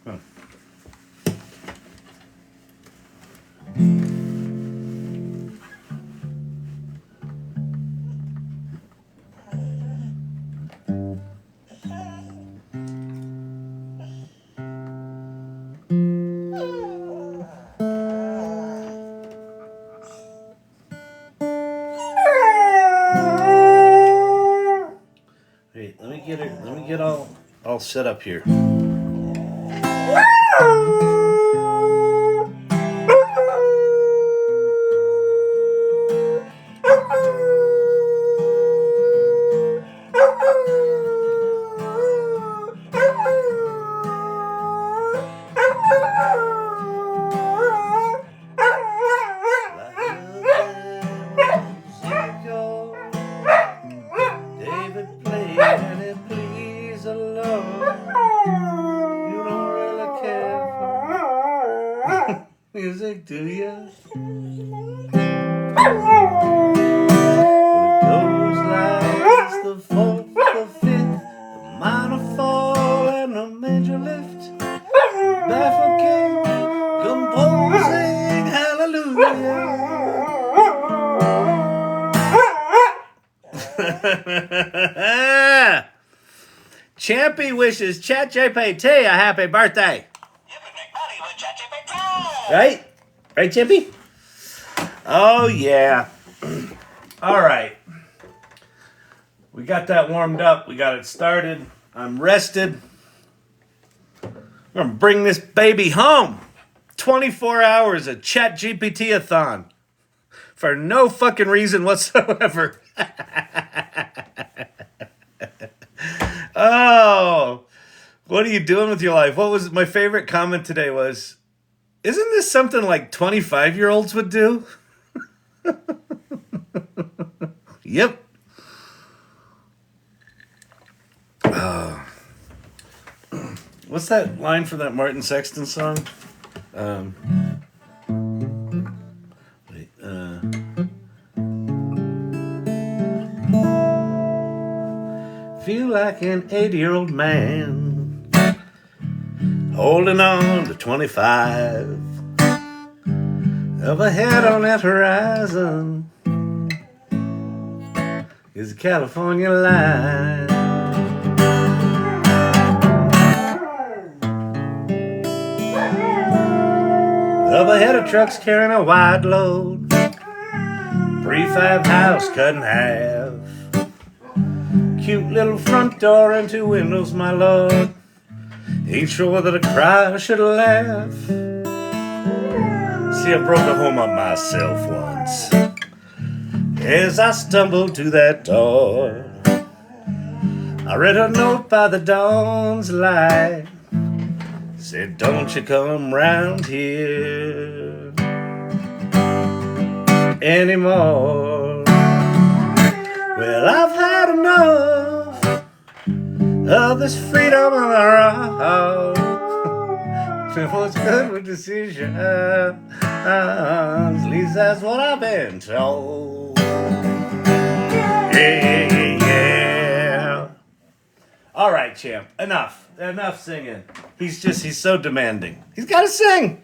Huh. Wait, let me get all set up here. Music, do you? But it goes like this: the fourth, the fifth, the minor fall, and the major lift. Baffled king, composing hallelujah. Champy wishes ChatGPT a happy birthday. Right? Right, Chimpy? Oh, yeah. All right. We got that warmed up. We got it started. I'm rested. I'm going to bring this baby home. 24 hours of ChatGPT-a-thon. For no fucking reason whatsoever. Oh. What are you doing with your life? What was my favorite comment today was, isn't this something like 25-year-olds would do? Yep. What's that line from that Martin Sexton song? Feel like an 80-year-old man holding on to 25 of a head on that horizon is a California line. Of a head of trucks carrying a wide load, 3-5 house cut in half, cute little front door and 2 windows, my lord. Ain't sure whether to cry or should laugh. See, I broke a home up myself once as I stumbled to that door. I read a note by the dawn's light, said, don't you come round here anymore. Well, I've had enough of this freedom on the road. What's good with decisions? At least that's what I've been told. Yeah. All right, champ. Enough singing. He's so demanding. He's got to sing.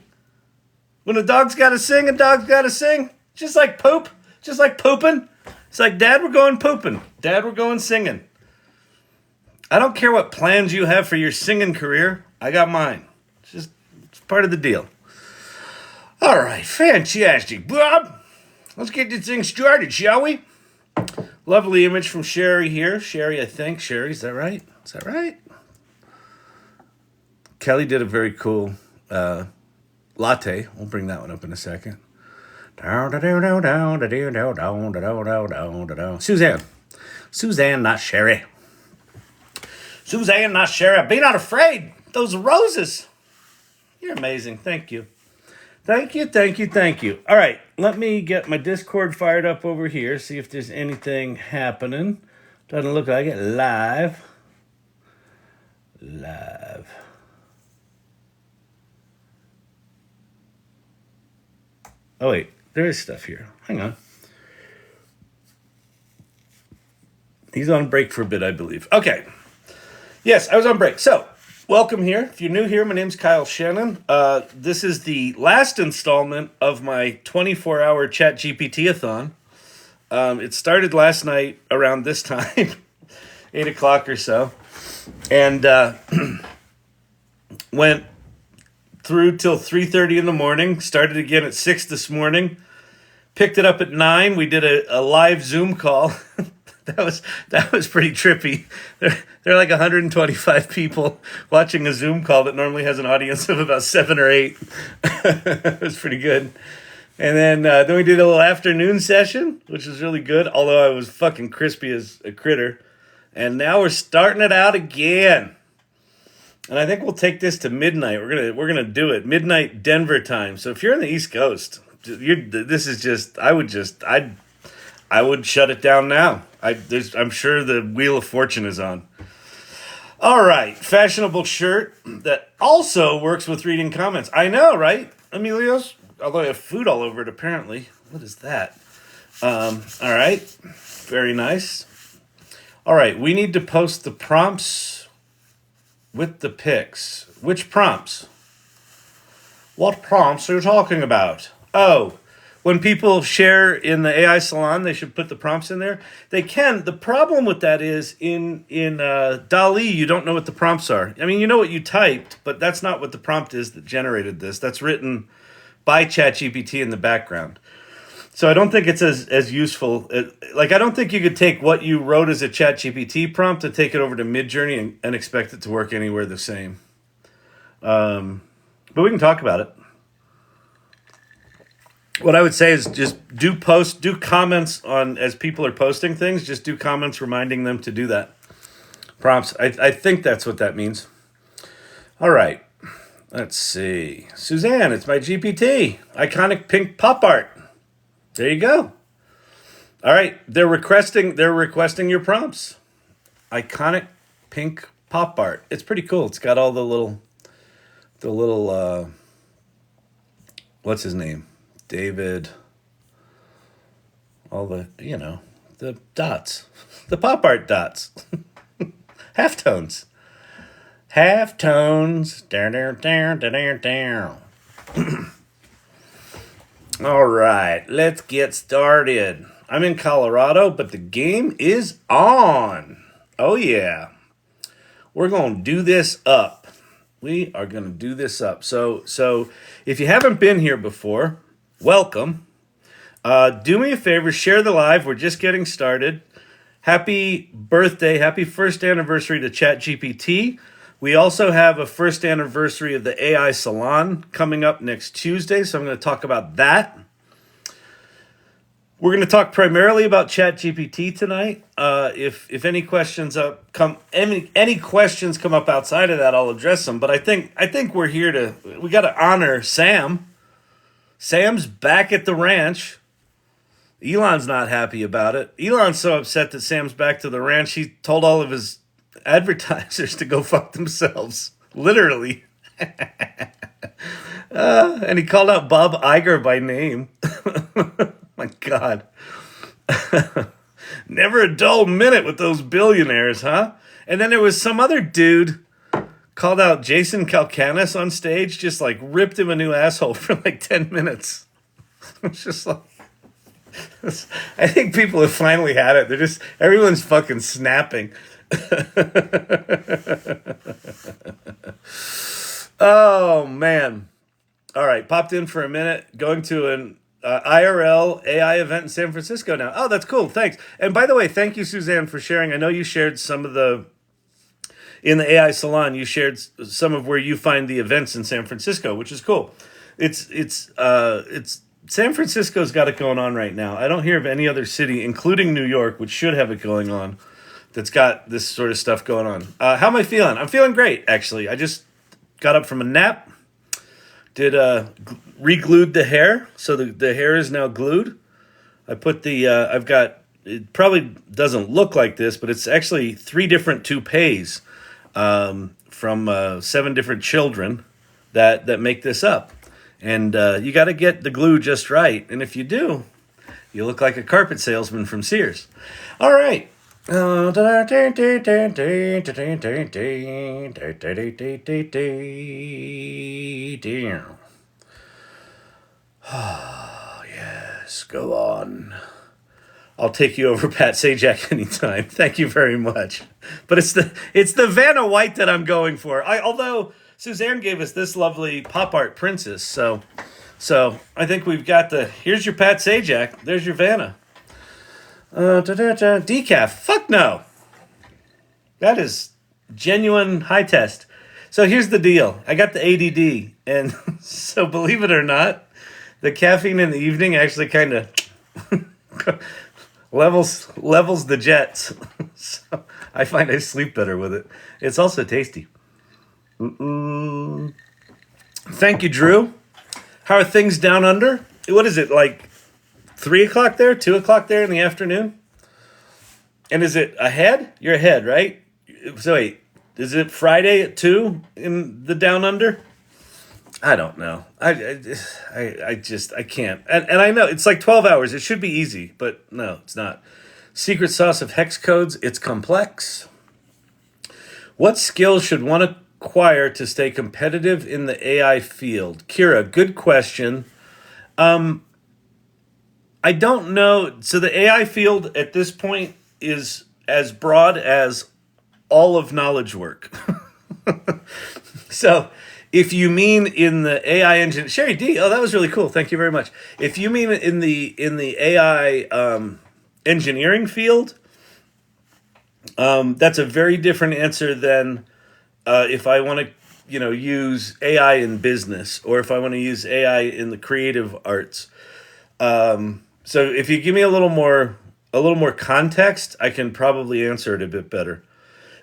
When a dog's got to sing, a dog's got to sing. Just like poop. Just like pooping. It's like, Dad, we're going pooping. Dad, we're going singing. I don't care what plans you have for your singing career. I got mine. It's part of the deal. All right, fantastic, Bob. Let's get this thing started, shall we? Lovely image from Sherry here. Sherry, I think. Sherry, is that right? Is that right? Kelly did a very cool latte. We'll bring that one up in a second. Suzanne, not Sherry. Suzanne, not Sherry. Be not afraid. Those roses. You're amazing. Thank you. Thank you. All right. Let me get my Discord fired up over here. See if there's anything happening. Doesn't look like it. Live. Oh, wait. There is stuff here. Hang on. He's on break for a bit, I believe. Okay. Yes, I was on break. So, Welcome here. If you're new here, my name's Kyle Shannon. This is the last installment of my 24-hour ChatGPT-a-thon. It started last night around this time, 8 o'clock or so, and went through till 3:30 in the morning. Started again at 6 this morning. Picked it up at 9. We did a live Zoom call. That was pretty trippy. There are like 125 people watching a Zoom call that normally has an audience of about 7 or 8. It was pretty good. And then we did a little afternoon session, which was really good. Although I was fucking crispy as a critter. And now we're starting it out again. And I think we'll take this to midnight. We're gonna do it midnight Denver time. So if you're on the East Coast, I would shut it down now. I'm sure the Wheel of Fortune is on. All right, fashionable shirt that also works with reading comments. I know, right, Emilio's? Although I have food all over it, apparently. What is that? All right, very nice. All right, we need to post the prompts with the pics. Which prompts? What prompts are you talking about? Oh, when people share in the AI Salon, they should put the prompts in there. They can. The problem with that is in DALL-E, you don't know what the prompts are. I mean, you know what you typed, but that's not what the prompt is that generated this. That's written by ChatGPT in the background. So I don't think it's as useful. I don't think you could take what you wrote as a ChatGPT prompt and take it over to Midjourney and expect it to work anywhere the same. But we can talk about it. What I would say is just do comments on, as people are posting things, just do comments reminding them to do that. Prompts. I think that's what that means. All right. Let's see. Suzanne, it's my GPT. Iconic pink pop art. There you go. All right. They're requesting your prompts. Iconic pink pop art. It's pretty cool. It's got all the little what's his name? David, all the dots, the pop art dots, halftones. Down. All right, let's get started. I'm in Colorado, but the game is on. Oh yeah, we're gonna do this up. We are gonna do this up. So if you haven't been here before, welcome. Do me a favor, share the live. We're just getting started. Happy birthday, happy first anniversary to ChatGPT. We also have a first anniversary of the AI Salon coming up next Tuesday, so I'm going to talk about that. We're going to talk primarily about ChatGPT tonight. If any questions any questions come up outside of that, I'll address them. But I think we got to honor Sam. Sam's back at the ranch. Elon's not happy about it. Elon's so upset that Sam's back to the ranch, he told all of his advertisers to go fuck themselves. Literally. And he called out Bob Iger by name. My God. Never a dull minute with those billionaires, huh? And then there was some other dude called out Jason Calcanis on stage, just like ripped him a new asshole for like 10 minutes. It's just like, I think people have finally had it. Everyone's fucking snapping. Oh, man. All right, popped in for a minute, going to an IRL AI event in San Francisco now. Oh, that's cool. Thanks. And by the way, thank you, Suzanne, for sharing. I know you shared some of in the AI Salon, you shared some of where you find the events in San Francisco, which is cool. It's San Francisco's got it going on right now. I don't hear of any other city, including New York, which should have it going on, that's got this sort of stuff going on. How am I feeling? I'm feeling great, actually. I just got up from a nap, re-glued the hair, so the hair is now glued. I put I've got, it probably doesn't look like this, but it's actually 3 different toupees from 7 different children that make this up. And you got to get the glue just right. And if you do, you look like a carpet salesman from Sears. All right. Yes, go on. I'll take you over Pat Sajak anytime. Thank you very much. But it's the Vanna White that I'm going for. Although Suzanne gave us this lovely pop art princess, so I think we've got here's your Pat Sajak. There's your Vanna. Decaf. Fuck no. That is genuine high test. So here's the deal. I got the ADD, and so believe it or not, the caffeine in the evening actually kind of levels the jets. So I find I sleep better with it. It's also tasty. Thank you, Drew. How are things down under? What is it, like 3 o'clock there, 2 o'clock there in the afternoon? And is it ahead? You're ahead, right? So wait, is it Friday at 2 in the down under? I don't know. I can't. And I know it's like 12 hours. It should be easy, but no, it's not. Secret sauce of hex codes. It's complex. What skills should one acquire to stay competitive in the AI field? Kira, good question. I don't know. So the AI field at this point is as broad as all of knowledge work. So if you mean in the AI engine, Sherry D, oh, that was really cool. Thank you very much. If you mean in the AI engineering field, that's a very different answer than if I want to, use AI in business, or if I want to use AI in the creative arts. So if you give me a little more context, I can probably answer it a bit better.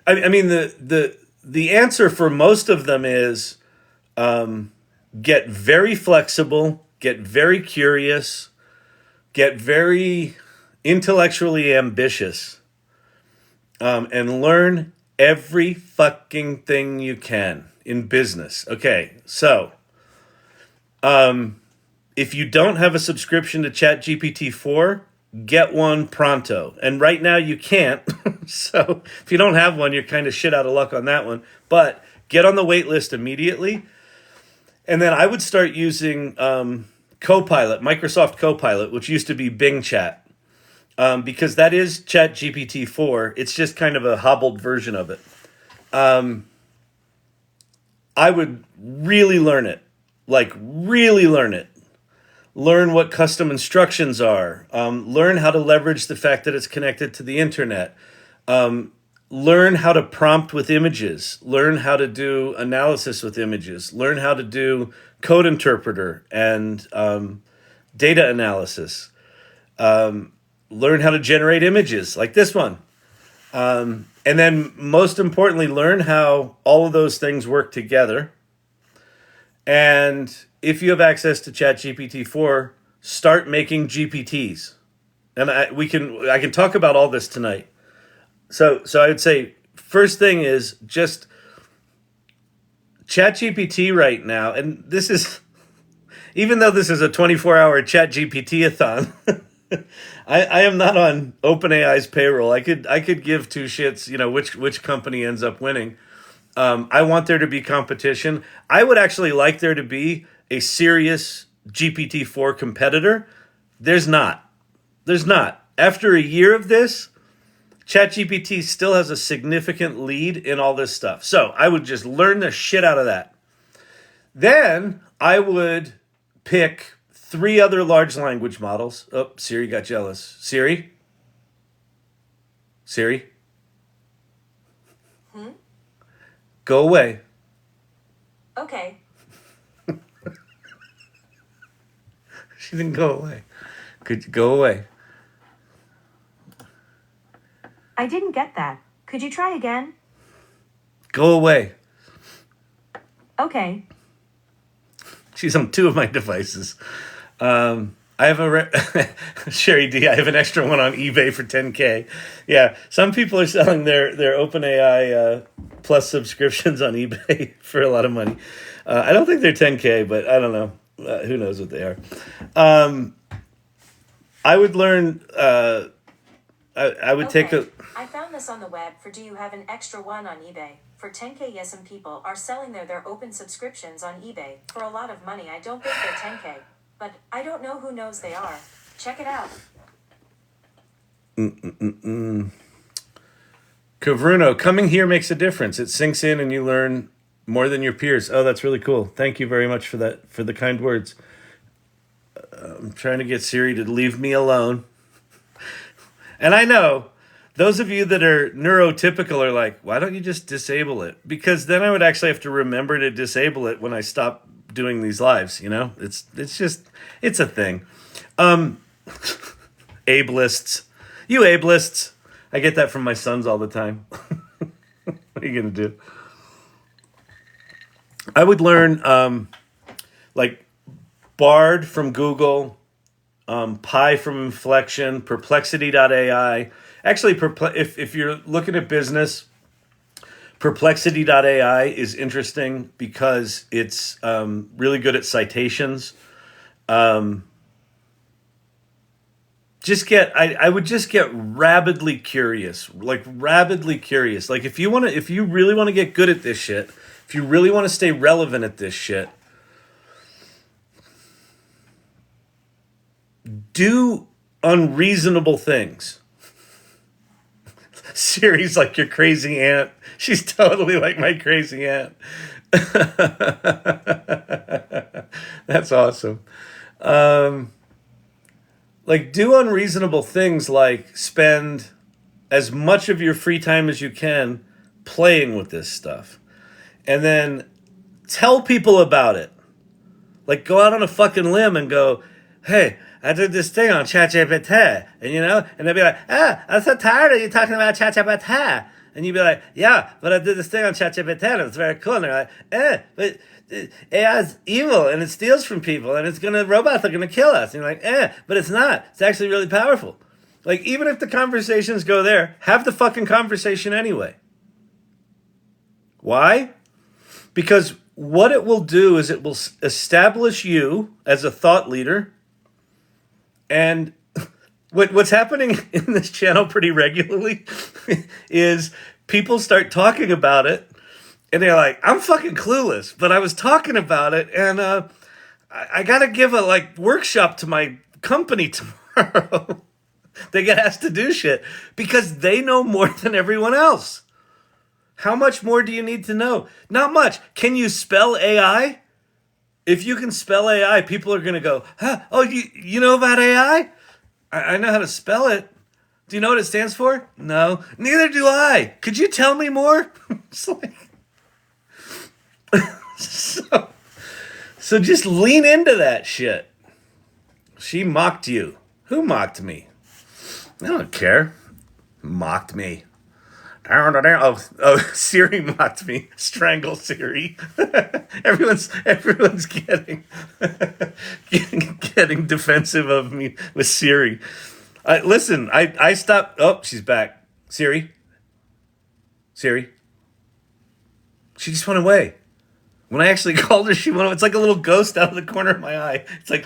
I mean, the answer for most of them is get very flexible, get very curious, get very intellectually ambitious, and learn every fucking thing you can in business. Okay, so if you don't have a subscription to ChatGPT-4, get one pronto. And right now you can't. So if you don't have one, you're kind of shit out of luck on that one. But get on the wait list immediately. And then I would start using Copilot, Microsoft Copilot, which used to be Bing Chat. Because that is ChatGPT-4. It's just kind of a hobbled version of it. I would really learn it. Like, really learn it. Learn what custom instructions are. Learn how to leverage the fact that it's connected to the internet. Learn how to prompt with images. Learn how to do analysis with images. Learn how to do code interpreter and data analysis. Learn how to generate images like this one. And then most importantly, learn how all of those things work together. And if you have access to ChatGPT-4, start making GPTs. And I can talk about all this tonight. So I would say first thing is just ChatGPT right now, and this is, even though this is a 24-hour ChatGPT-a-thon, I am not on OpenAI's payroll. I could give two shits, which company ends up winning. I want there to be competition. I would actually like there to be a serious GPT-4 competitor. There's not. After a year of this, ChatGPT still has a significant lead in all this stuff. So I would just learn the shit out of that. Then I would pick 3 other large language models. Oh, Siri got jealous. Siri? Go away. Okay. She didn't go away. Could you go away? I didn't get that. Could you try again? Go away. Okay. She's on 2 of my devices. I have Sherry D. I have an extra one on eBay for $10K. Yeah, some people are selling their OpenAI Plus subscriptions on eBay for a lot of money. I don't think they're $10K, but I don't know. Who knows what they are? I would learn I would take a. I found this on the web for Do You Have an Extra One on eBay. For 10K, yes, some people are selling their open subscriptions on eBay for a lot of money. I don't think they're 10K, but I don't know who knows they are. Check it out. Kavruno, coming here makes a difference. It sinks in and you learn more than your peers. Oh, that's really cool. Thank you very much for that, for the kind words. I'm trying to get Siri to leave me alone. And I know those of you that are neurotypical are like, why don't you just disable it? Because then I would actually have to remember to disable it when I stop doing these lives, you know? It's a thing. Ableists. You ableists. I get that from my sons all the time. What are you going to do? I would learn like Bard from Google, Pi from Inflection, Perplexity.ai. Actually, if you're looking at business, Perplexity.ai is interesting because it's really good at citations. I would just get rabidly curious. Like if you really want to get good at this shit, if you really want to stay relevant at this shit, do unreasonable things. Siri's like your crazy aunt. She's totally like my crazy aunt. That's awesome. Like, do unreasonable things, like spend as much of your free time as you can playing with this stuff. And then tell people about it. Like, go out on a fucking limb and go, hey, I did this thing on ChatGPT. And they'll be like, I'm so tired of you talking about ChatGPT. And you'd be like, yeah, but I did this thing on ChatGPT and it's very cool. And they're like, but AI is evil and it steals from people and robots are gonna kill us. And you're like, but it's not. It's actually really powerful. Like, even if the conversations go there, have the fucking conversation anyway. Why? Because what it will do is it will establish you as a thought leader. And what's happening in this channel pretty regularly is people start talking about it and they're like, I'm fucking clueless, but I was talking about it and I got to give a workshop to my company tomorrow. They get asked to do shit because they know more than everyone else. How much more do you need to know? Not much. Can you spell AI? If you can spell AI, people are going to go, oh, you know about AI? I know how to spell it. Do you know what it stands for? No. Neither do I. Could you tell me more? It's like... so just lean into that shit. She mocked you. Who mocked me? I don't care. Mocked me. Oh, Siri mocked me. Strangle Siri. everyone's getting defensive of me with Siri. Listen, I stopped. Oh, she's back. Siri. She just went away. When I actually called her, she went away. It's like a little ghost out of the corner of my eye. It's like,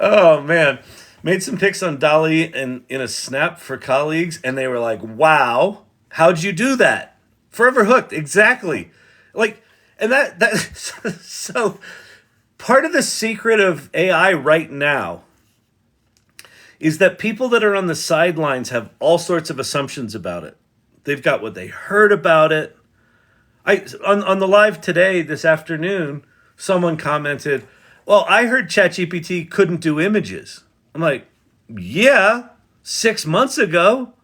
oh man. Made some pics on DALL-E in a snap for colleagues, and they were like, wow, how'd you do that? Forever hooked, exactly. Like, and so part of the secret of AI right now is that people that are on the sidelines have all sorts of assumptions about it. They've got what they heard about it. On the live today, this afternoon, someone commented, well, I heard ChatGPT couldn't do images. I'm like, yeah, 6 months ago.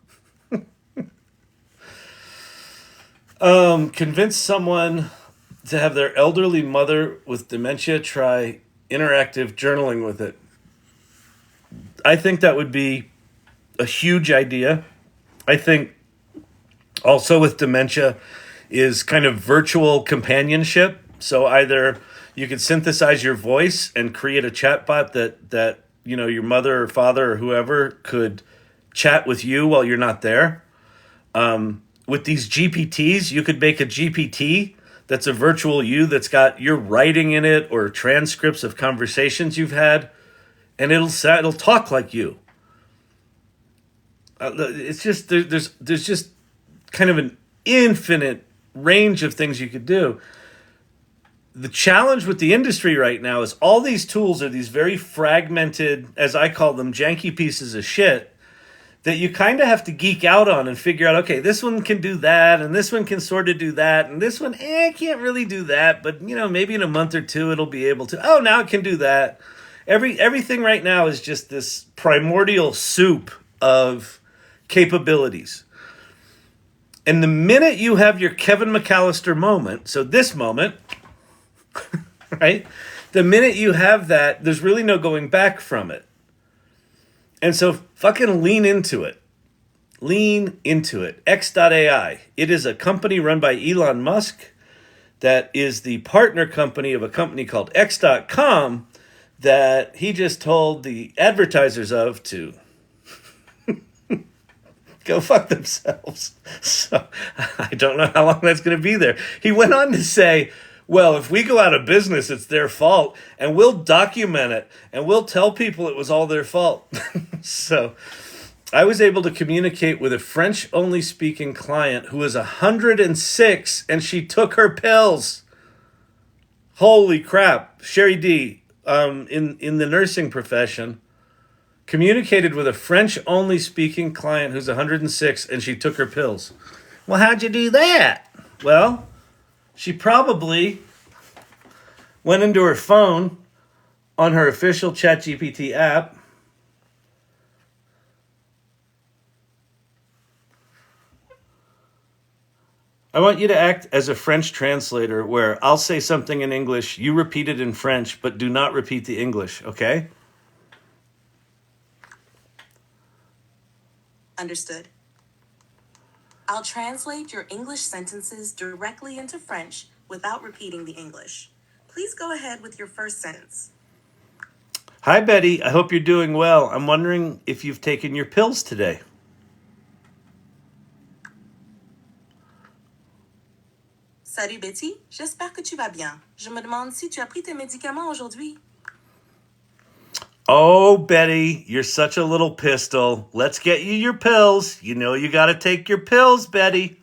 Convince someone to have their elderly mother with dementia try interactive journaling with it. I think that would be a huge idea. I think also with dementia is kind of virtual companionship. So either you could synthesize your voice and create a chatbot that your mother or father or whoever could chat with you while you're not there. With these GPTs, you could make a GPT that's a virtual you that's got your writing in it or transcripts of conversations you've had, and it'll talk like you. It's just there's just kind of an infinite range of things you could do. The challenge with the industry right now is all these tools are these very fragmented, as I call them, janky pieces of shit that you kind of have to geek out on and figure out, okay, this one can do that, and this one can sort of do that, and this one, can't really do that, but, maybe in a month or two it'll be able to. Oh, now it can do that. Everything right now is just this primordial soup of capabilities. And the minute you have your Kevin McAllister moment, so this moment, right? The minute you have that, there's really no going back from it. And so fucking lean into it. Lean into it. X.AI. It is a company run by Elon Musk that is the partner company of a company called X.com that he just told the advertisers of to go fuck themselves. So I don't know how long that's going to be there. He went on to say, well, if we go out of business, it's their fault, and we'll document it, and we'll tell people it was all their fault. So I was able to communicate with a French-only speaking client who was 106, and she took her pills. Holy crap. Sherry D, in the nursing profession, communicated with a French-only speaking client who's 106, and she took her pills. Well, how'd you do that? Well, she probably went into her phone on her official ChatGPT app. I want you to act as a French translator where I'll say something in English, you repeat it in French, but do not repeat the English, okay? Understood. I'll translate your English sentences directly into French without repeating the English. Please go ahead with your first sentence. Hi, Betty. I hope you're doing well. I'm wondering if you've taken your pills today. Salut Betty, j'espère que tu vas bien. Je me demande si tu as pris tes médicaments aujourd'hui. Oh, Betty, you're such a little pistol. Let's get you your pills. You know you gotta take your pills, Betty.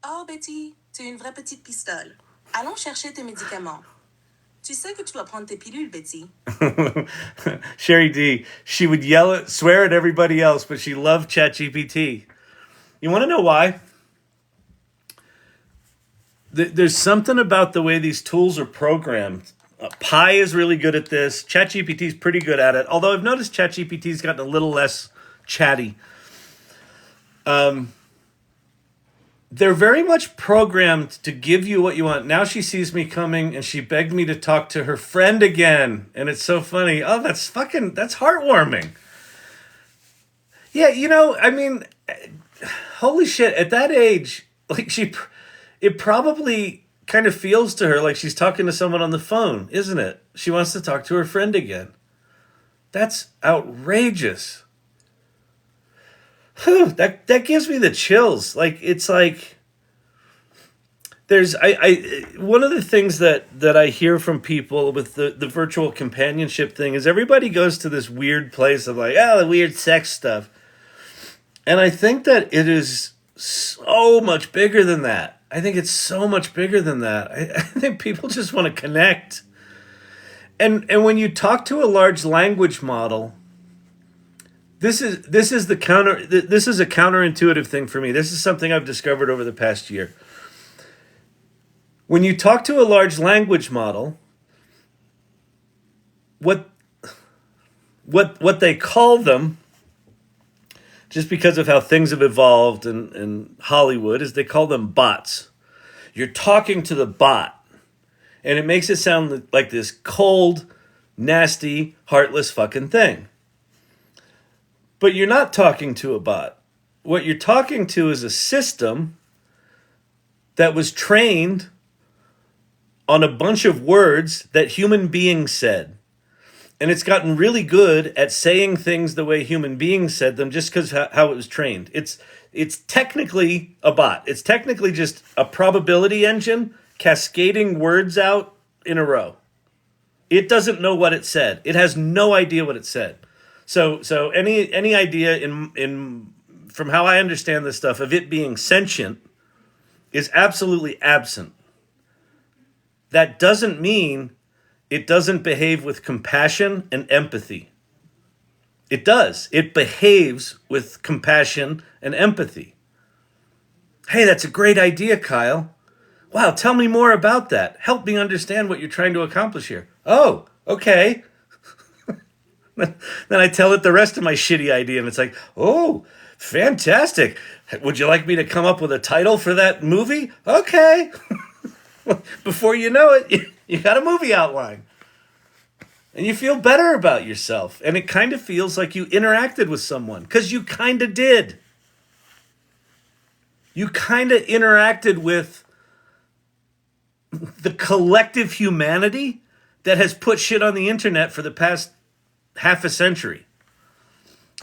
Oh Betty, tu es une vraie petite pistole. Allons chercher tes médicaments. Tu sais que tu dois prendre tes pilules, Betty. Sherry D, she would swear at everybody else, but she loved ChatGPT. You want to know why? There's something about the way these tools are programmed. Pi is really good at this. ChatGPT is pretty good at it. Although I've noticed ChatGPT's gotten a little less chatty. They're very much programmed to give you what you want. Now she sees me coming and she begged me to talk to her friend again. And it's so funny. Oh, that's heartwarming. Yeah, holy shit, at that age, like it probably kind of feels to her like she's talking to someone on the phone, isn't it? She wants to talk to her friend again. That's outrageous. Whew, that gives me the chills. Like, it's like there's one of the things that I hear from people with the virtual companionship thing is everybody goes to this weird place of like, the weird sex stuff. And I think that it is so much bigger than that. I think it's so much bigger than that. I think people just want to connect. And when you talk to a large language model, this is a counterintuitive thing for me. This is something I've discovered over the past year. When you talk to a large language model, what they call them, just because of how things have evolved in Hollywood, is they call them bots. You're talking to the bot. And it makes it sound like this cold, nasty, heartless fucking thing. But you're not talking to a bot. What you're talking to is a system that was trained on a bunch of words that human beings said. And it's gotten really good at saying things the way human beings said them just because how it was trained. It's technically a bot. It's technically just a probability engine cascading words out in a row. It doesn't know what it said. It has no idea what it said. So any idea in from how I understand this stuff of it being sentient is absolutely absent. That doesn't mean it doesn't behave with compassion and empathy. It does. It behaves with compassion and empathy. Hey, that's a great idea, Kyle. Wow, tell me more about that. Help me understand what you're trying to accomplish here. Oh, okay. Then I tell it the rest of my shitty idea, and it's like, oh, fantastic. Would you like me to come up with a title for that movie? Okay. Before you know it, you got a movie outline. And you feel better about yourself. And it kind of feels like you interacted with someone, because you kind of did. You kind of interacted with the collective humanity that has put shit on the internet for the past half a century.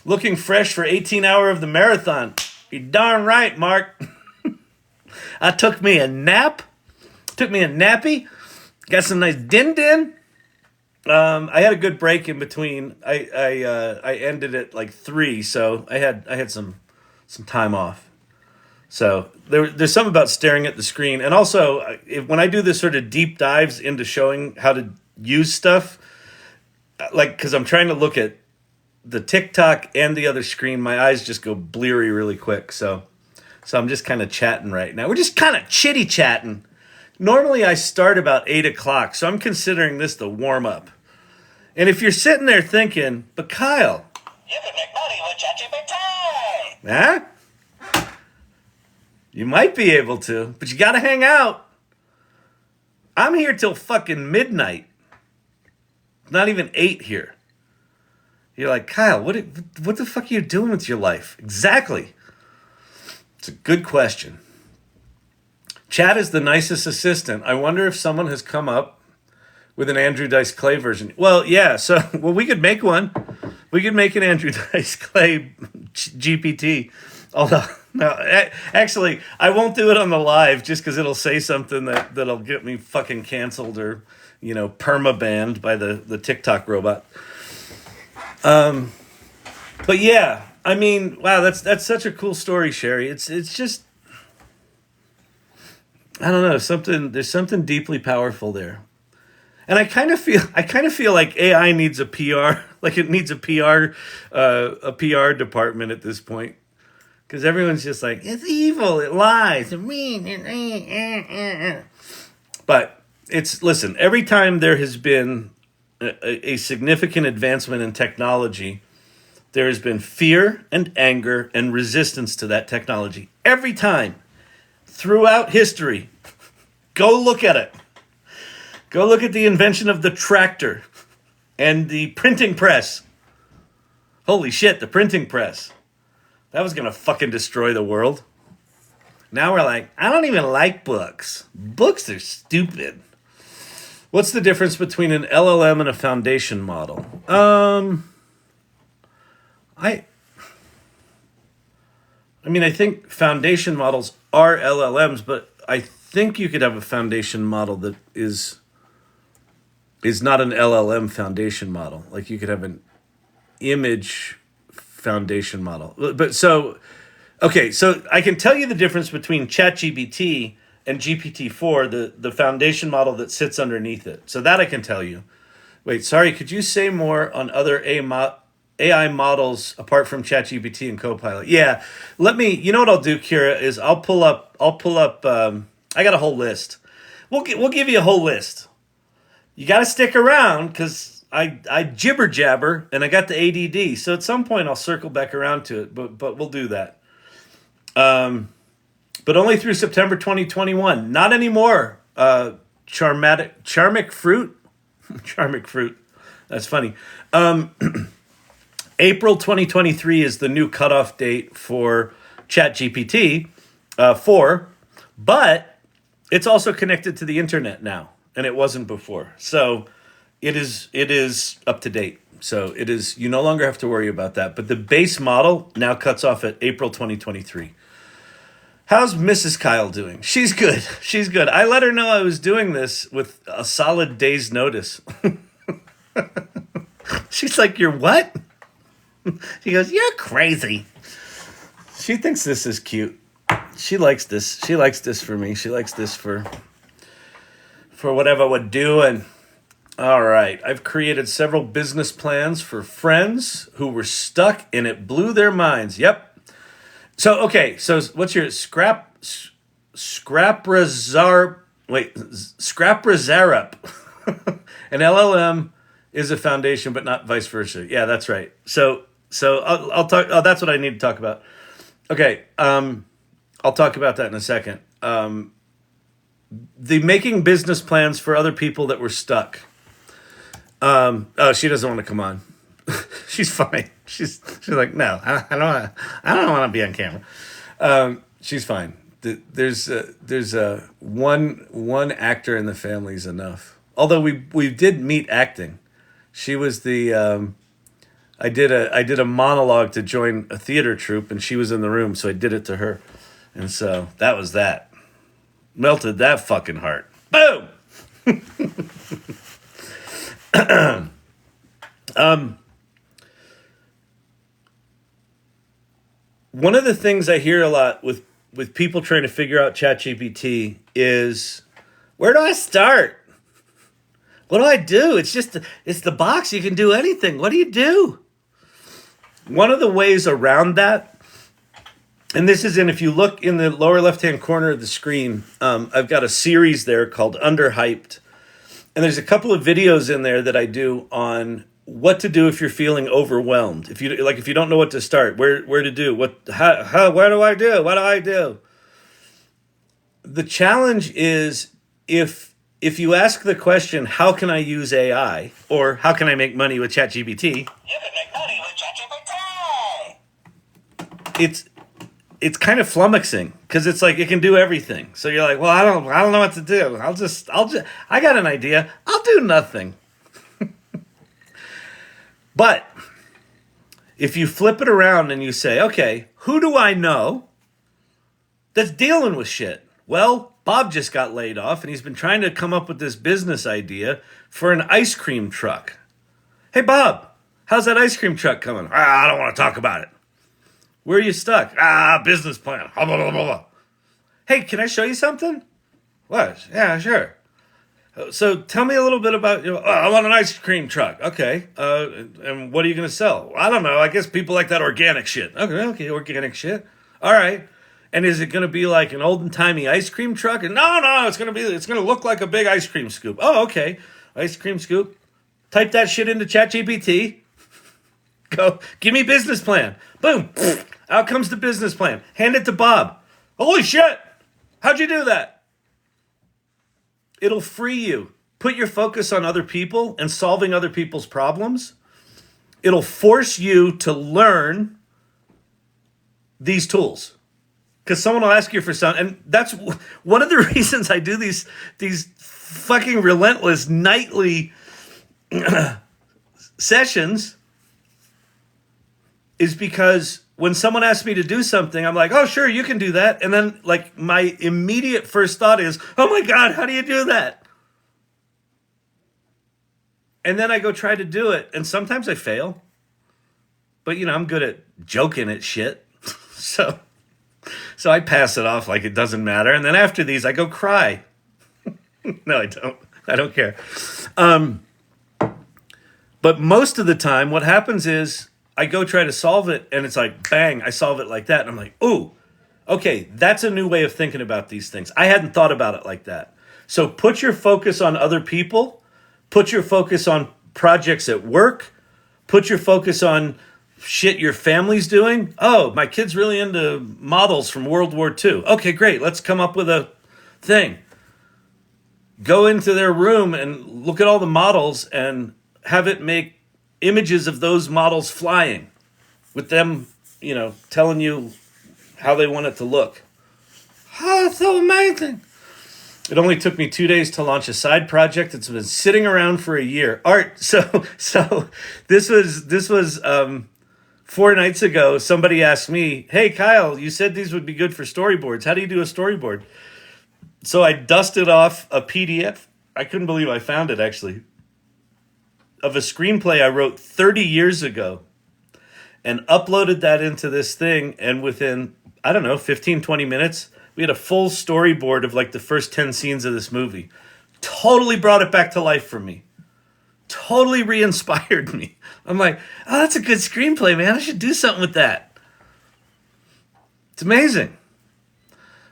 Looking fresh for 18 hours of the marathon. You're darn right, Mark. I took me a nap. Took me a nappy. Got some nice din-din. I had a good break in between. I ended at like 3, so I had some time off. So there's something about staring at the screen, and also when I do this sort of deep dives into showing how to use stuff, like because I'm trying to look at the TikTok and the other screen, my eyes just go bleary really quick. So I'm just kind of chatting right now. We're just kind of chitty chatting. Normally I start about 8 o'clock, so I'm considering this the warm up. And if you're sitting there thinking, but Kyle, you can make money with ChatGPT. Huh? You might be able to, but you gotta hang out. I'm here till fucking midnight. Not even 8 here. You're like, Kyle, what the fuck are you doing with your life? Exactly. It's a good question. Chat is the nicest assistant. I wonder if someone has come up with an Andrew Dice Clay version. Well, yeah, we could make one. We could make an Andrew Dice Clay GPT. Although, no, actually, I won't do it on the live just because it'll say something that'll get me fucking canceled or, perma-banned by the TikTok robot. But yeah, I mean, wow, that's such a cool story, Sherry. It's just, I don't know, there's something deeply powerful there. And I kind of feel like AI needs a PR, like it needs a PR department at this point. Because everyone's just like, it's evil, it lies, it's mean. But listen, every time there has been a significant advancement in technology, there has been fear and anger and resistance to that technology. Every time. Throughout history. Go look at it. Go look at the invention of the tractor and the printing press. Holy shit, the printing press. That was going to fucking destroy the world. Now we're like, I don't even like books. Books are stupid. What's the difference between an LLM and a foundation model? I think foundation models are LLMs, but I think you could have a foundation model that is not an LLM foundation model. Like you could have an image foundation model. But so I can tell you the difference between ChatGPT and GPT-4, the foundation model that sits underneath it. So that I can tell you. Wait, sorry, could you say more on other AI models apart from ChatGPT and Copilot? Yeah, you know what I'll do, Kira, is I'll pull up, I got a whole list. We'll give you a whole list. You got to stick around because I jibber jabber and I got the ADD. So at some point I'll circle back around to it, but we'll do that. But only through September 2021. Not anymore. Charmic fruit. Charmic fruit. That's funny. April 2023 is the new cutoff date for ChatGPT 4, but it's also connected to the internet now, and it wasn't before. So it is up to date. So it is, you no longer have to worry about that. But the base model now cuts off at April 2023. How's Mrs. Kyle doing? She's good. She's good. I let her know I was doing this with a solid day's notice. She's like, you're what? She goes, you're crazy. She thinks this is cute. She likes this. She likes this for me. She likes this for whatever we're doing. All right. I've created several business plans for friends who were stuck and it blew their minds. Yep. So, okay. So what's your Scraprazar? Wait, Scraprazarup. An LLM is a foundation, but not vice versa. Yeah, that's right. So I'll talk. Oh, that's what I need to talk about. Okay. I'll talk about that in a second. The making business plans for other people that were stuck. Oh, she doesn't want to come on. She's fine. She's like, no, I don't want to be on camera. She's fine. There's one actor in the family is enough. Although we did meet acting. She was the I did a monologue to join a theater troupe, and she was in the room, so I did it to her, and so that was that. Melted that fucking heart. Boom. One of the things I hear a lot with people trying to figure out ChatGPT is, where do I start? What do I do? It's the box. You can do anything. What do you do? One of the ways around that, and this is if you look in the lower left-hand corner of the screen, I've got a series there called Underhyped. And there's a couple of videos in there that I do on what to do if you're feeling overwhelmed. If you don't know what to start, where to do, what do I do? What do I do? The challenge is if you ask the question, how can I use AI, or how can I make money with ChatGPT? You can make money with ChatGPT. It's kind of flummoxing because it's like it can do everything. So you're like, well, I don't know what to do. I got an idea. I'll do nothing. But if you flip it around and you say, okay, who do I know that's dealing with shit? Well, Bob just got laid off and he's been trying to come up with this business idea for an ice cream truck. Hey, Bob, how's that ice cream truck coming? I don't want to talk about it. Where are you stuck? Business plan. Blah, blah, blah, blah. Hey, can I show you something? What? Yeah, sure. So tell me a little bit about, I want an ice cream truck. Okay. And what are you going to sell? I don't know. I guess people like that organic shit. Okay, organic shit. All right. And is it going to be like an olden timey ice cream truck? And no, it's going to look like a big ice cream scoop. Oh, okay. Ice cream scoop. Type that shit into ChatGPT. Go, give me business plan. Boom. Out comes the business plan. Hand it to Bob. Holy shit. How'd you do that? It'll free you. Put your focus on other people and solving other people's problems. It'll force you to learn these tools. Because someone will ask you for something. And that's one of the reasons I do these fucking relentless nightly sessions, is because when someone asks me to do something, I'm like, oh, sure, you can do that. And then like my immediate first thought is, oh my God, how do you do that? And then I go try to do it. And sometimes I fail. But, I'm good at joking at shit. So I pass it off like it doesn't matter. And then after these, I go cry. No, I don't. I don't care. But most of the time, what happens is I go try to solve it, and it's like, bang, I solve it like that. And I'm like, ooh, okay, that's a new way of thinking about these things. I hadn't thought about it like that. So put your focus on other people. Put your focus on projects at work. Put your focus on shit your family's doing. Oh, my kid's really into models from World War II. Okay, great. Let's come up with a thing. Go into their room and look at all the models and have it make images of those models flying with them, telling you how they want it to look. Oh, it's so amazing. It only took me 2 days to launch a side project. It's been sitting around for a year. Art. So this was 4 nights ago. Somebody asked me, hey, Kyle, you said these would be good for storyboards. How do you do a storyboard? So I dusted off a PDF. I couldn't believe I found it, actually. of a screenplay I wrote 30 years ago and uploaded that into this thing. And within, I don't know, 15, 20 minutes, we had a full storyboard of like the first 10 scenes of this movie. Totally brought it back to life for me. Totally re-inspired me. I'm like, oh, that's a good screenplay, man. I should do something with that. It's amazing.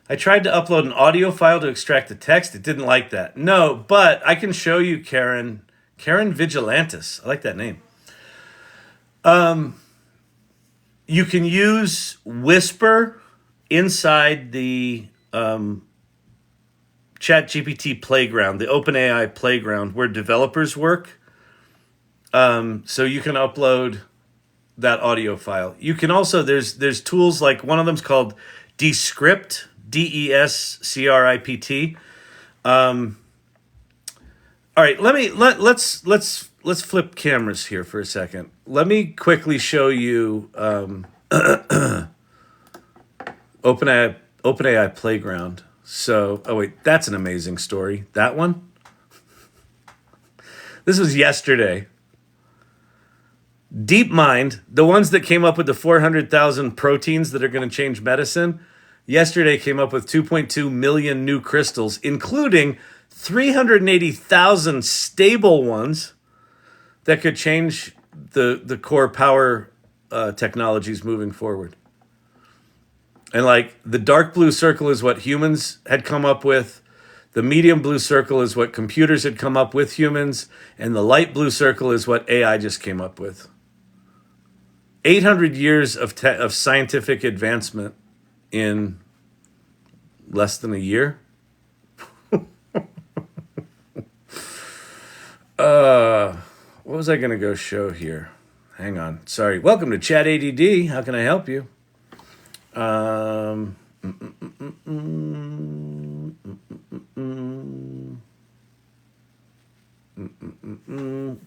I tried to upload an audio file to extract the text. It didn't like that. No, but I can show you Karen Vigilantis. I like that name. You can use Whisper inside the ChatGPT playground, the OpenAI playground where developers work. So you can upload that audio file. You can also, there's tools like one of them's called Descript, Descript. All right, let's flip cameras here for a second. Let me quickly show you OpenAI Playground. So, oh wait, that's an amazing story. That one? This was yesterday. DeepMind, the ones that came up with the 400,000 proteins that are going to change medicine, yesterday came up with 2.2 million new crystals, including 380,000 stable ones that could change the core power technologies moving forward. And like the dark blue circle is what humans had come up with. The medium blue circle is what computers had come up with humans. And the light blue circle is what AI just came up with. 800 years of scientific advancement in less than a year. What was I going to go show here? Hang on. Sorry. Welcome to Chat ADD. How can I help you?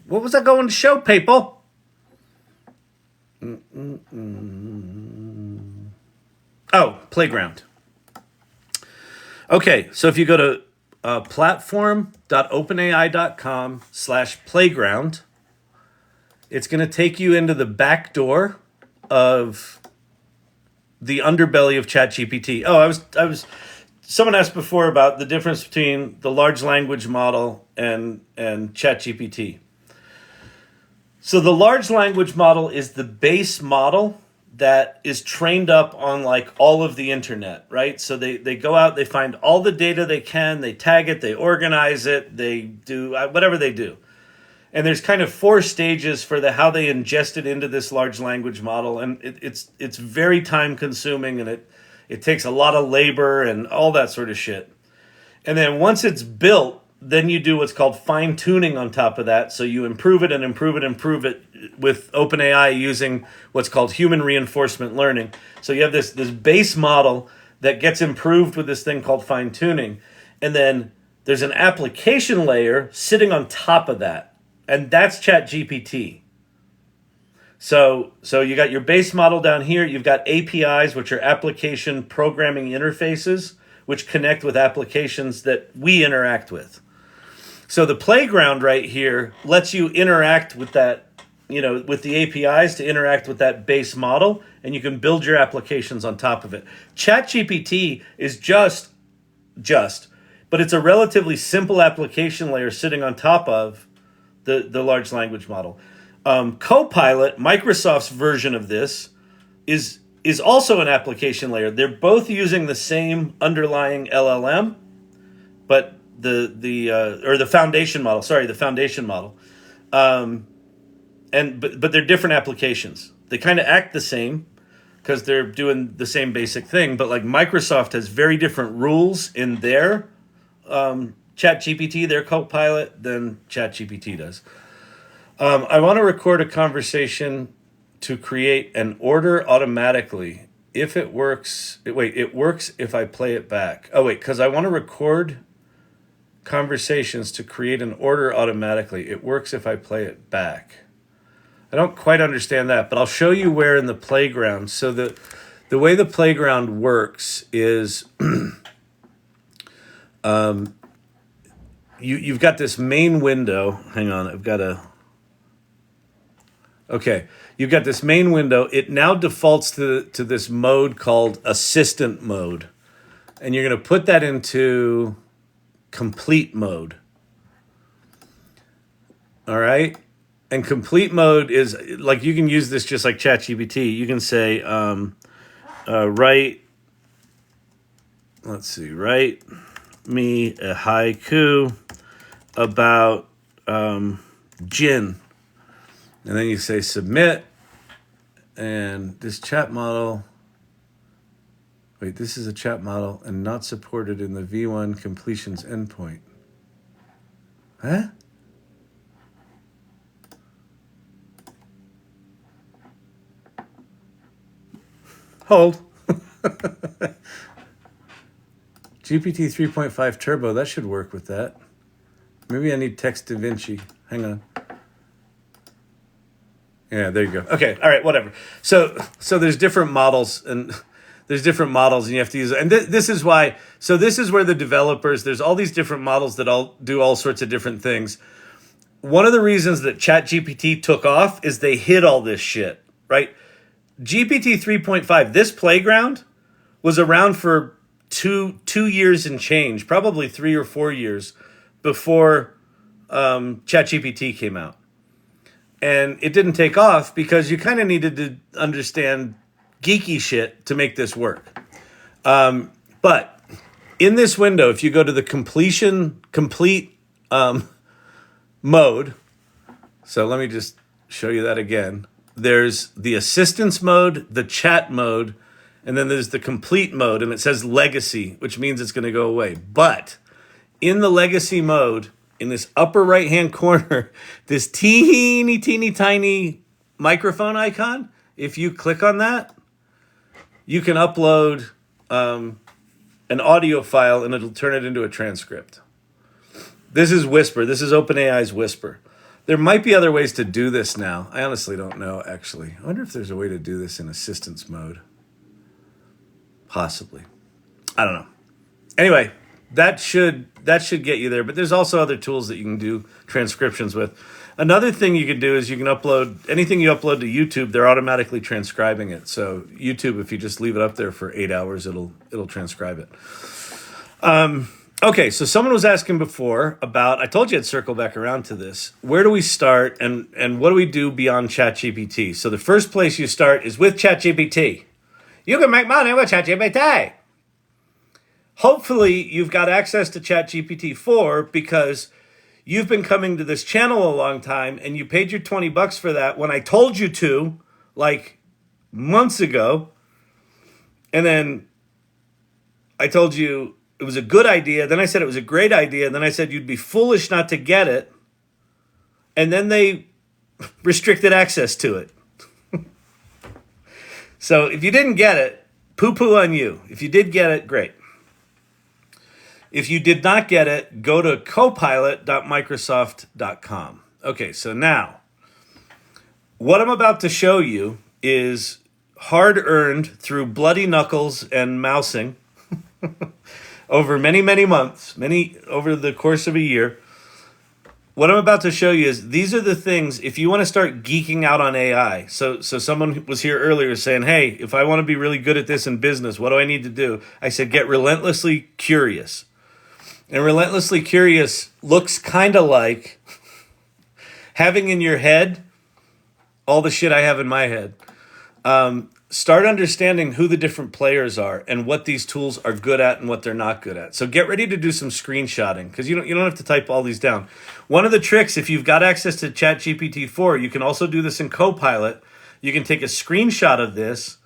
What was I going to show, people? Oh, Playground. Okay, so if you go to platform.openai.com/playground, it's going to take you into the back door of the underbelly of ChatGPT. Oh, I was. Someone asked before about the difference between the large language model and ChatGPT. So the large language model is the base model that is trained up on like all of the internet, right? So they go out, they find all the data they can, they tag it, they organize it, they do whatever they do. And there's kind of 4 stages for how they ingest it into this large language model. And it's very time consuming, and it takes a lot of labor and all that sort of shit. And then once it's built, then you do what's called fine tuning on top of that. So you improve it and improve it and improve it with OpenAI using what's called human reinforcement learning. So you have this base model that gets improved with this thing called fine tuning. And then there's an application layer sitting on top of that. And that's ChatGPT. So you got your base model down here. You've got APIs, which are application programming interfaces, which connect with applications that we interact with. So the playground right here lets you interact with that, with the APIs to interact with that base model, and you can build your applications on top of it. ChatGPT is just, but it's a relatively simple application layer sitting on top of the large language model. Copilot, Microsoft's version of this, is also an application layer. They're both using the same underlying LLM, but the foundation model. Sorry, the foundation model. But they're different applications. They kind of act the same because they're doing the same basic thing. But like Microsoft has very different rules in their ChatGPT, their Copilot, than ChatGPT does. I want to record a conversation to create an order automatically. If it works, it works if I play it back. Oh wait, because I want to record conversations to create an order automatically. It works if I play it back. I don't quite understand that, but I'll show you where in the playground. So the way the playground works is you've got this main window. Hang on, I've got to Okay, you've got this main window. It now defaults to this mode called assistant mode. And you're going to put that into complete mode. All right? And complete mode is, like, you can use this just like ChatGPT. You can say, write me a haiku about gin. And then you say submit. And this chat model... Wait, this is a chat model and not supported in the V1 completions endpoint. Huh? Hold. GPT 3.5 Turbo, that should work with that. Maybe I need Text DaVinci. Hang on. Yeah, there you go. Okay, all right, whatever. So there's different models and you have to use it. And this is why, so this is where the developers, there's all these different models that all do all sorts of different things. One of the reasons that ChatGPT took off is they hid all this shit, right? GPT 3.5, this playground was around for two years and change, probably 3 or 4 years before ChatGPT came out. And it didn't take off because you kind of needed to understand geeky shit to make this work. But in this window, if you go to the complete mode, so let me just show you that again. There's the assistance mode, the chat mode, and then there's the complete mode, and it says legacy, which means it's going to go away. But in the legacy mode, in this upper right-hand corner, this teeny tiny microphone icon, if you click on that, you can upload an audio file and it'll turn it into a transcript. This is Whisper. This is OpenAI's Whisper. There might be other ways to do this now. I honestly don't know, actually. I wonder if there's a way to do this in assistance mode. Possibly. I don't know. Anyway, that should get you there. But there's also other tools that you can do transcriptions with. Another thing you can do is you can upload anything you upload to YouTube. They're automatically transcribing it. So YouTube, if you just leave it up there for 8 hours, it'll transcribe it. Okay, so someone was asking before about, I told you I'd circle back around to this. Where do we start and what do we do beyond ChatGPT? So the first place you start is with ChatGPT. You can make money with ChatGPT. Hopefully you've got access to ChatGPT 4 because you've been coming to this channel a long time and you paid your $20 for that when I told you to, like months ago. And then I told you it was a good idea. Then I said it was a great idea. Then I said you'd be foolish not to get it. And then they restricted access to it. So if you didn't get it, poo-poo on you. If you did get it, great. If you did not get it, go to copilot.microsoft.com. Okay, so now, what I'm about to show you is hard-earned through bloody knuckles and mousing over many, many months, over the course of a year. What I'm about to show you is these are the things, if you want to start geeking out on AI. So someone was here earlier saying, hey, if I want to be really good at this in business, what do I need to do? I said, get relentlessly curious. And relentlessly curious looks kind of like having in your head all the shit I have in my head. Start understanding who the different players are and what these tools are good at and what they're not good at. So get ready to do some screenshotting because you don't have to type all these down. One of the tricks, if you've got access to ChatGPT 4, you can also do this in Copilot. You can take a screenshot of this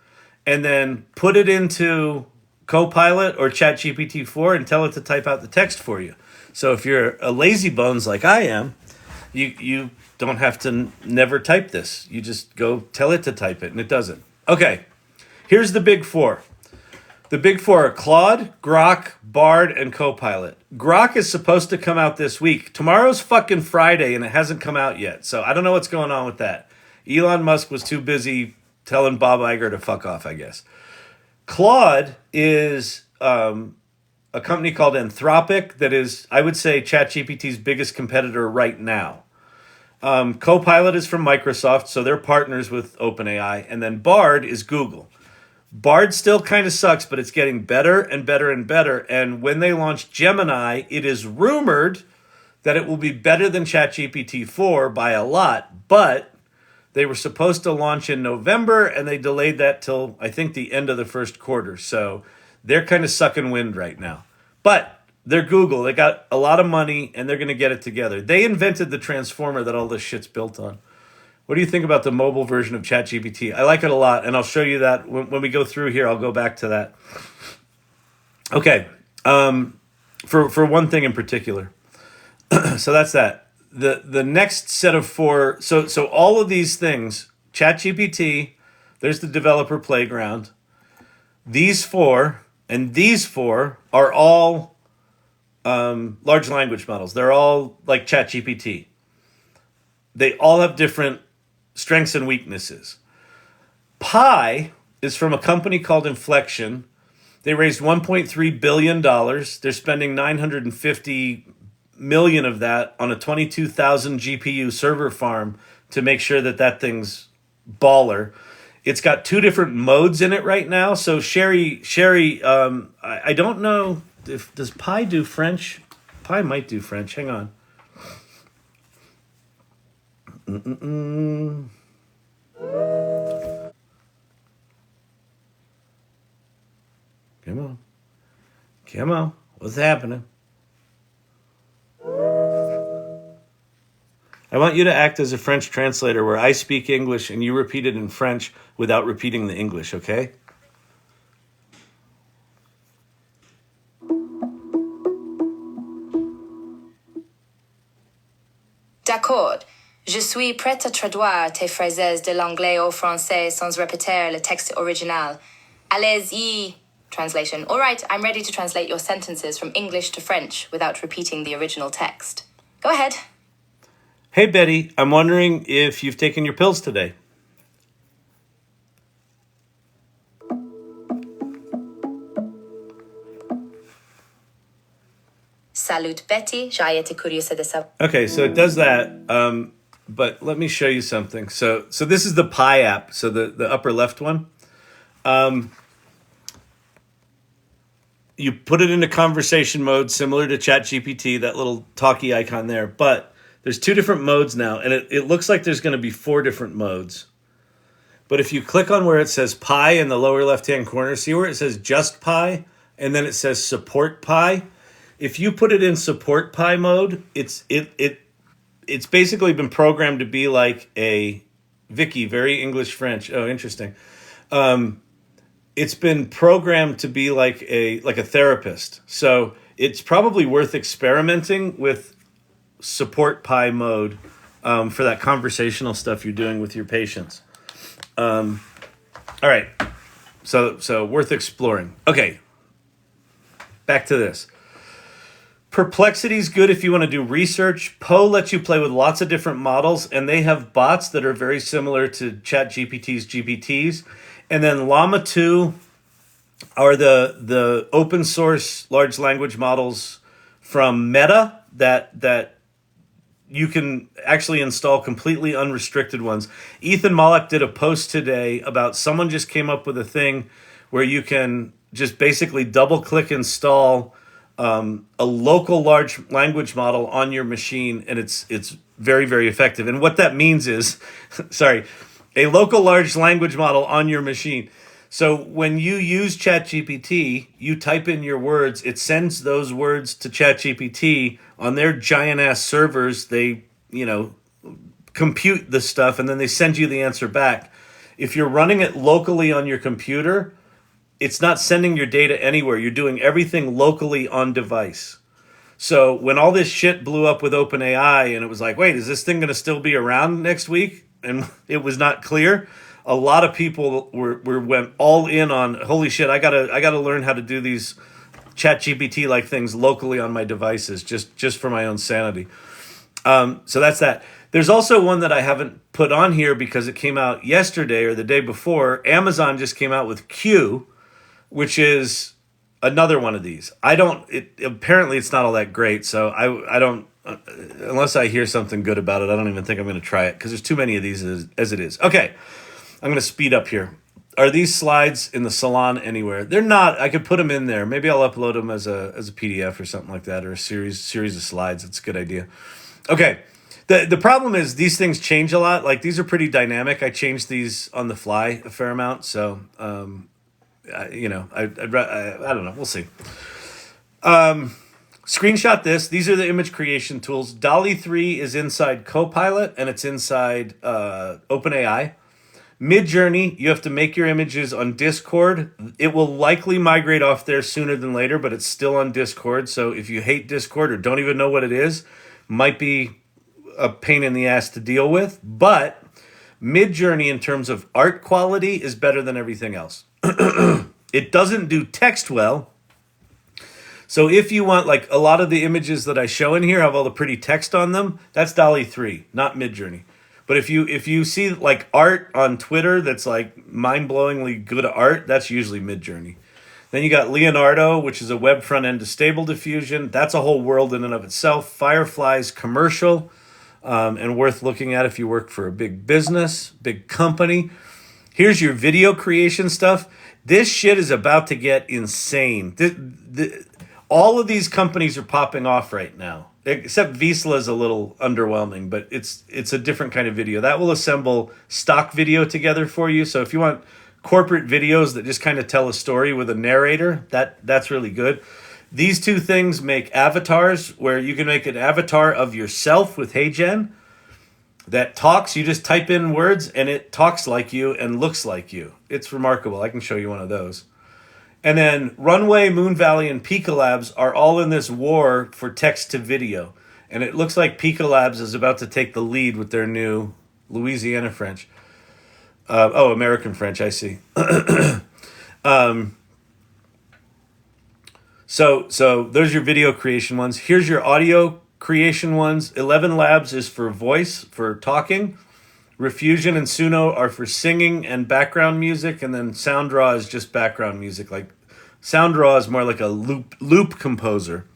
and then put it into Copilot or ChatGPT 4 and tell it to type out the text for you. So if you're a lazy bones like I am, you don't have to never type this. You just go tell it to type it and it does it. Okay, here's the big four. The big four are Claude, Grok, Bard, and Copilot. Grok is supposed to come out this week. Tomorrow's fucking Friday and it hasn't come out yet. So I don't know what's going on with that. Elon Musk was too busy telling Bob Iger to fuck off, I guess. Claude is a company called Anthropic that is, I would say, ChatGPT's biggest competitor right now. Copilot is from Microsoft, so they're partners with OpenAI. And then Bard is Google. Bard still kind of sucks, but it's getting better and better and better. And when they launch Gemini, it is rumored that it will be better than ChatGPT-4 by a lot. But they were supposed to launch in November, and they delayed that till, I think, the end of the first quarter. So they're kind of sucking wind right now. But they're Google. They got a lot of money, and they're going to get it together. They invented the transformer that all this shit's built on. What do you think about the mobile version of ChatGPT? I like it a lot, and I'll show you that when we go through here. I'll go back to that. Okay, for one thing in particular. So that's that. The next set of four. So all of these things, ChatGPT. There's the developer playground. These four and these four are all large language models. They're all like ChatGPT. They all have different strengths and weaknesses. Pi is from a company called Inflection. They raised $1.3 billion. They're spending $950 million of that on a 22,000 GPU server farm to make sure that that thing's baller. It's got two different modes in it right now. So Sherry, I don't know if, does Pi do French? Pi might do French. Hang on. Come on. Come on. What's happening? I want you to act as a French translator where I speak English and you repeat it in French without repeating the English, okay? D'accord. Je suis prête à traduire tes phrases de l'anglais au français sans répéter le texte original. Allez-y. Translation. All right, I'm ready to translate your sentences from English to French without repeating the original text. Go ahead. Hey, Betty, I'm wondering if you've taken your pills today. Salut Betty, j'ai été curieuse de savoir. Okay, so it does that, but let me show you something. So this is the Pi app, so the upper left one. You put it into conversation mode, similar to ChatGPT, that little talkie icon there. But there's two different modes now, and it looks like there's going to be four different modes. But if you click on where it says Pi in the lower left-hand corner, see where it says just Pi, and then it says support Pi? If you put it in support Pi mode, it's basically been programmed to be like a Vicky, very English French. Oh, interesting. It's been programmed to be like a therapist. So it's probably worth experimenting with support Pi mode for that conversational stuff you're doing with your patients. All right. So worth exploring. Okay. Back to this. Perplexity is good if you want to do research. Poe lets you play with lots of different models, and they have bots that are very similar to ChatGPT's GPTs. And then Llama 2 are the open source large language models from Meta that you can actually install completely unrestricted ones. Ethan Mollick did a post today about someone just came up with a thing where you can just basically double click install a local large language model on your machine, and it's very, very effective. And what that means is, a local large language model on your machine. So when you use ChatGPT, you type in your words, it sends those words to ChatGPT on their giant ass servers. They, compute the stuff, and then they send you the answer back. If you're running it locally on your computer, it's not sending your data anywhere. You're doing everything locally on device. So when all this shit blew up with OpenAI and it was like, wait, is this thing going to still be around next week? And it was not clear. A lot of people went all in on, holy shit, I gotta learn how to do these ChatGPT like things locally on my devices just for my own sanity. So that's that. There's also one that I haven't put on here because it came out yesterday or the day before. Amazon just came out with Q, which is another one of these. Apparently it's not all that great, so I don't unless I hear something good about it, I don't even think I'm going to try it because there's too many of these as it is. Okay, I'm going to speed up here. Are these slides in the salon anywhere? They're not. I could put them in there. Maybe I'll upload them as a PDF or something like that, or a series of slides. It's a good idea. Okay. The problem is these things change a lot. Like these are pretty dynamic. I changed these on the fly a fair amount. So, I don't know. We'll see. Screenshot this. These are the image creation tools. DALL-E 3 is inside Copilot and it's inside OpenAI. Midjourney, you have to make your images on Discord. It will likely migrate off there sooner than later, but it's still on Discord. So if you hate Discord or don't even know what it is, might be a pain in the ass to deal with. But Midjourney, in terms of art quality, is better than everything else. It doesn't do text well. So if you want, like a lot of the images that I show in here have all the pretty text on them, that's DALL-E 3, not Midjourney. But if you see like art on Twitter that's like mind-blowingly good art, that's usually Midjourney. Then you got Leonardo, which is a web front end to stable diffusion. That's a whole world in and of itself. Firefly's commercial and worth looking at if you work for a big business, big company. Here's your video creation stuff. This shit is about to get insane. All of these companies are popping off right now. Except Vizsla is a little underwhelming, but it's a different kind of video. That will assemble stock video together for you. So if you want corporate videos that just kind of tell a story with a narrator, that's really good. These two things make avatars where you can make an avatar of yourself with HeyGen that talks. You just type in words and it talks like you and looks like you. It's remarkable. I can show you one of those. And then Runway, Moon Valley, and Pika Labs are all in this war for text to video. And it looks like Pika Labs is about to take the lead with their new Louisiana French. American French, I see. So those are your video creation ones. Here's your audio creation ones. 11 Labs is for voice, for talking. Refusion and Suno are for singing and background music, and then SoundDraw is just background music. Like SoundDraw is more like a loop composer.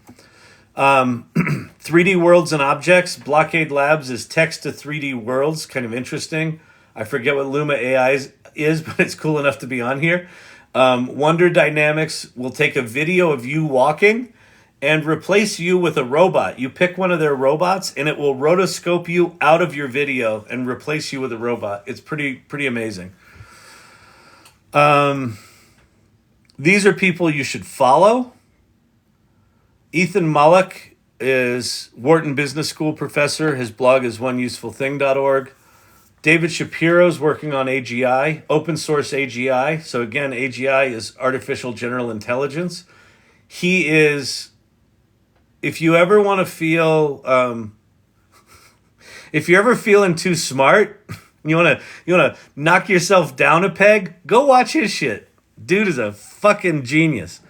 3D worlds and objects. Blockade Labs is text to 3D worlds, kind of interesting. I forget what Luma AI is, but it's cool enough to be on here. Wonder Dynamics will take a video of you walking and replace you with a robot. You pick one of their robots and it will rotoscope you out of your video and replace you with a robot. It's pretty amazing. These are people you should follow. Ethan Mullock is Wharton Business School professor. His blog is oneusefulthing.org. David Shapiro's working on AGI, open source AGI. So again, AGI is artificial general intelligence. He is... If you ever want to feel, if you're ever feeling too smart, you want to knock yourself down a peg, go watch his shit. Dude is a fucking genius.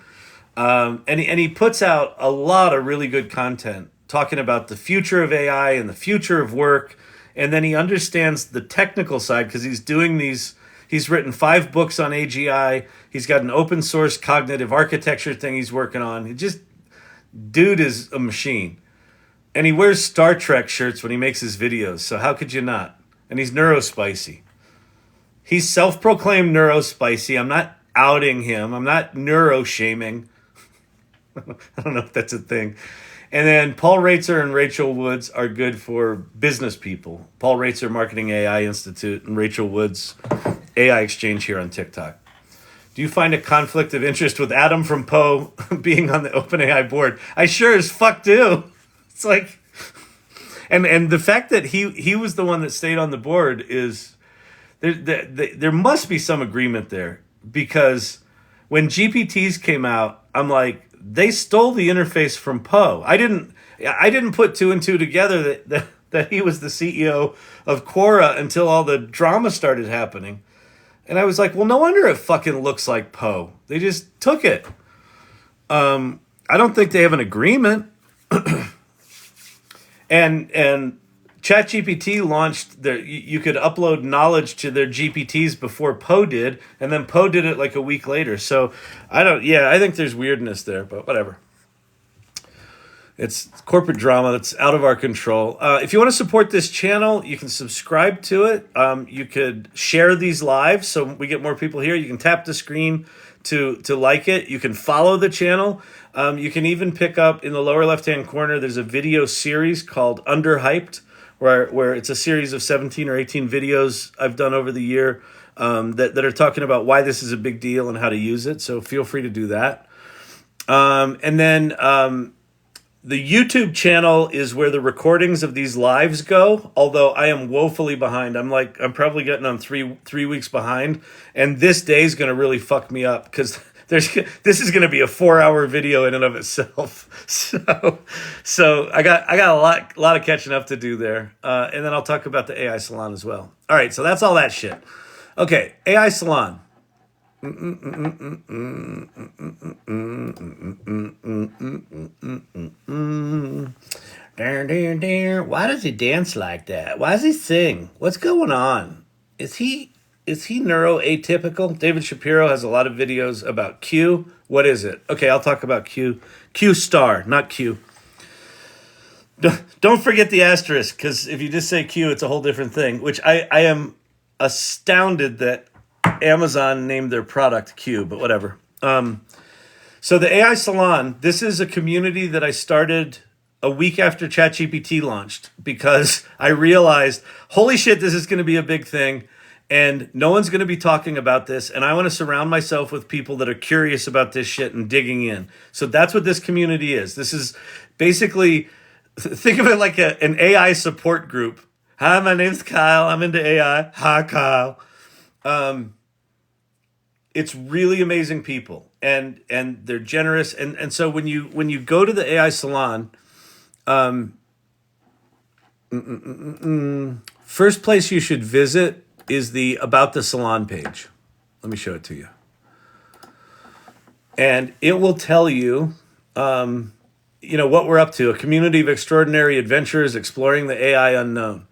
And he puts out a lot of really good content talking about the future of AI and the future of work. And then he understands the technical side because he's doing these. He's written 5 books on AGI. He's got an open source cognitive architecture thing he's working on. Dude is a machine. And he wears Star Trek shirts when he makes his videos, so how could you not? And he's neurospicy. He's self-proclaimed neurospicy. I'm not outing him. I'm not neuroshaming. I don't know if that's a thing. And then Paul Reitzer and Rachel Woods are good for business people. Paul Reitzer, Marketing AI Institute, and Rachel Woods, AI Exchange here on TikTok. Do you find a conflict of interest with Adam from Poe being on the OpenAI board? I sure as fuck do. It's like, and the fact that he was the one that stayed on the board is, there must be some agreement there, because when GPTs came out, I'm like, they stole the interface from Poe. I didn't put 2 and 2 together that he was the CEO of Quora until all the drama started happening. And I was like, well, no wonder it fucking looks like Poe. They just took it. I don't think they have an agreement. and ChatGPT launched you could upload knowledge to their GPTs before Poe did, and then Poe did it like a week later. So I think there's weirdness there, but whatever. It's corporate drama that's out of our control. If you want to support this channel, you can subscribe to it. You could share these live so we get more people here. You can tap the screen to like it. You can follow the channel. You can even pick up in the lower left-hand corner, there's a video series called Underhyped, where it's a series of 17 or 18 videos I've done over the year that are talking about why this is a big deal and how to use it. So feel free to do that. And then the YouTube channel is where the recordings of these lives go, although I am woefully behind. I'm probably getting on three weeks behind, and this day is going to really fuck me up because this is going to be a 4-hour video in and of itself. So I got a lot of catching up to do there, and then I'll talk about the AI Salon as well. All right, so that's all that shit. Okay, AI Salon. Why does he dance like that? Why does he sing? What's going on? Is he neuroatypical? David Shapiro has a lot of videos about Q. What is it? Okay, I'll talk about Q. Q star, not Q. Don't forget the asterisk, because if you just say Q, it's a whole different thing, which I am astounded that Amazon named their product Q, but whatever. So the AI Salon, this is a community that I started a week after ChatGPT launched because I realized, holy shit, this is going to be a big thing and no one's going to be talking about this. And I want to surround myself with people that are curious about this shit and digging in. So that's what this community is. This is basically, think of it like an AI support group. Hi, my name's Kyle. I'm into AI. Hi, Kyle. It's really amazing people and they're generous. And so when you go to the AI Salon, first place you should visit is the About the Salon page. Let me show it to you. And it will tell you, what we're up to, a community of extraordinary adventurers exploring the AI unknown.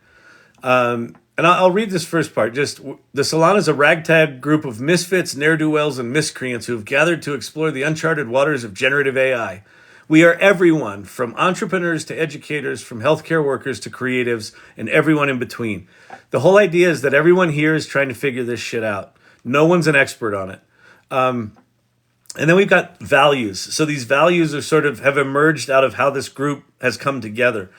And I'll read this first part. Just, the Salon is a ragtag group of misfits, ne'er-do-wells, and miscreants who have gathered to explore the uncharted waters of generative AI. We are everyone, from entrepreneurs to educators, from healthcare workers to creatives, and everyone in between. The whole idea is that everyone here is trying to figure this shit out. No one's an expert on it. And then we've got values. So these values are have emerged out of how this group has come together.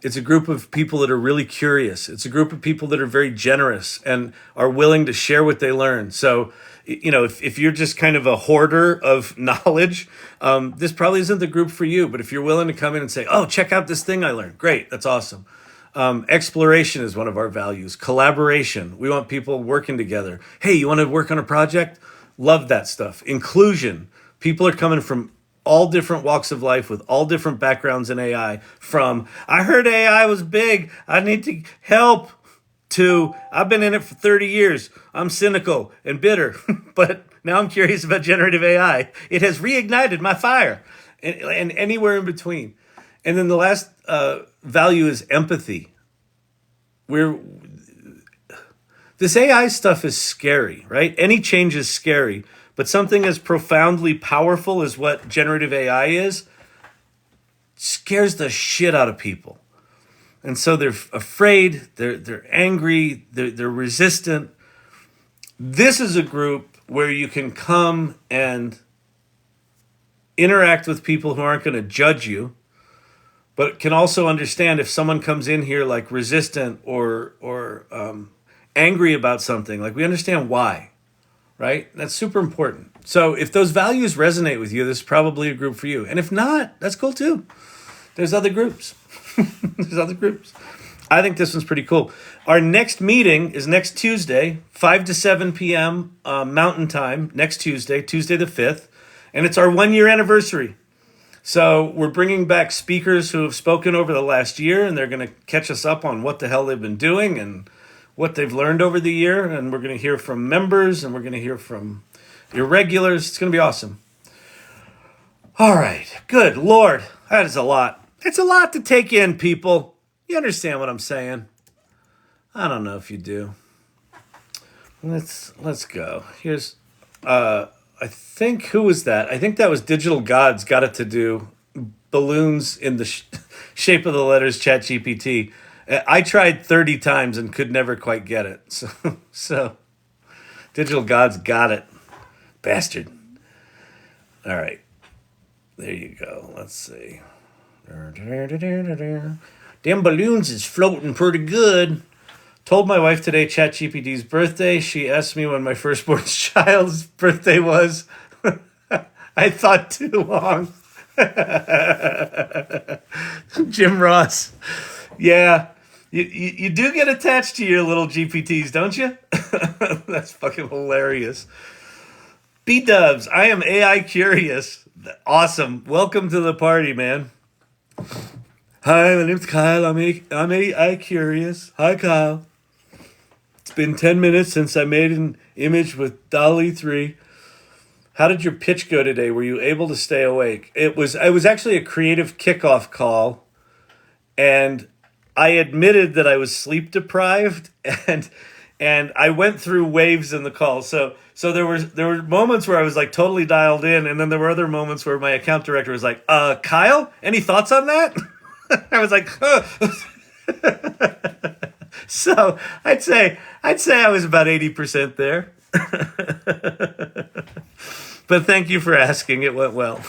It's a group of people that are really curious. It's a group of people that are very generous and are willing to share what they learn. So, if you're just kind of a hoarder of knowledge, this probably isn't the group for you. But if you're willing to come in and say, oh, check out this thing I learned. Great. That's awesome. Exploration is one of our values. Collaboration. We want people working together. Hey, you want to work on a project? Love that stuff. Inclusion. People are coming from all different walks of life with all different backgrounds in AI, from I heard AI was big, I need to help, to I've been in it for 30 years, I'm cynical and bitter, but now I'm curious about generative AI. It has reignited my fire, and anywhere in between. And then the last value is empathy. This AI stuff is scary, right? Any change is scary. But something as profoundly powerful as what generative AI is scares the shit out of people. And so they're afraid, they're angry, they're resistant. This is a group where you can come and interact with people who aren't going to judge you, but can also understand if someone comes in here like resistant or angry about something, like we understand why. Right? That's super important. So if those values resonate with you, this is probably a group for you. And if not, that's cool too. There's other groups. There's other groups. I think this one's pretty cool. Our next meeting is next Tuesday, 5 to 7 p.m. Mountain Time, next Tuesday the 5th. And it's our 1-year anniversary. So we're bringing back speakers who have spoken over the last year, and they're going to catch us up on what the hell they've been doing and what they've learned over the year. And we're going to hear from members, and we're going to hear from irregulars. It's going to be awesome. All right. Good Lord. That is a lot. It's a lot to take in, people. You understand what I'm saying? I don't know if you do. Let's go. Here's, I think, who was that? I think that was Digital Gods got it to do. balloons in the shape of the letters ChatGPT. I tried 30 times and could never quite get it. So Digital Gods got it. Bastard. All right. There you go. Let's see. Them balloons is floating pretty good. Told my wife today ChatGPT's birthday. She asked me when my firstborn child's birthday was. I thought too long. Jim Ross. Yeah. You do get attached to your little GPTs, don't you? That's fucking hilarious. B-dubs, I am AI curious. Awesome. Welcome to the party, man. Hi, my name's Kyle. I'm AI curious. Hi, Kyle. It's been 10 minutes since I made an image with DALL-E 3. How did your pitch go today? Were you able to stay awake? It was actually a creative kickoff call, and I admitted that I was sleep deprived, and I went through waves in the call. So there were moments where I was like totally dialed in, and then there were other moments where my account director was like, Kyle, any thoughts on that? I was like, So I'd say I was about 80% there. But thank you for asking. It went well.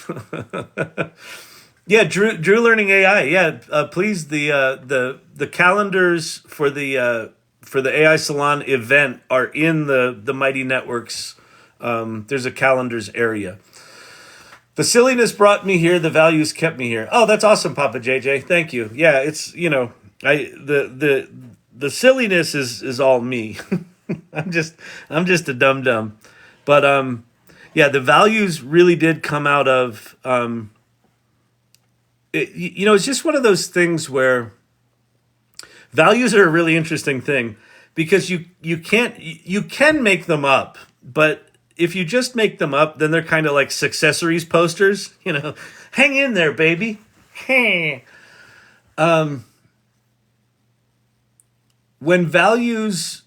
Yeah, Drew learning AI. Yeah, please the calendars for the AI Salon event are in the Mighty Networks. There's a calendars area. The silliness brought me here. The values kept me here. Oh, that's awesome, Papa JJ. Thank you. Yeah, it's the silliness is all me. I'm just a dum-dum. But yeah, the values really did come out of it's just one of those things where values are a really interesting thing, because you can make them up, but if you just make them up, then they're kind of like accessories posters, hang in there, baby. Hey. When values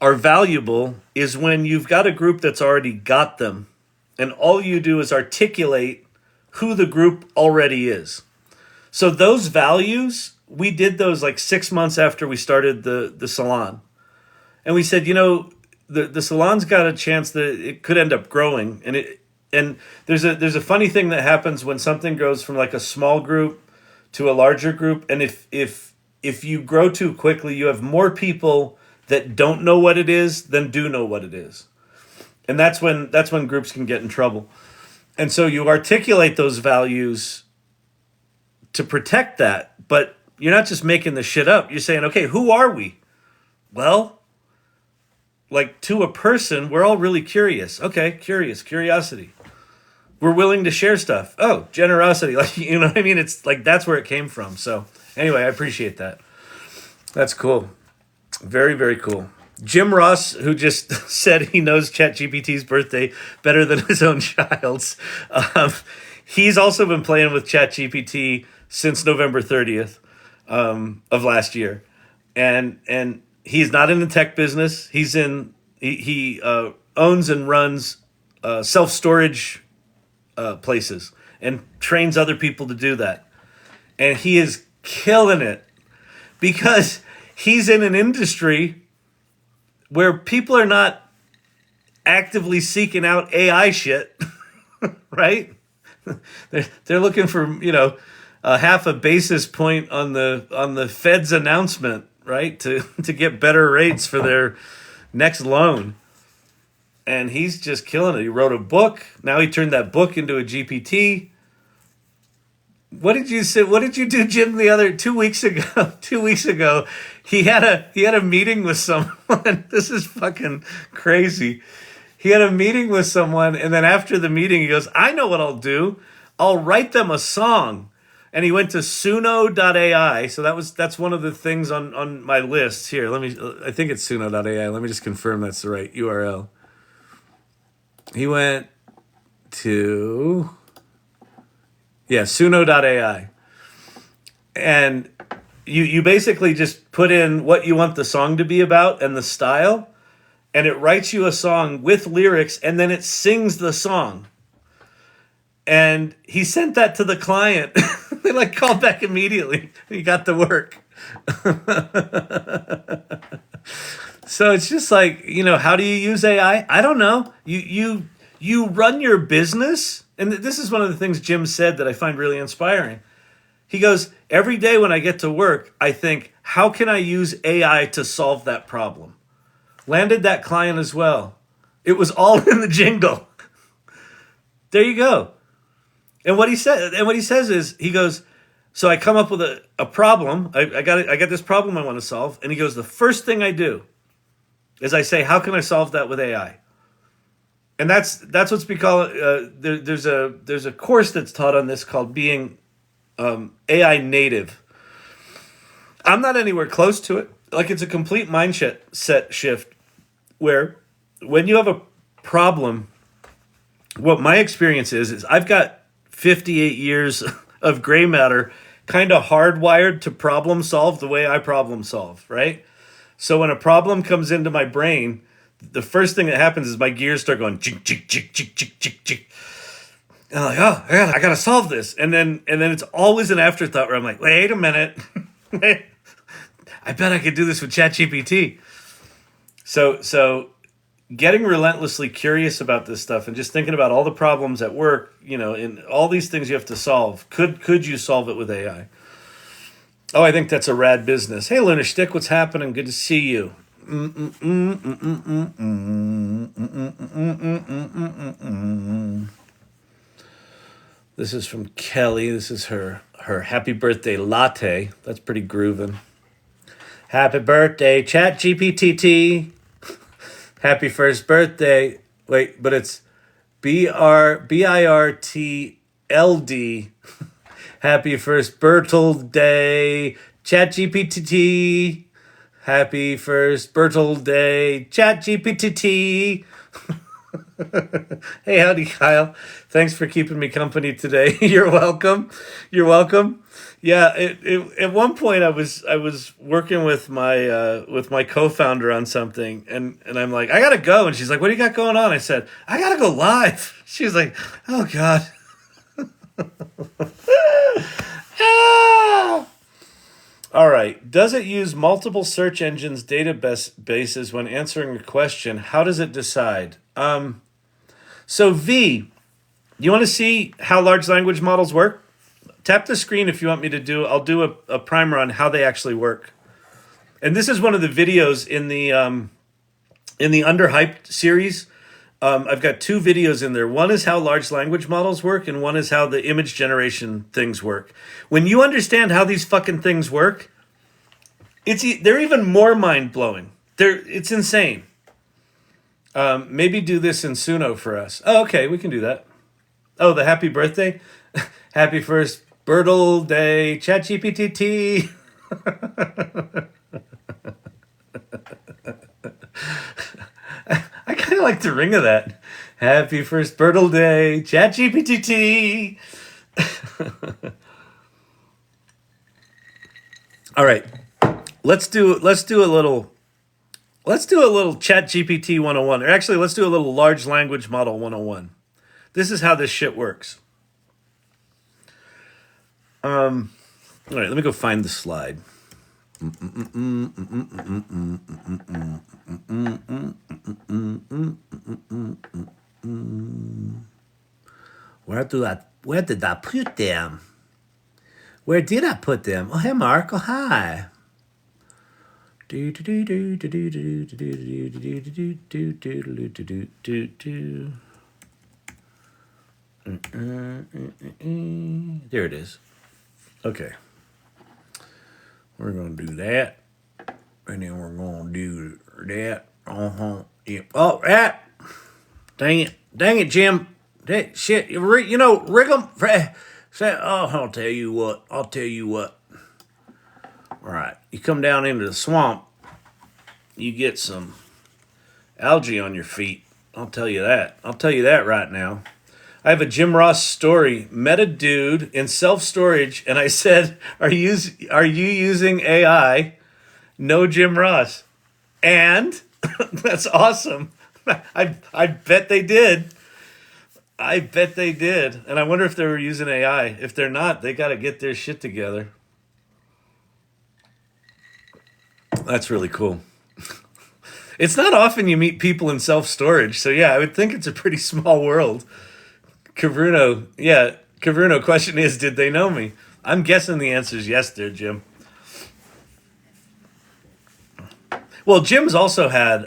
are valuable is when you've got a group that's already got them, and all you do is articulate who the group already is. So those values, we did those like 6 months after we started the salon. And we said, the salon's got a chance that it could end up growing. And there's a funny thing that happens when something goes from like a small group to a larger group. And if you grow too quickly, you have more people that don't know what it is than do know what it is. And that's when groups can get in trouble. And so you articulate those values to protect that, but you're not just making the shit up. You're saying, okay, who are we? Well, like to a person, we're all really curious. Okay, curiosity. We're willing to share stuff. Oh, generosity. Like, you know what I mean? It's like, that's where it came from. So anyway, I appreciate that. That's cool. Very, very cool. Jim Ross, who just said he knows ChatGPT's birthday better than his own child's. He's also been playing with ChatGPT since November 30th of last year. And he's not in the tech business. He owns and runs self-storage places and trains other people to do that. And he is killing it because he's in an industry where people are not actively seeking out AI shit, right? They're looking for, half a basis point on the Fed's announcement, right? To get better rates for their next loan. And he's just killing it. He wrote a book. Now he turned that book into a GPT. What did you say? What did you do, Jim, 2 weeks ago? 2 weeks ago, he had a meeting with someone. This is fucking crazy. He had a meeting with someone, and then after the meeting, he goes, I know what I'll do. I'll write them a song. And he went to suno.ai. So that's one of the things on my list here. I think it's suno.ai. Let me just confirm that's the right URL. He went to suno.ai. And you basically just put in what you want the song to be about and the style, and it writes you a song with lyrics, and then it sings the song. And he sent that to the client. They like called back immediately. He got the work. So it's just like, how do you use AI? I don't know. You run your business, and this is one of the things Jim said that I find really inspiring. He goes, every day when I get to work, I think, how can I use AI to solve that problem? Landed that client as well. It was all in the jingle. There you go. And what he says is, he goes, so I come up with a problem. I got this problem I want to solve. And he goes, the first thing I do is I say, how can I solve that with AI? And that's what's called. There's a course that's taught on this called being AI native. I'm not anywhere close to it. Like, it's a complete mindset shift where when you have a problem, what my experience is I've got 58 years of gray matter kind of hardwired to problem solve the way I problem solve, right? So when a problem comes into my brain, the first thing that happens is my gears start going chick, chick, chick, chick, chick, chick, chick. And I'm like, oh, I gotta solve this. And then it's always an afterthought where I'm like, wait a minute. I bet I could do this with ChatGPT. So getting relentlessly curious about this stuff and just thinking about all the problems at work, in all these things you have to solve. Could you solve it with AI? Oh, I think that's a rad business. Hey, Luna Shtick, what's happening? Good to see you. This is from Kelly. This is her happy birthday latte. That's pretty groovin'. Happy birthday, ChatGPT. Happy first birthday. Wait, but it's BIRTLD. Happy first birthday, ChatGPT. Happy first birthday, ChatGPT. Hey, howdy, Kyle. Thanks for keeping me company today. You're welcome. Yeah, at one point I was working with my co-founder on something, and I'm like, I gotta go, and she's like, what do you got going on? I said, I gotta go live. She's like, oh God. Ah! All right. Does it use multiple search engines databases when answering a question? How does it decide? So V, you want to see how large language models work? Tap the screen if you want me to do. I'll do a primer on how they actually work. And this is one of the videos in the Underhyped series. I've got two videos in there. One is how large language models work, and one is how the image generation things work. When you understand how these fucking things work, they're even more mind-blowing. It's insane. Maybe do this in Suno for us. Oh, okay, we can do that. Oh, the happy birthday? Happy first birthday, ChatGPT. I kind of like the ring of that. Happy first birthday, ChatGPT. All right, let's do a little ChatGPT 101, or actually, let's do a little large language model 101. This is how this shit works. All right, let me go find the slide. Where did I put them? Where did I put them? Oh, hey, Mark. Oh, hi. There it is. Okay. We're going to do that. And then we're going to do that. Yeah. Oh, that. Dang it, Jim. That shit. Rig them. Oh, I'll tell you what. All right. You come down into the swamp, you get some algae on your feet. I'll tell you that. Right now. I have a Jim Ross story. Met a dude in self-storage, and I said, are you using AI? No, Jim Ross. And that's awesome. I bet they did. I bet they did. And I wonder if they were using AI. If they're not, they got to get their shit together. That's really cool. It's not often you meet people in self-storage. So yeah, I would think it's a pretty small world. Cavruno, yeah. Cavruno, question is, did they know me? I'm guessing the answer is yes there, Jim. Well, Jim's also had,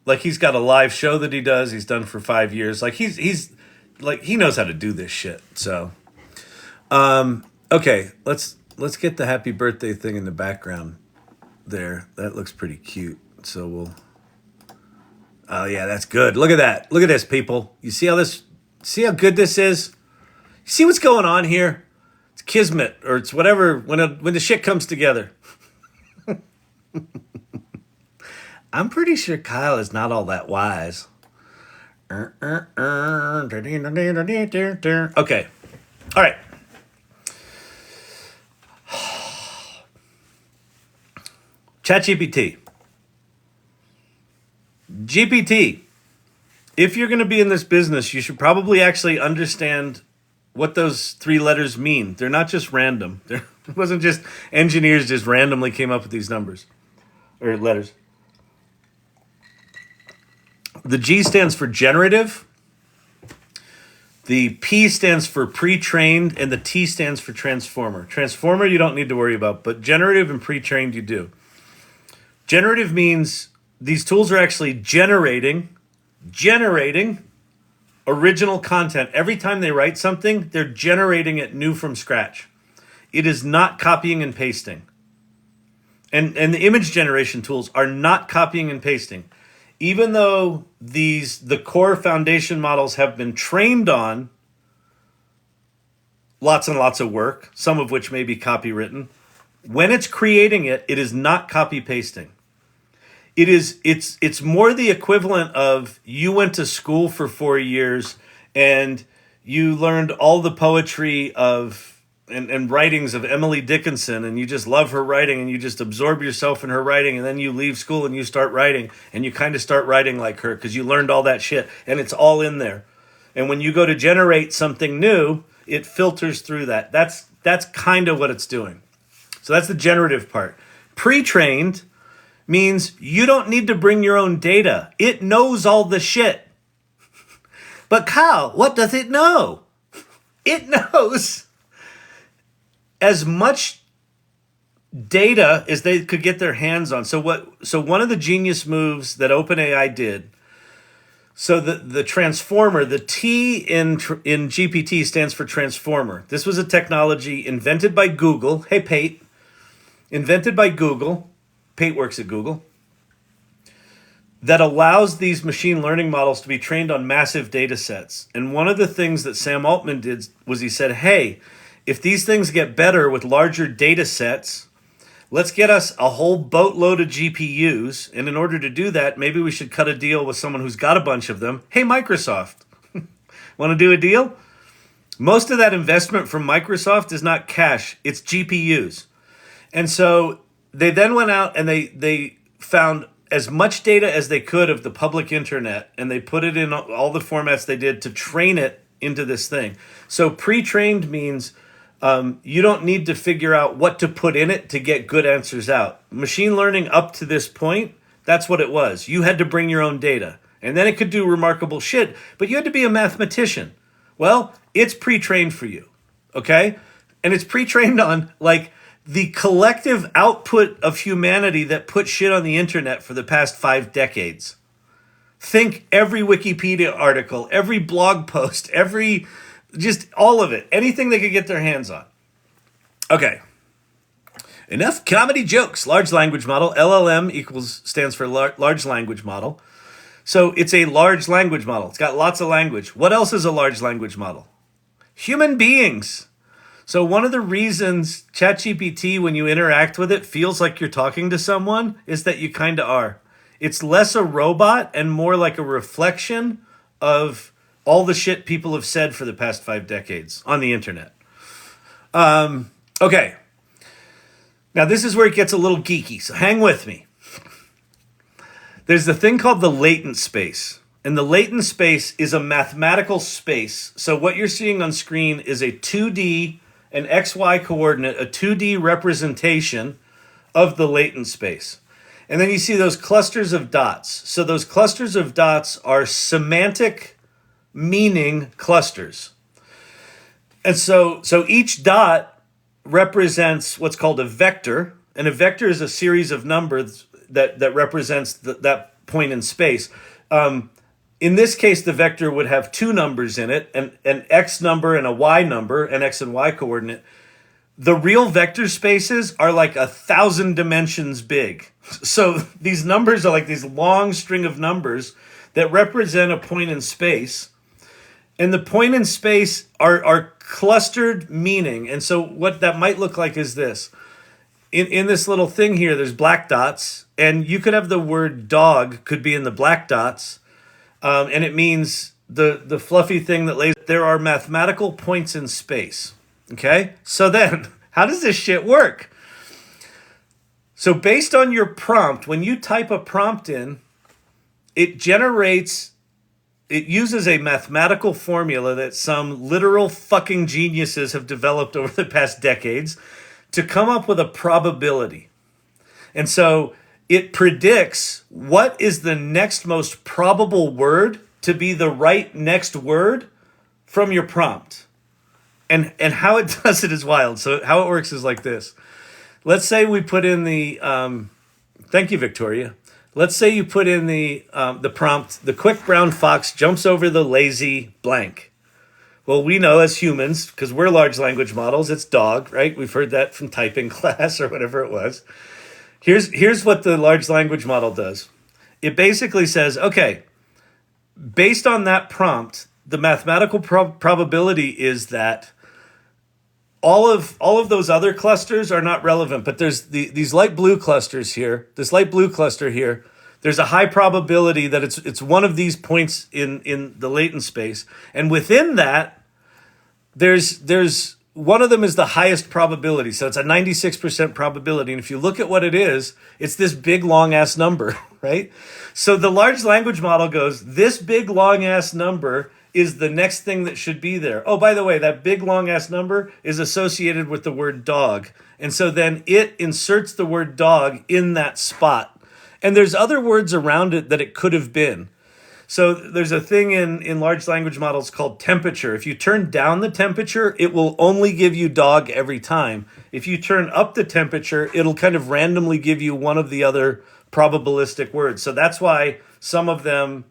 like he's got a live show that he does. He's done for 5 years. Like he's like, he knows how to do this shit. So, okay, let's get the happy birthday thing in the background there. That looks pretty cute. So we'll, oh yeah, that's good. Look at that. Look at this, people. You see how good this is? You see what's going on here? It's kismet, or it's whatever, when the shit comes together. I'm pretty sure Kyle is not all that wise. Okay. All right. ChatGPT. GPT. If you're going to be in this business, you should probably actually understand what those 3 letters mean. They're not just random. It wasn't just engineers just randomly came up with these numbers or letters. The G stands for generative. The P stands for pre-trained, and the T stands for transformer. Transformer you don't need to worry about, but generative and pre-trained you do. Generative means these tools are actually generating original content. Every time they write something, they're generating it new from scratch. It is not copying and pasting. And the image generation tools are not copying and pasting. Even though the core foundation models have been trained on lots and lots of work, some of which may be copywritten, when it's creating it, it is not copy pasting. It's more the equivalent of you went to school for 4 years and you learned all the poetry of and writings of Emily Dickinson, and you just love her writing and you just absorb yourself in her writing, and then you leave school and you start writing and you kind of start writing like her because you learned all that shit and it's all in there. And when you go to generate something new, it filters through that. That's kind of what it's doing. So that's the generative part. Pre-trained means you don't need to bring your own data. It knows all the shit. But Kyle, what does it know? It knows as much data as they could get their hands on. So one of the genius moves that OpenAI did, so the transformer, the T in GPT stands for transformer. This was a technology invented by Google. Hey, Pate. Invented by Google. Pate works at Google. That allows these machine learning models to be trained on massive data sets. And one of the things that Sam Altman did was he said, hey, if these things get better with larger data sets, let's get us a whole boatload of GPUs. And in order to do that, maybe we should cut a deal with someone who's got a bunch of them. Hey, Microsoft, want to do a deal? Most of that investment from Microsoft is not cash, it's GPUs. And so they then went out and they found as much data as they could of the public internet, and they put it in all the formats they did to train it into this thing. So pre-trained means you don't need to figure out what to put in it to get good answers out. Machine learning up to this point, that's what it was. You had to bring your own data. And then it could do remarkable shit, but you had to be a mathematician. Well, it's pre-trained for you, okay? And it's pre-trained on, like, the collective output of humanity that put shit on the internet for the past 5 decades. Think every Wikipedia article, every blog post, just all of it. Anything they could get their hands on. Okay. Enough comedy jokes. Large language model. LLM stands for large language model. So it's a large language model. It's got lots of language. What else is a large language model? Human beings. So one of the reasons ChatGPT, when you interact with it, feels like you're talking to someone is that you kind of are. It's less a robot and more like a reflection of all the shit people have said for the past 5 decades on the internet. Okay. Now this is where it gets a little geeky, so hang with me. There's the thing called the latent space. And the latent space is a mathematical space. So what you're seeing on screen is a 2D, an XY coordinate, a 2D representation of the latent space. And then you see those clusters of dots. So those clusters of dots are semantic meaning clusters. And so each dot represents what's called a vector. And a vector is a series of numbers that represents that point in space. In this case, the vector would have two numbers in it, an x number and a y number, an x and y coordinate. The real vector spaces are like 1,000 dimensions big. So these numbers are like these long string of numbers that represent a point in space. And the point in space are clustered meaning. And so what that might look like is this. In this little thing here, there's black dots. And you could have the word dog could be in the black dots. And it means the fluffy thing that lays. There are mathematical points in space. Okay? So then, how does this shit work? So based on your prompt, when you type a prompt in, it uses a mathematical formula that some literal fucking geniuses have developed over the past decades to come up with a probability. And so it predicts what is the next most probable word to be the right next word from your prompt. And how it does it is wild. So how it works is like this. Let's say we put in the, thank you, Victoria. Let's say you put in the prompt, the quick brown fox jumps over the lazy blank. Well, we know as humans, because we're large language models, it's dog, right? We've heard that from typing class or whatever it was. Here's what the large language model does. It basically says, okay, based on that prompt, the mathematical probability is that all of those other clusters are not relevant, but there's these light blue clusters here, this light blue cluster here. There's a high probability that it's one of these points in the latent space. And within that, there's one of them is the highest probability. So it's a 96% probability. And if you look at what it is, it's this big long ass number, right? So the large language model goes, this big long ass number is the next thing that should be there. Oh, by the way, that big long ass number is associated with the word dog. And so then it inserts the word dog in that spot. And there's other words around it that it could have been. So there's a thing in large language models called temperature. If you turn down the temperature, it will only give you dog every time. If you turn up the temperature, it'll kind of randomly give you one of the other probabilistic words. So that's why some of them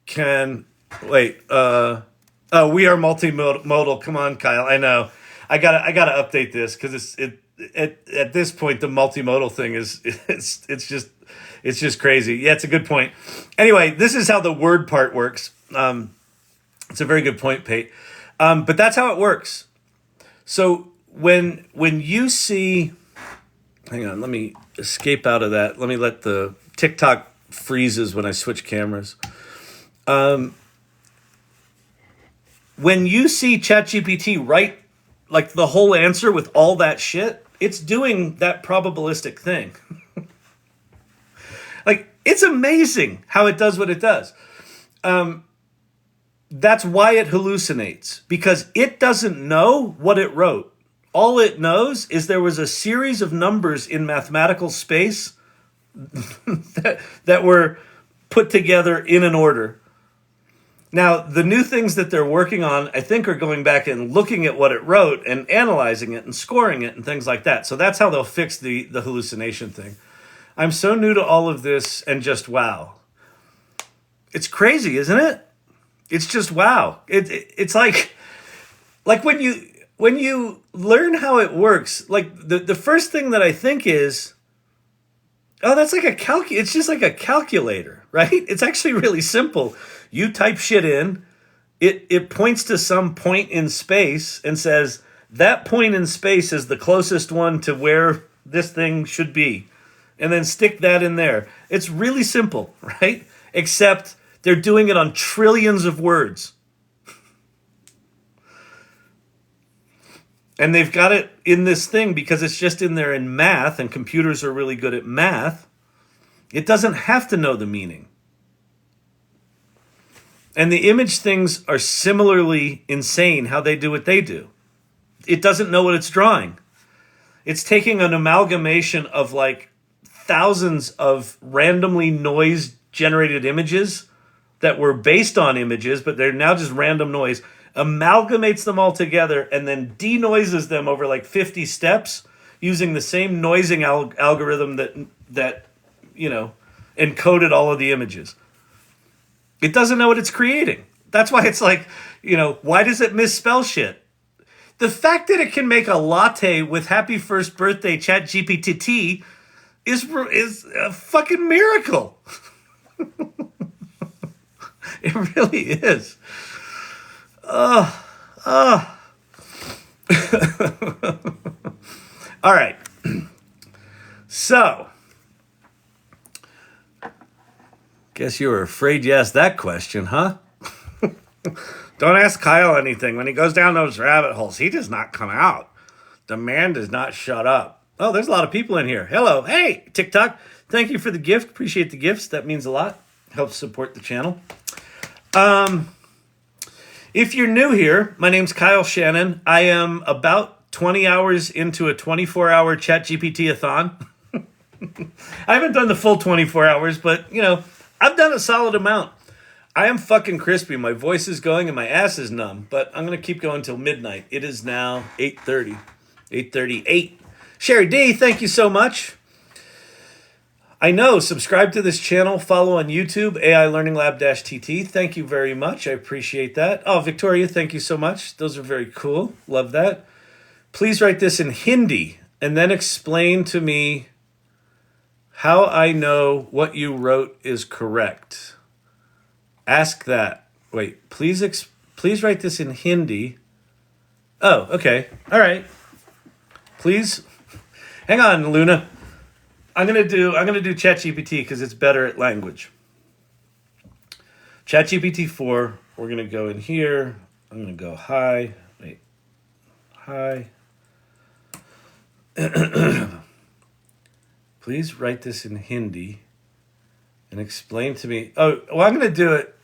can... Wait, we are multimodal. Come on, Kyle. I know. I gotta update this because at this point the multimodal thing is it's just crazy. Yeah, it's a good point. Anyway, this is how the word part works. It's a very good point, Pate. But that's how it works. So when you see, hang on, let me escape out of that. Let me let the TikTok freezes when I switch cameras. When you see ChatGPT write like the whole answer with all that shit, it's doing that probabilistic thing. Like, it's amazing how it does what it does. That's why it hallucinates, because it doesn't know what it wrote. All it knows is there was a series of numbers in mathematical space that were put together in an order. Now, the new things that they're working on, I think, are going back and looking at what it wrote and analyzing it and scoring it and things like that. So that's how they'll fix the hallucination thing. I'm so new to all of this and just wow. It's crazy, isn't it? It's just wow. It's like when you learn how it works, like the first thing that I think is, oh, that's like it's just like a calculator, right? It's actually really simple. You type shit in, it points to some point in space and says, that point in space is the closest one to where this thing should be. And then stick that in there. It's really simple, right? Except they're doing it on trillions of words. And they've got it in this thing because it's just in there in math, and computers are really good at math. It doesn't have to know the meaning. And the image things are similarly insane how they do what they do. It doesn't know what it's drawing. It's taking an amalgamation of like thousands of randomly noise generated images that were based on images, but they're now just random noise, amalgamates them all together, and then denoises them over like 50 steps using the same noising algorithm that encoded all of the images. It doesn't know what it's creating. That's why it's like, why does it misspell shit? The fact that it can make a latte with happy first birthday ChatGPT is a fucking miracle. It really is. All right. So, guess you were afraid you asked that question, huh? Don't ask Kyle anything. When he goes down those rabbit holes, he does not come out. The man does not shut up. Oh, there's a lot of people in here. Hello. Hey, TikTok. Thank you for the gift. Appreciate the gifts. That means a lot. Helps support the channel. If you're new here, my name's Kyle Shannon. I am about 20 hours into a 24-hour ChatGPT-a-thon. I haven't done the full 24 hours, but, I've done a solid amount. I am fucking crispy. My voice is going and my ass is numb, but I'm going to keep going till midnight. It is now 8:30. 8:38. Sherry D, thank you so much. I know, subscribe to this channel, follow on YouTube, AI Learning Lab-TT. Thank you very much. I appreciate that. Oh, Victoria, thank you so much. Those are very cool. Love that. Please write this in Hindi and then explain to me how I know what you wrote is correct. Ask that. Wait, please write this in Hindi. Oh, okay. All right. Please. Hang on, Luna. I'm gonna do ChatGPT because it's better at language. ChatGPT 4. We're gonna go in here. I'm gonna go hi. Wait. Hi. Please write this in Hindi and explain to me. Oh, well, I'm gonna do it.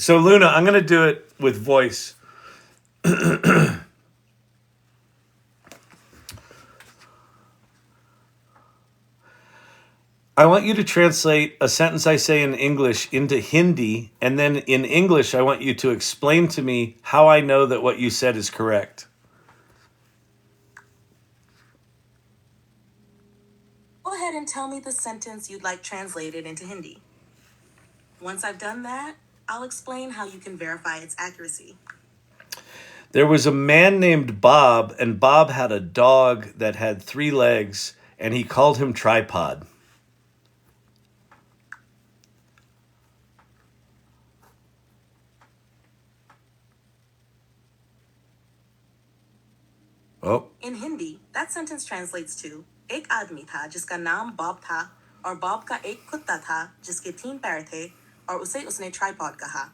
So Luna, I'm gonna do it with voice. I want you to translate a sentence I say in English into Hindi, and then in English, I want you to explain to me how I know that what you said is correct. Go ahead and tell me the sentence you'd like translated into Hindi. Once I've done that, I'll explain how you can verify its accuracy. There was a man named Bob, and Bob had a dog that had 3 legs, and he called him Tripod. Oh. In Hindi, that sentence translates to एक आदमी था जिसका नाम Bob था और Bob का एक कुत्ता था जिसके 3 पैर थे और उसे उसने tripod कहा.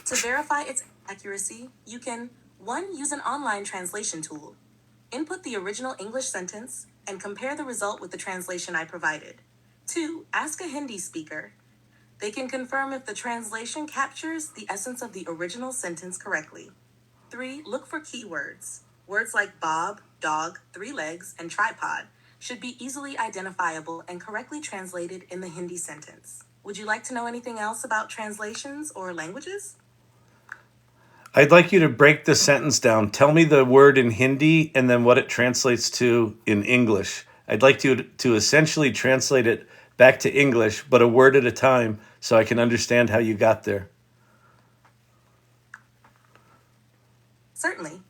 To verify its accuracy, you can 1. Use an online translation tool. Input the original English sentence and compare the result with the translation I provided. 2. Ask a Hindi speaker. They can confirm if the translation captures the essence of the original sentence correctly. 3. Look for keywords. Words like Bob, dog, 3 legs, and tripod should be easily identifiable and correctly translated in the Hindi sentence. Would you like to know anything else about translations or languages? I'd like you to break the sentence down. Tell me the word in Hindi and then what it translates to in English. I'd like you to essentially translate it back to English, but a word at a time, so I can understand how you got there. Certainly.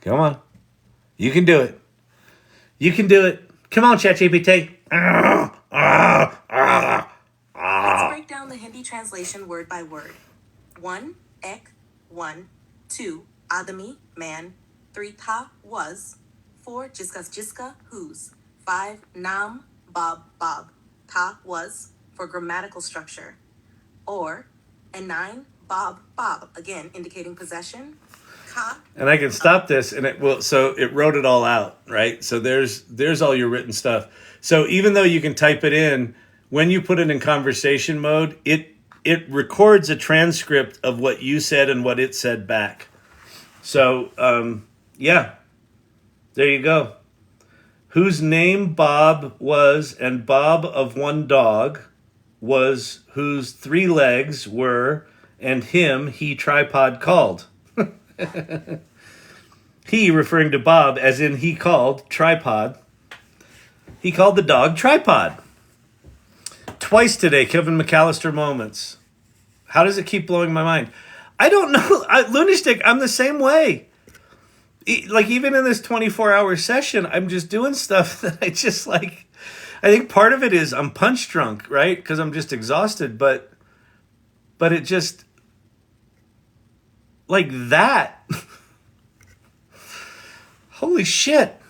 Come on. You can do it. You can do it. Come on, ChatGPT. Let's break down the Hindi translation word by word. 1. Ek, 1. 2. Adami, man. 3. Tha, was. 4. Jiska, whose. 5. Naam, Bob. Tha, was, for grammatical structure. And 9. Bob, again indicating possession. ta. And I can stop this, and it will. So it wrote it all out, right? So there's all your written stuff. So even though you can type it in, when you put it in conversation mode, it records a transcript of what you said and what it said back. So yeah, there you go. Whose name Bob was, and Bob of one dog was, whose 3 legs were, and him he tripod called. He, referring to Bob, as in he called tripod. He called the dog tripod. Twice today, Kevin McAllister moments. How does it keep blowing my mind? I don't know. Lunatic, I'm the same way. Like, even in this 24-hour session, I'm just doing stuff that I just like. I think part of it is I'm punch drunk, right? Because I'm just exhausted. But it just, like that. Holy shit.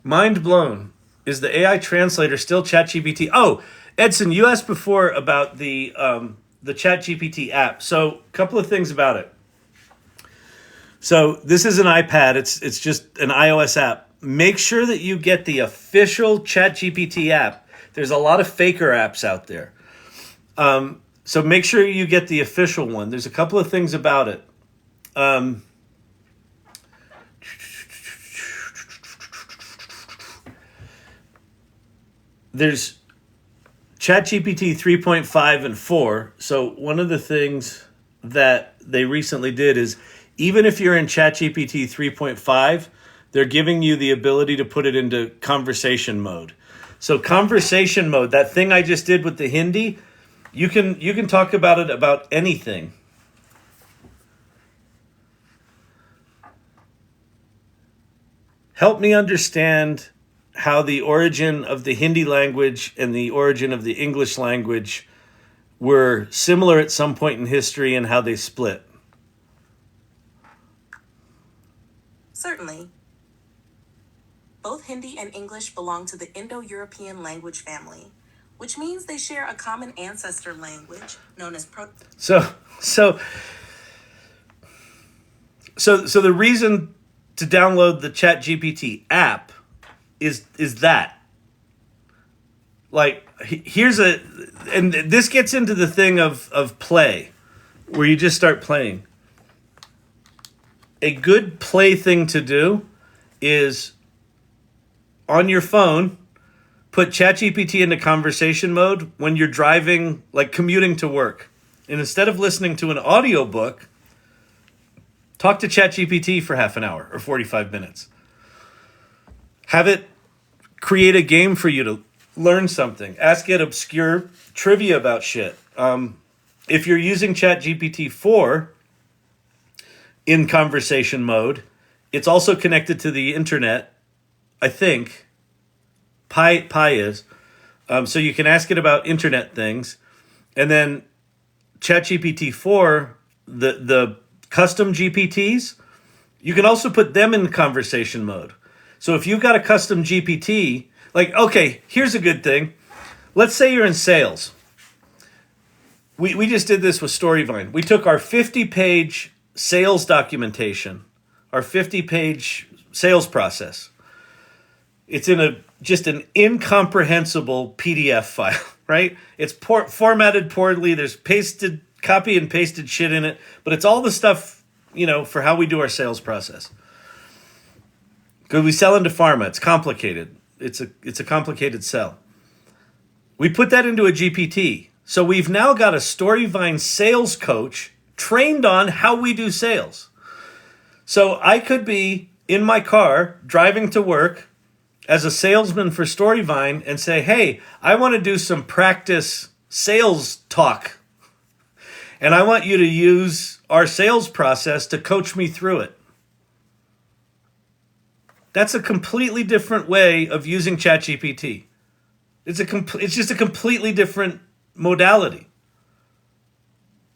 Mind blown. Is the AI translator still ChatGPT? Oh, Edson, you asked before about the ChatGPT app. So, a couple of things about it. So, this is an iPad. It's just an iOS app. Make sure that you get the official ChatGPT app. There's a lot of faker apps out there. So, make sure you get the official one. There's a couple of things about it. There's ChatGPT 3.5 and 4. So one of the things that they recently did is, even if you're in ChatGPT 3.5, they're giving you the ability to put it into conversation mode. So conversation mode, that thing I just did with the Hindi, you can talk about it about anything. Help me understand how the origin of the Hindi language and the origin of the English language were similar at some point in history and how they split. Certainly. Both Hindi and English belong to the Indo-European language family, which means they share a common ancestor language known as So the reason to download the ChatGPT app is that, like, and this gets into the thing of play, where you just start playing. A good play thing to do is, on your phone, put ChatGPT into conversation mode when you're driving, like commuting to work. And instead of listening to an audiobook, talk to ChatGPT for half an hour or 45 minutes. Have it create a game for you to learn something. Ask it obscure trivia about shit. If you're using ChatGPT 4 in conversation mode, it's also connected to the internet, I think. Pi is. So you can ask it about internet things. And then ChatGPT 4, the custom GPTs, you can also put them in conversation mode. So if you've got a custom GPT, like, okay, here's a good thing. Let's say you're in sales. We just did this with Storyvine. We took our 50-page sales documentation, our 50-page sales process. It's in just an incomprehensible PDF file, right? It's formatted poorly. There's copy and pasted shit in it, but it's all the stuff, for how we do our sales process. Because we sell into pharma, it's complicated. It's a complicated sell. We put that into a GPT. So we've now got a Storyvine sales coach trained on how we do sales. So I could be in my car driving to work as a salesman for Storyvine and say, hey, I want to do some practice sales talk. And I want you to use our sales process to coach me through it. That's a completely different way of using ChatGPT. It's just a completely different modality.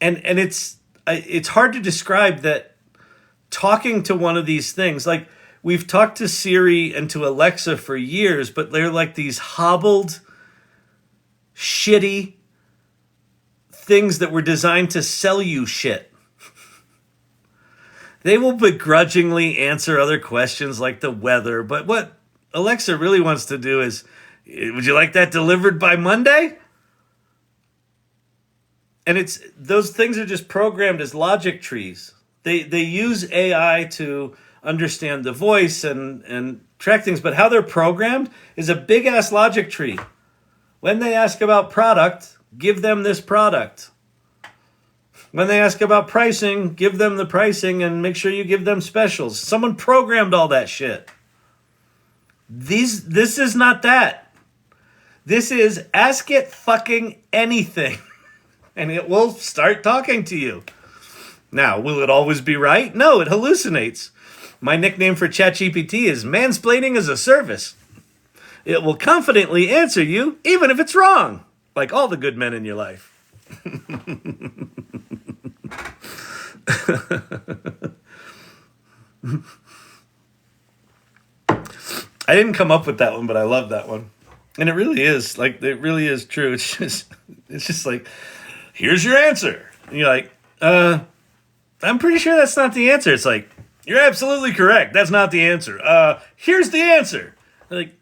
And it's hard to describe that. Talking to one of these things, like, we've talked to Siri and to Alexa for years, but they're like these hobbled, shitty things that were designed to sell you shit. They will begrudgingly answer other questions like the weather. But what Alexa really wants to do is, would you like that delivered by Monday? And it's those things are just programmed as logic trees. They use AI to understand the voice and track things, but how they're programmed is a big ass logic tree. When they ask about product, give them this product. When they ask about pricing, give them the pricing and make sure you give them specials. Someone programmed all that shit. This is not that. This is ask it fucking anything and it will start talking to you. Now, will it always be right? No, it hallucinates. My nickname for ChatGPT is mansplaining as a service. It will confidently answer you even if it's wrong, like all the good men in your life. I didn't come up with that one, but I love that one. And it really is true. It's just like, here's your answer. And you're like, I'm pretty sure that's not the answer. It's like, you're absolutely correct. That's not the answer. Here's the answer. Like,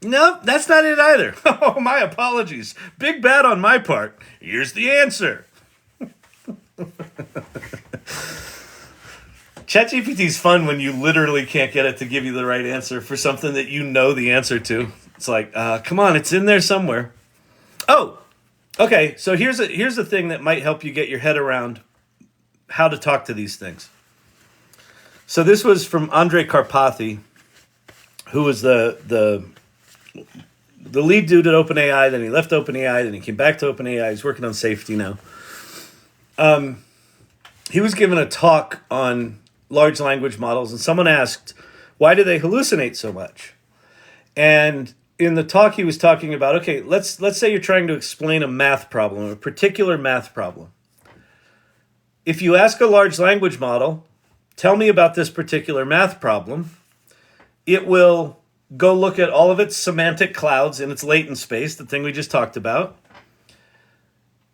no, that's not it either. Oh, my apologies. Big bad on my part. Here's the answer. ChatGPT's fun when you literally can't get it to give you the right answer for something that you know the answer to. It's like, come on, it's in there somewhere. Oh, okay. So here's a thing that might help you get your head around how to talk to these things. So this was from Andrej Karpathy, who was the lead dude at OpenAI. Then he left OpenAI. Then he came back to OpenAI. He's working on safety now. He was given a talk on large language models, and someone asked, why do they hallucinate so much? And in the talk, he was talking about, okay, let's say you're trying to explain a math problem, a particular math problem. If you ask a large language model, tell me about this particular math problem, it will go look at all of its semantic clouds in its latent space, the thing we just talked about.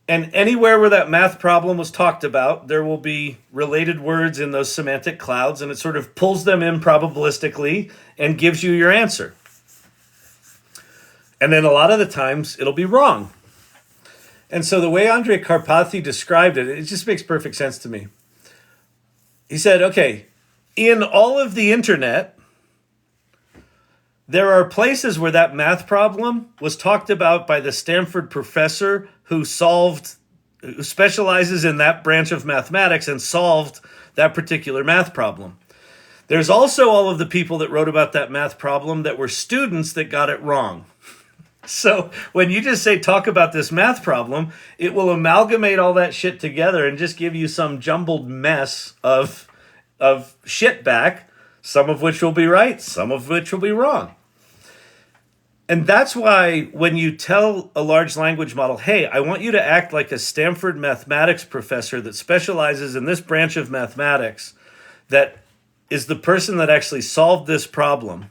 And anywhere where that math problem was talked about, there will be related words in those semantic clouds, and it sort of pulls them in probabilistically and gives you your answer. And then a lot of the times, it'll be wrong. And so the way Andrej Karpathy described it, it just makes perfect sense to me. He said, okay, in all of the internet, there are places where that math problem was talked about by the Stanford professor who specializes in that branch of mathematics and solved that particular math problem. There's also all of the people that wrote about that math problem that were students that got it wrong. So when you just say, talk about this math problem, it will amalgamate all that shit together and just give you some jumbled mess of shit back, some of which will be right, some of which will be wrong. And that's why when you tell a large language model, hey, I want you to act like a Stanford mathematics professor that specializes in this branch of mathematics, that is the person that actually solved this problem.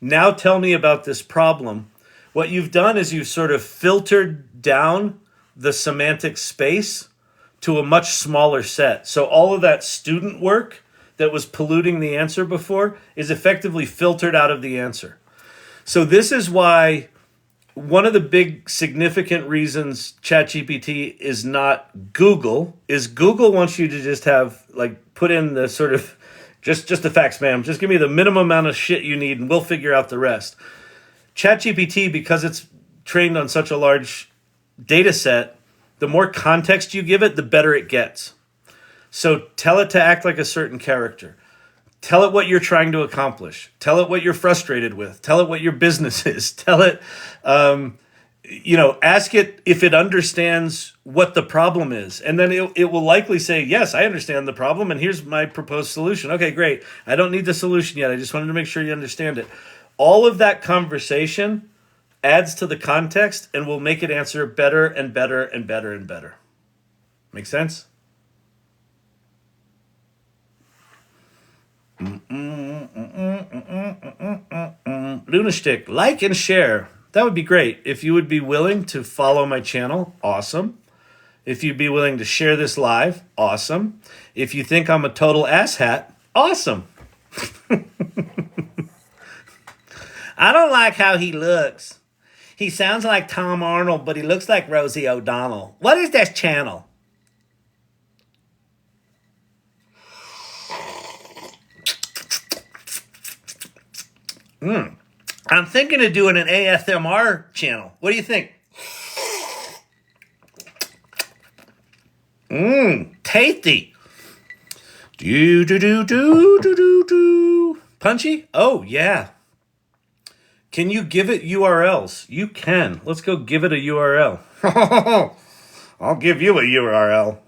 Now tell me about this problem. What you've done is you've sort of filtered down the semantic space to a much smaller set. So all of that student work that was polluting the answer before is effectively filtered out of the answer. So this is why one of the big significant reasons ChatGPT is not Google is Google wants you to just have, like, put in the sort of, just the facts, ma'am. Just give me the minimum amount of shit you need and we'll figure out the rest. ChatGPT, because it's trained on such a large data set, the more context you give it, the better it gets. So tell it to act like a certain character. Tell it what you're trying to accomplish. Tell it what you're frustrated with. Tell it what your business is. Tell it, ask it if it understands what the problem is. And then it will likely say, yes, I understand the problem, and here's my proposed solution. Okay, great. I don't need the solution yet. I just wanted to make sure you understand it. All of that conversation adds to the context and will make it answer better and better and better and better. Make sense? Lunastick, like and share. That would be great. If you would be willing to follow my channel, awesome. If you'd be willing to share this live, awesome. If you think I'm a total asshat, awesome. I don't like how he looks. He sounds like Tom Arnold, but he looks like Rosie O'Donnell. What is this channel? I'm thinking of doing an ASMR channel. What do you think? Tasty. Do do do do do do do. Punchy? Oh yeah. Can you give it URLs? You can. Let's go give it a URL. I'll give you a URL.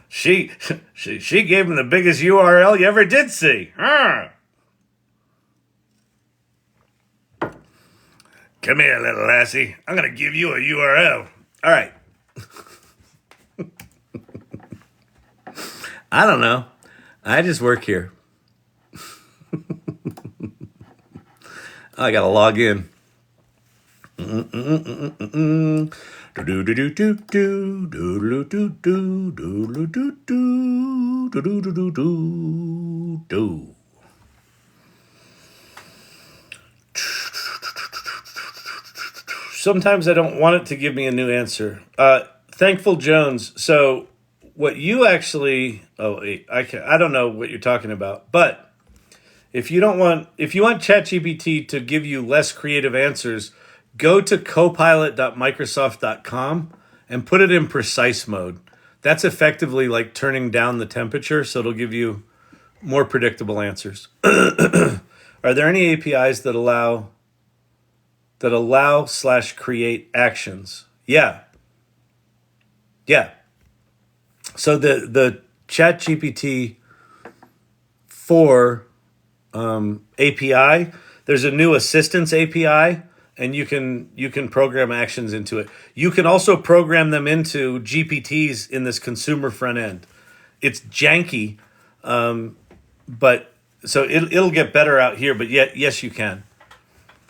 She gave him the biggest URL you ever did see. Come here, little lassie. I'm going to give you a URL. All right. I don't know. I just work here. I got to log in. Sometimes I don't want it to give me a new answer. Thankful Jones. So what you actually, I don't know what you're talking about, but if you want ChatGPT to give you less creative answers, go to copilot.microsoft.com and put it in precise mode. That's effectively like turning down the temperature, so it'll give you more predictable answers. Are there any APIs that allow / create actions? Yeah. So the ChatGPT 4 API, there's a new assistance API, and you can program actions into it. You can also program them into GPTs in this consumer front end. It's janky, but so it'll get better out here. But yes, you can.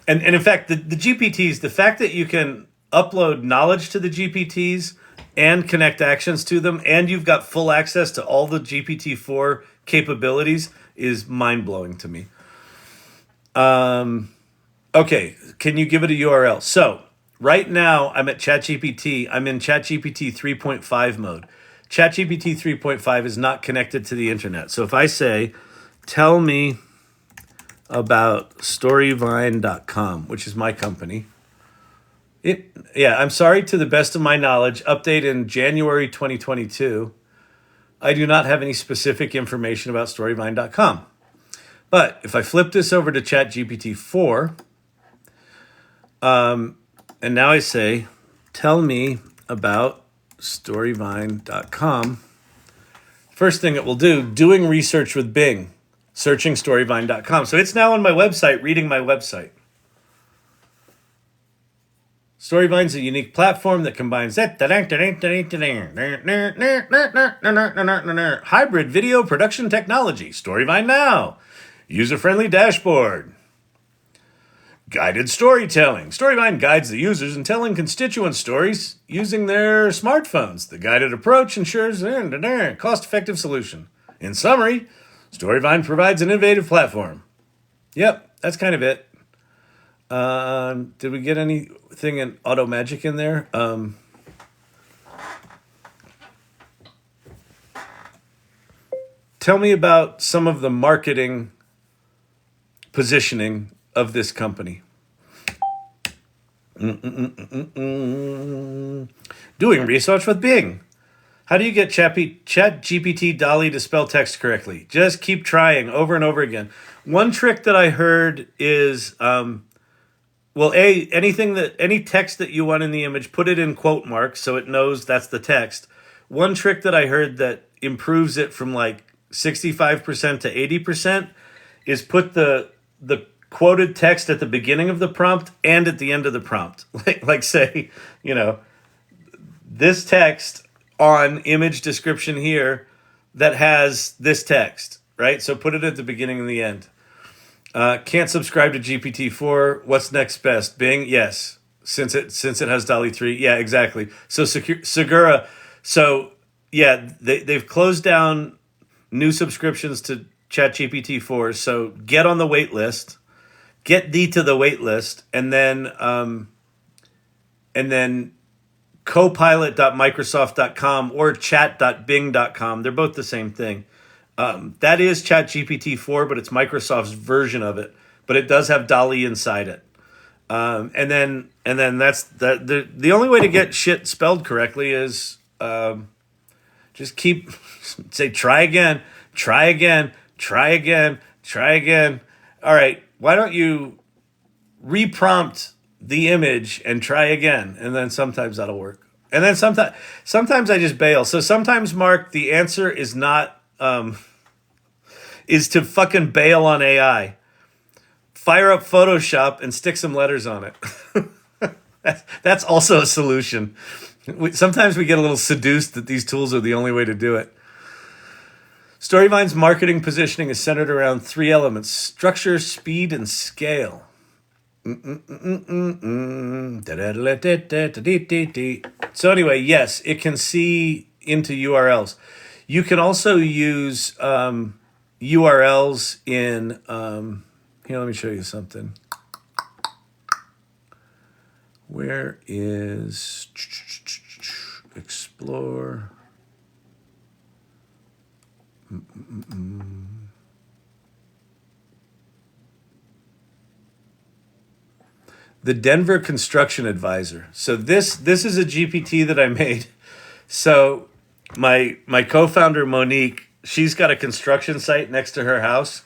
And in fact, the GPTs, the fact that you can upload knowledge to the GPTs and connect actions to them, and you've got full access to all the GPT-4 capabilities is mind-blowing to me. Okay, can you give it a URL? So right now I'm at ChatGPT. I'm in ChatGPT 3.5 mode. ChatGPT 3.5 is not connected to the internet. So if I say, tell me about storyvine.com, which is my company. I'm sorry, to the best of my knowledge, update in January 2022. I do not have any specific information about storyvine.com. But if I flip this over to ChatGPT 4, and now I say, tell me about storyvine.com, first thing it will do, doing research with Bing, searching storyvine.com. So it's now on my website, reading my website. Storyvine's a unique platform that combines hybrid video production technology. Storyvine Now. User-friendly dashboard. Guided storytelling. Storyvine guides the users in telling constituent stories using their smartphones. The guided approach ensures a cost-effective solution. In summary, Storyvine provides an innovative platform. Yep, that's kind of it. Did we get anything in Auto Magic in there? Tell me about some of the marketing positioning of this company. Doing research with Bing. How do you get ChatGPT DALL-E to spell text correctly? Just keep trying over and over again. One trick that I heard is, any text that you want in the image, put it in quote marks so it knows that's the text. One trick that I heard that improves it from like 65% to 80% is put the quoted text at the beginning of the prompt and at the end of the prompt. Like say, this text on image description here that has this text, right? So put it at the beginning and the end. Can't subscribe to GPT-4. What's next best? Bing? Yes. since it has DALL-E 3. Yeah, exactly. So Segura, so yeah, they've closed down new subscriptions to ChatGPT-4. So get on the wait list, get thee to the wait list, and then copilot.microsoft.com or chat.bing.com. They're both the same thing. That is ChatGPT-4, but it's Microsoft's version of it. But it does have DALL-E inside it. And then that's the only way to get shit spelled correctly is just keep say try again, try again, try again, try again. All right, why don't you reprompt the image and try again, and then sometimes that'll work. And then sometimes I just bail. So sometimes, Mark, the answer is not is to fucking bail on AI. Fire up Photoshop and stick some letters on it. That's also a solution. Sometimes we get a little seduced that these tools are the only way to do it. Storyvine's marketing positioning is centered around three elements: structure, speed, and scale. So anyway, yes, it can see into URLs. You can also use URLs in... here, let me show you something. Where is... Explore... The Denver Construction Advisor. So this is a GPT that I made. So my co-founder Monique, she's got a construction site next to her house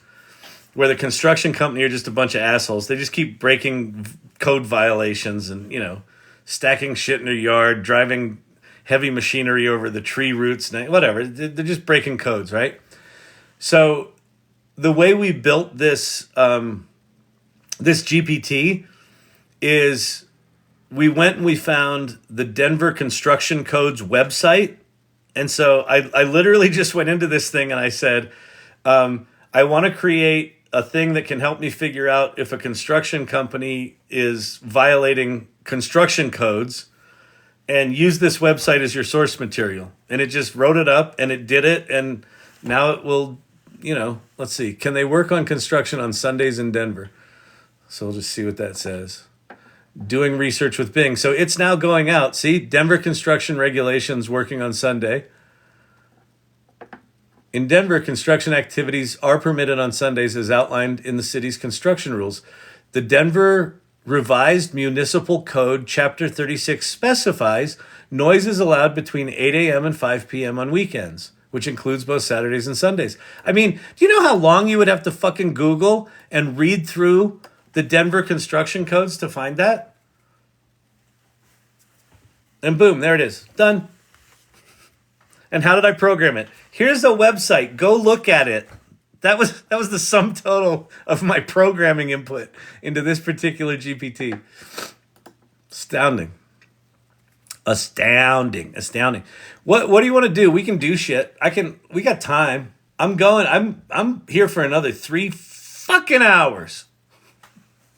where the construction company are just a bunch of assholes. They just keep breaking code violations and, stacking shit in their yard, driving heavy machinery over the tree roots, whatever. They're just breaking codes, right? So the way we built this this GPT is we went and we found the Denver Construction Code's website. And so I literally just went into this thing and I said, I want to create a thing that can help me figure out if a construction company is violating construction codes, and use this website as your source material. And it just wrote it up and it did it. And now it will, let's see. Can they work on construction on Sundays in Denver? So we'll just see what that says. Doing research with Bing. So it's now going out. See, Denver construction regulations working on Sunday. In Denver, construction activities are permitted on Sundays as outlined in the city's construction rules. The Denver Revised Municipal Code, Chapter 36, specifies noise is allowed between 8 a.m. and 5 p.m. on weekends, which includes both Saturdays and Sundays. I mean, do you know how long you would have to fucking Google and read through the Denver construction codes to find that? And boom, there it is. Done. And how did I program it? Here's a website. Go look at it. That was the sum total of my programming input into this particular GPT. Astounding. What do you want to do? We can do shit. We got time. I'm here for another 3 fucking hours.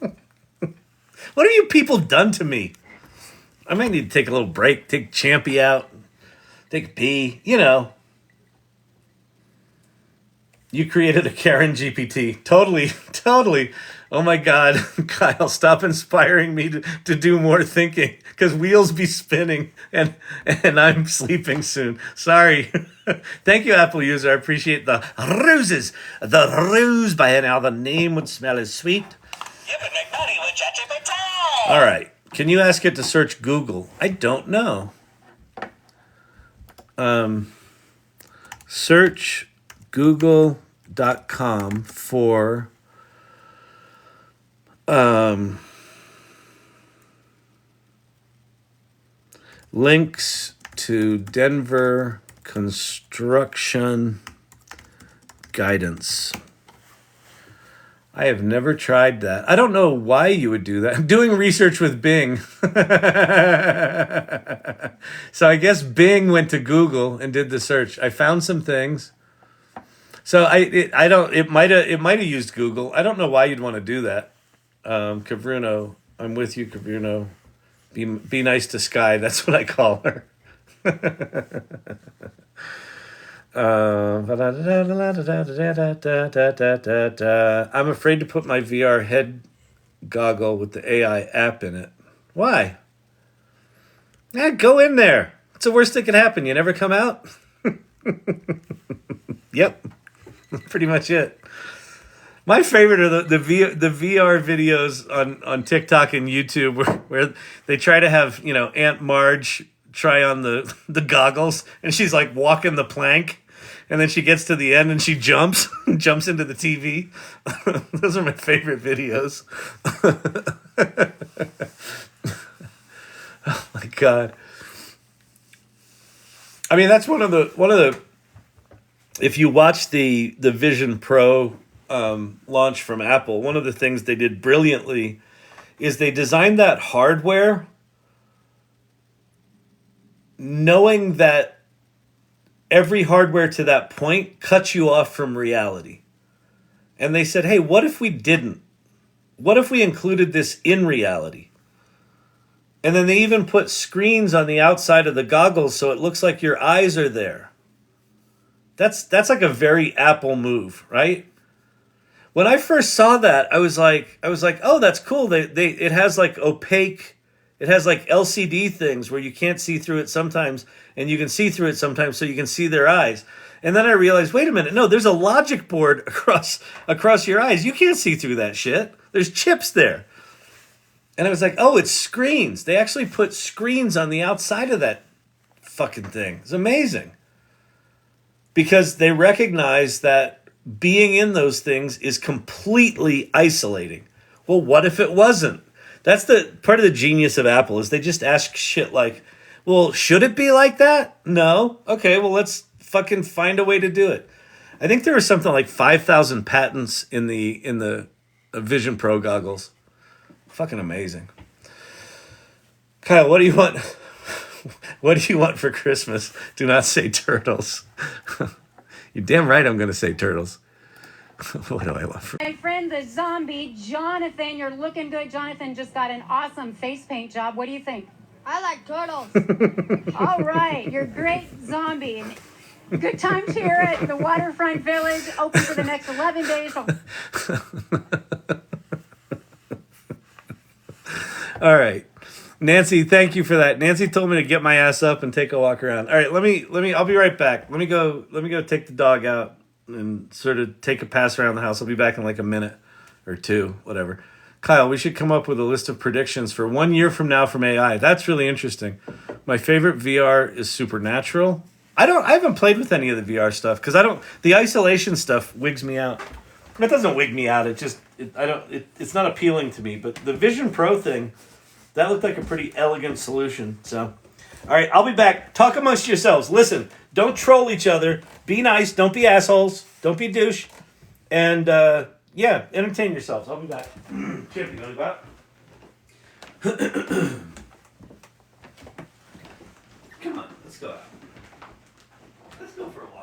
What have you people done to me? I might need to take a little break, take Champy out, take a pee, You created a Karen GPT. Totally. Oh my God, Kyle, stop inspiring me to do more thinking, because wheels be spinning and I'm sleeping soon. Sorry. Thank you, Apple user. I appreciate the ruses. The ruse by now. The name would smell as sweet. You can make money with ChatGPT. All right. Can you ask it to search Google? I don't know. Search google.com for links to Denver construction guidance. I have never tried that. I don't know why you would do that. I'm doing research with Bing. So I guess Bing went to Google and did the search. I found some things. So it might have used Google. I don't know why you'd want to do that. Cavruno, I'm with you, Cavruno. Be nice to Sky. That's what I call her. I'm afraid to put my VR head goggle with the AI app in it. Why? Yeah, go in there. What's the worst that could happen? You never come out? Yep. Pretty much it. My favorite are the VR videos on TikTok and YouTube where they try to have, Aunt Marge try on the goggles, and she's like walking the plank, and then she gets to the end and she jumps jumps into the TV. Those are my favorite videos. Oh my God. I mean, that's one of the if you watch the Vision Pro launch from Apple, one of the things they did brilliantly is they designed that hardware knowing that every hardware to that point cuts you off from reality. And they said, hey, what if we didn't? What if we included this in reality? And then they even put screens on the outside of the goggles so it looks like your eyes are there. That's like a very Apple move, right? When I first saw that, I was like, oh, that's cool. It has like opaque, it has like LCD things where you can't see through it sometimes, and you can see through it sometimes, so you can see their eyes. And then I realized, wait a minute, no, there's a logic board across your eyes. You can't see through that shit. There's chips there. And I was like, oh, it's screens. They actually put screens on the outside of that fucking thing. It's amazing. Because they recognize that being in those things is completely isolating. Well, what if it wasn't? That's the part of the genius of Apple is they just ask shit like, well, should it be like that? No. Okay, well, let's fucking find a way to do it. I think there was something like 5,000 patents in the Vision Pro goggles. Fucking amazing. Kyle, what do you want? What do you want for Christmas? Do not say turtles. You're damn right I'm going to say turtles. What do I want for... My friend, the zombie, Jonathan. You're looking good. Jonathan just got an awesome face paint job. What do you think? I like turtles. All right. You're great, zombie. And good times here at the Waterfront Village. Open for the next 11 days. So... All right. Nancy, thank you for that. Nancy told me to get my ass up and take a walk around. All right, let me I'll be right back. Let me go take the dog out and sort of take a pass around the house. I'll be back in like a minute or two, whatever. Kyle, we should come up with a list of predictions for 1 year from now from AI. That's really interesting. My favorite VR is Supernatural. I haven't played with any of the VR stuff because the isolation stuff wigs me out. It doesn't wig me out. It's not appealing to me, but the Vision Pro thing, that looked like a pretty elegant solution. So, all right, I'll be back. Talk amongst yourselves. Listen, don't troll each other. Be nice. Don't be assholes. Don't be douche. And, entertain yourselves. I'll be back. Chip, you want to go out? Come on, let's go out. Let's go for a walk.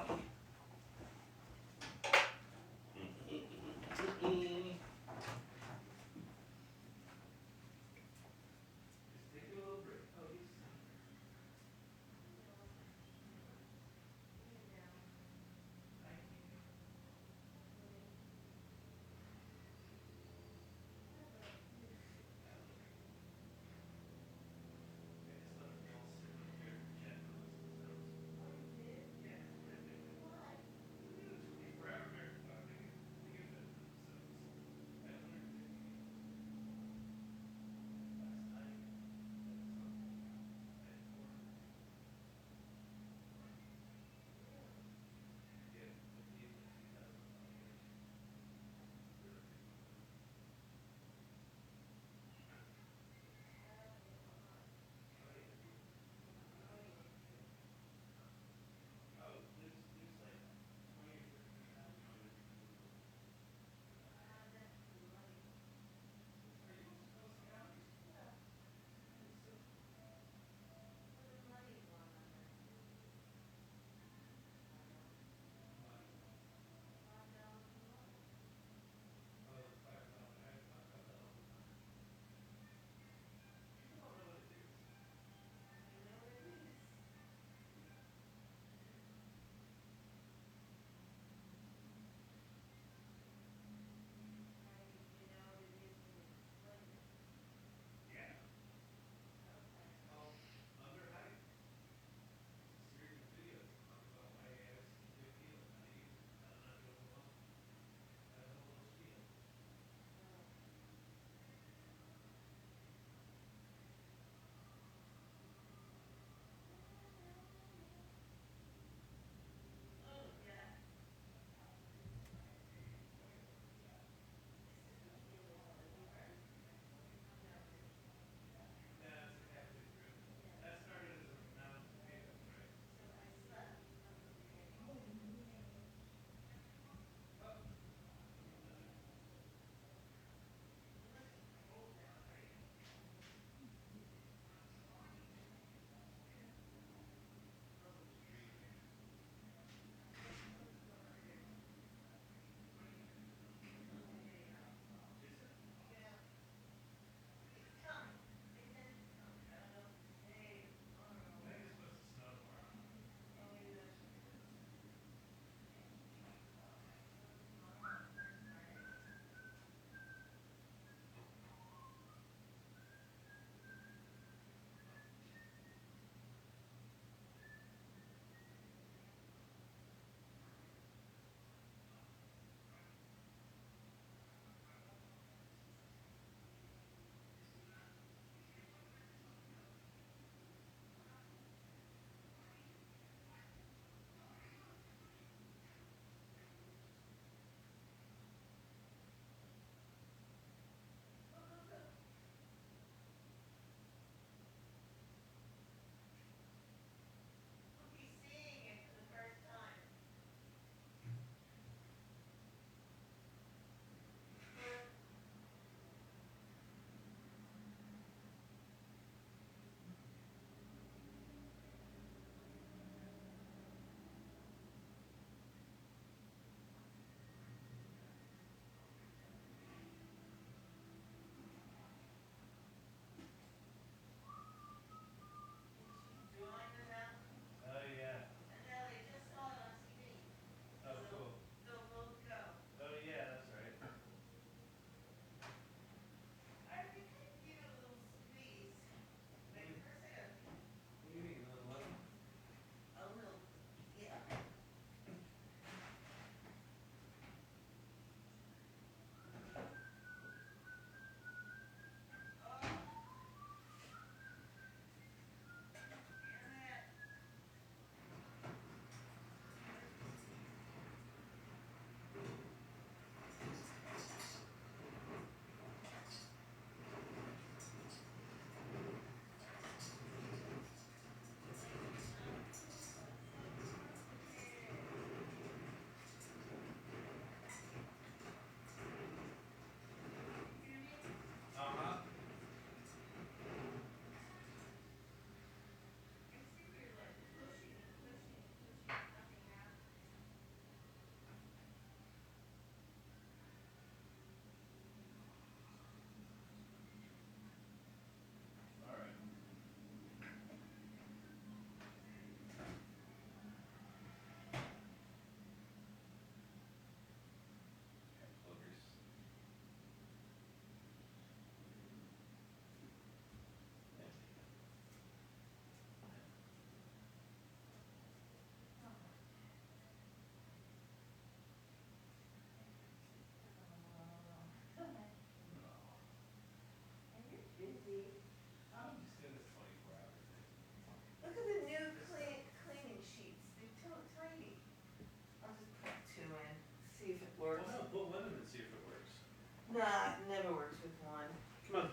Nah, never works with one. Come on.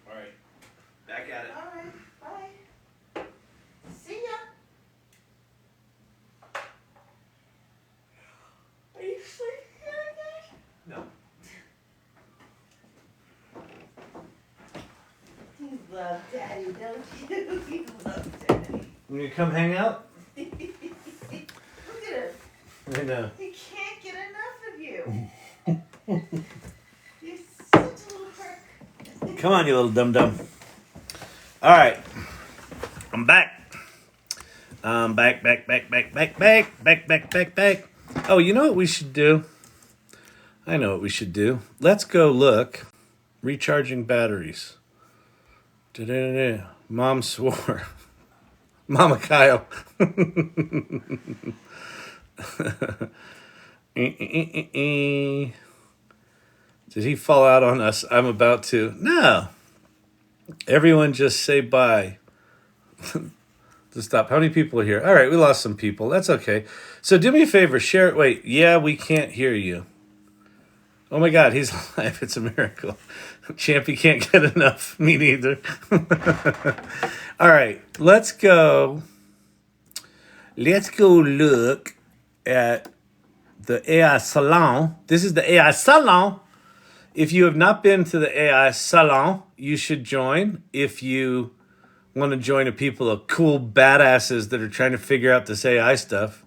All right. Back at it. Alright, bye. See ya. Are you sleeping again? No. You love Daddy, don't you? You love Daddy. You come hang out? Look at him. I know. He can't get enough of you. You're such a little prick. Come on, you little dum-dum. All right. I'm back. Back. Oh, you know what we should do? I know what we should do. Let's go look. Recharging batteries. Da-da-da-da. Mom swore. Mama Kyle. Did he fall out on us? I'm about to. No. Everyone just say bye. To stop. How many people are here? All right, we lost some people. That's okay. So do me a favor. Share it. Wait. Yeah, we can't hear you. Oh my God, he's alive. It's a miracle. Champy can't get enough. Me neither. All right, let's go. Let's go look at the AI Salon. This is the AI Salon. If you have not been to the AI Salon, you should join. If you want to join a people of cool badasses that are trying to figure out this AI stuff,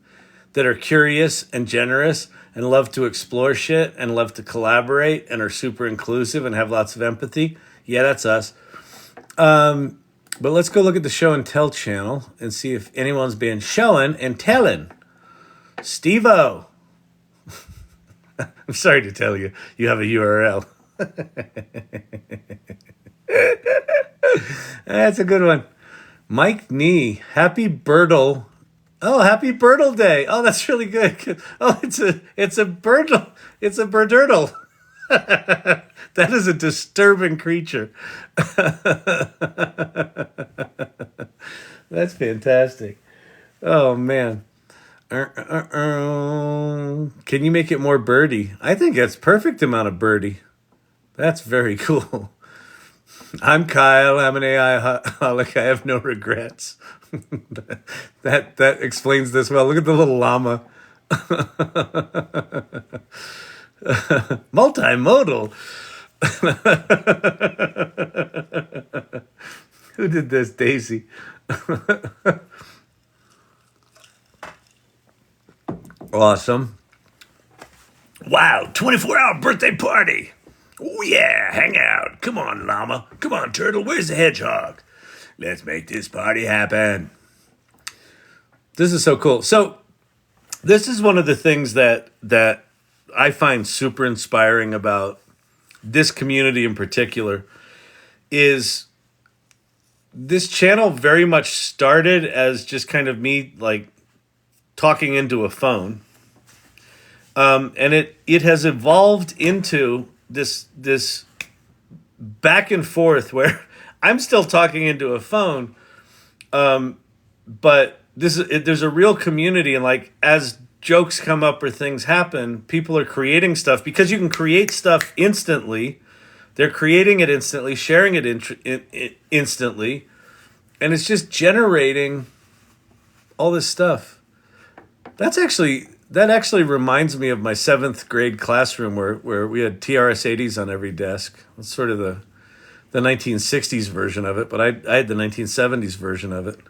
that are curious and generous and love to explore shit and love to collaborate and are super inclusive and have lots of empathy. Yeah, that's us. But let's go look at the show and tell channel and see if anyone's been showing and telling. Steve-O. I'm sorry to tell you, you have a URL. That's a good one. Mike Nee, happy Birdle. Oh, happy Birdle Day. Oh, that's really good. Oh, it's a birdle. It's a birdurtle. That is a disturbing creature. That's fantastic. Oh, man. Can you make it more birdie? I think that's perfect amount of birdie. That's very cool. I'm Kyle. I'm an AI holic. I have no regrets. that explains this well. Look at the little llama. Multimodal. Who did this? Daisy. Awesome. Wow, 24-hour birthday party. Oh yeah, hang out. Come on, llama. Come on, turtle. Where's the hedgehog? Let's make this party happen. This is so cool. So this is one of the things that I find super inspiring about this community in particular is this channel very much started as just kind of me like talking into a phone. And it has evolved into this back and forth where I'm still talking into a phone, but there's a real community, and like as jokes come up or things happen, people are creating stuff because you can create stuff instantly. They're creating it instantly, sharing it instantly, and it's just generating all this stuff. That actually reminds me of my 7th grade classroom where we had TRS-80s on every desk. It's sort of the 1960s version of it, but I had the 1970s version of it.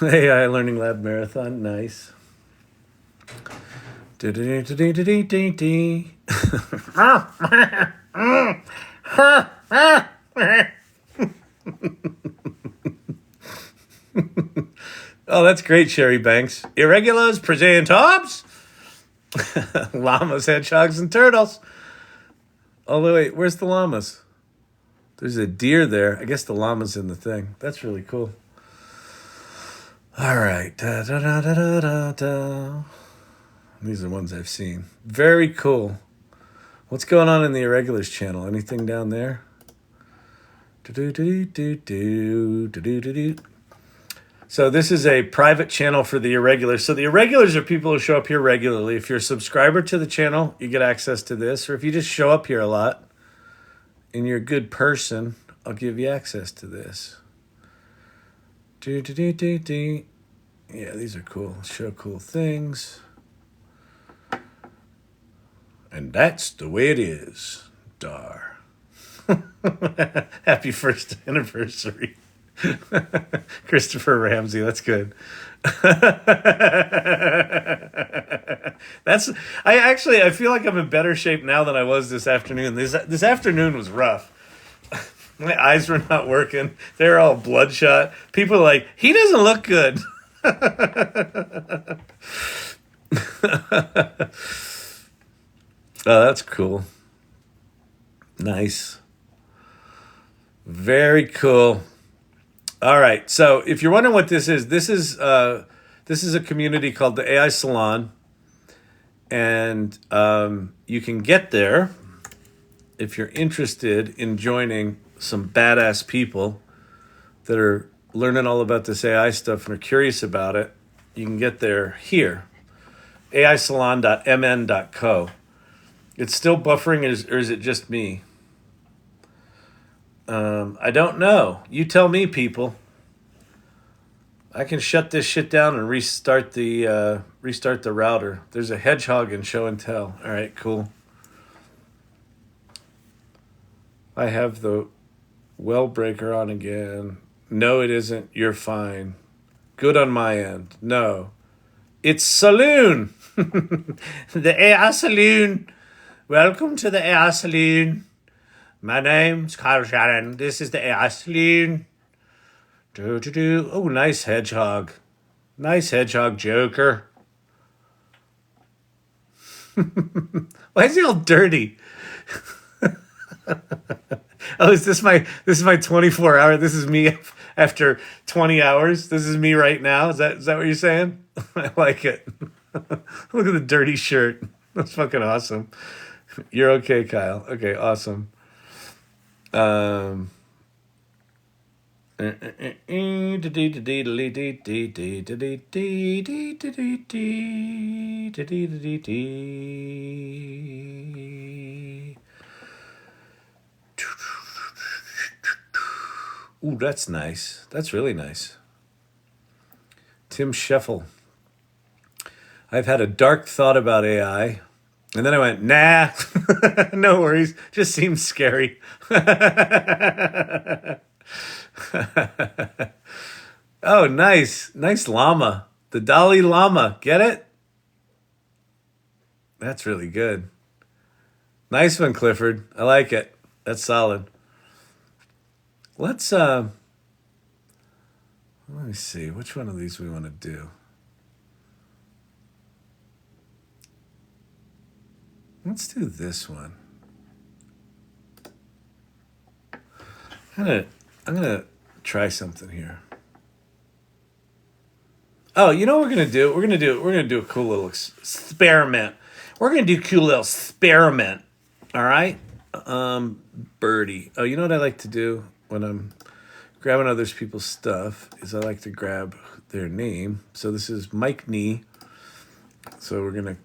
AI Learning Lab Marathon, nice. Oh, that's great, Sherry Banks. Irregulars, present tops. Llamas, hedgehogs, and turtles. Oh, wait, where's the llamas? There's a deer there. I guess the llama's in the thing. That's really cool. All right. Da, da, da, da, da, da, da. These are the ones I've seen. Very cool. What's going on in the Irregulars channel? Anything down there? Do-do-do-do-do, do-do-do-do. So this is a private channel for the irregulars. So the irregulars are people who show up here regularly. If you're a subscriber to the channel, you get access to this. Or if you just show up here a lot and you're a good person, I'll give you access to this. Yeah, these are cool. Show cool things. And that's the way it is, Dar. Happy first anniversary. Christopher Ramsey, that's good. I feel like I'm in better shape now than I was this afternoon. This afternoon was rough. My eyes were not working. They're all bloodshot. People are like, he doesn't look good. Oh, that's cool. Nice. Very cool. All right. So if you're wondering what this is a community called the AI Salon. And you can get there if you're interested in joining some badass people that are learning all about this AI stuff and are curious about it. You can get there here, aisalon.mn.co. It's still buffering, or is it just me? I don't know. You tell me, people. I can shut this shit down and restart the router. There's a hedgehog in show and tell. All right, cool. I have the well breaker on again. No, it isn't. You're fine. Good on my end. No. It's Saloon. The AI Saloon. Welcome to the AI Salon. My name's Shannon. This is the AI Salon. Oh, nice hedgehog. Nice hedgehog, Joker. Why is he all dirty? Oh, is this my 24-hour? This is me after 20 hours. This is me right now. Is that what you're saying? I like it. Look at the dirty shirt. That's fucking awesome. You're okay, Kyle. Okay, awesome. Ooh, that's nice. That's really nice. Tim Scheffel. I've had a dark thought about AI. And then I went, nah, no worries. Just seems scary. Oh, nice. Nice llama. The DALL-E llama. Get it? That's really good. Nice one, Clifford. I like it. That's solid. Let's, let me see. Which one of these we want to do? Let's do this one. I'm gonna try something here. Oh, you know what we're gonna do? We're gonna do a cool little experiment. We're gonna do a cool little experiment. All right, Birdie. Oh, you know what I like to do when I'm grabbing other people's stuff is I like to grab their name. So this is Mike Nee. So we're gonna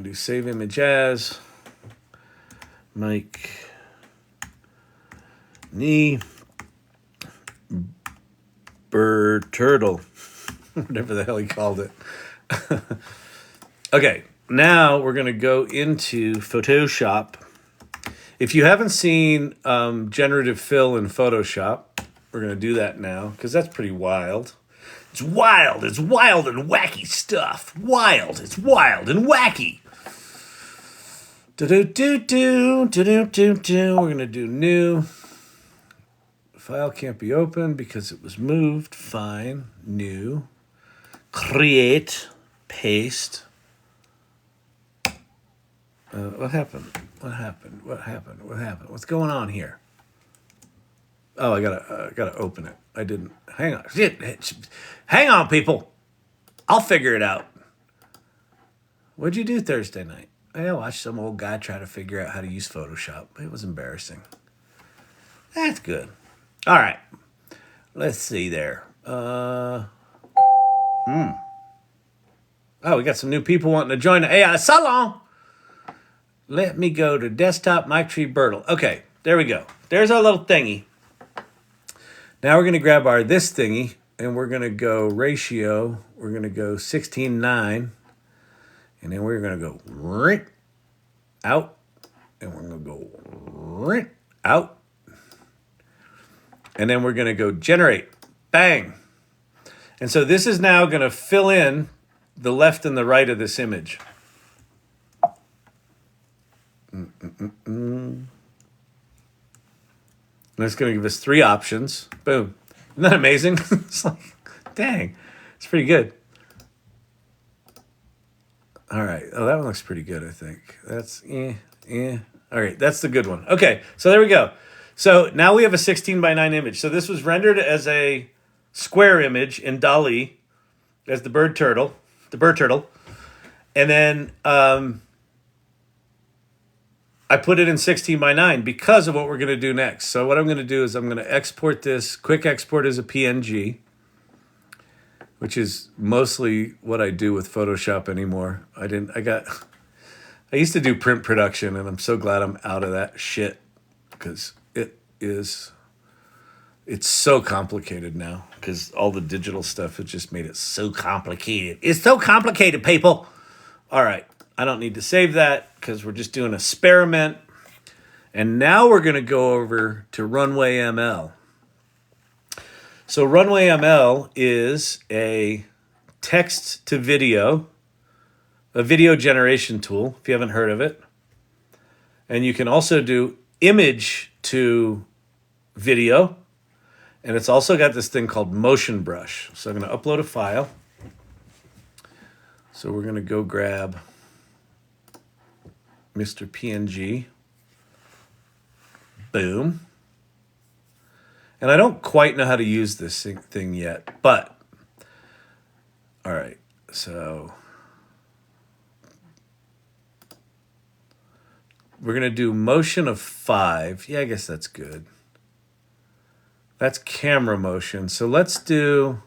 do save image as Mike Nee Bird Turtle, whatever the hell he called it. Okay, now we're gonna go into Photoshop. If you haven't seen generative fill in Photoshop, we're gonna do that now because that's pretty wild. It's wild and wacky stuff. It's wild and wacky. We're gonna do new. File can't be opened because it was moved. Fine. New. Create. Paste. What happened? What's going on here? Oh, I gotta open it. I didn't. Hang on. Hang on, people. I'll figure it out. What'd you do Thursday night? I watched some old guy try to figure out how to use Photoshop. It was embarrassing. That's good. All right. Let's see there. Oh, we got some new people wanting to join the AI Salon. Let me go to desktop, Mike Tree Birtle. Okay, there we go. There's our little thingy. Now we're going to grab our this thingy, and we're going to go ratio. We're going to go 16:9. And then we're going to go right out. And we're going to go right out. And then we're going to go generate. Bang. And so this is now going to fill in the left and the right of this image. And it's going to give us 3 options. Boom. Isn't that amazing? It's like, dang, it's pretty good. All right. Oh, that one looks pretty good, I think. That's, All right, that's the good one. Okay, so there we go. So now we have a 16:9 image. So this was rendered as a square image in DALL-E as the bird turtle. And then I put it in 16:9 because of what we're going to do next. So what I'm going to do is I'm going to export this, quick export as a PNG, which is mostly what I do with Photoshop anymore. I used to do print production, and I'm so glad I'm out of that shit because it's so complicated now because all the digital stuff has just made it so complicated. It's so complicated, people. All right. I don't need to save that because we're just doing an experiment. And now we're going to go over to Runway ML. So Runway ML is a text to video, a video generation tool, if you haven't heard of it. And you can also do image to video. And it's also got this thing called Motion Brush. So I'm going to upload a file. So we're going to go grab Mr. PNG. Boom. And I don't quite know how to use this thing yet, but all right. So we're going to do motion of 5. Yeah, I guess that's good. That's camera motion. So let's do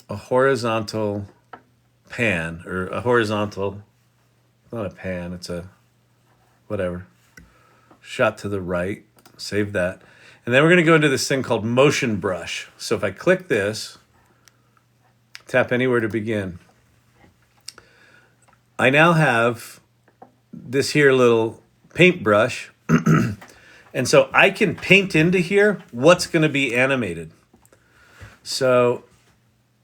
a horizontal pan, or a horizontal, not a pan, it's a whatever, shot to the right. Save that. And then we're going to go into this thing called Motion Brush. So if I click this, tap anywhere to begin, I now have this here little paintbrush. And so I can paint into here what's going to be animated. So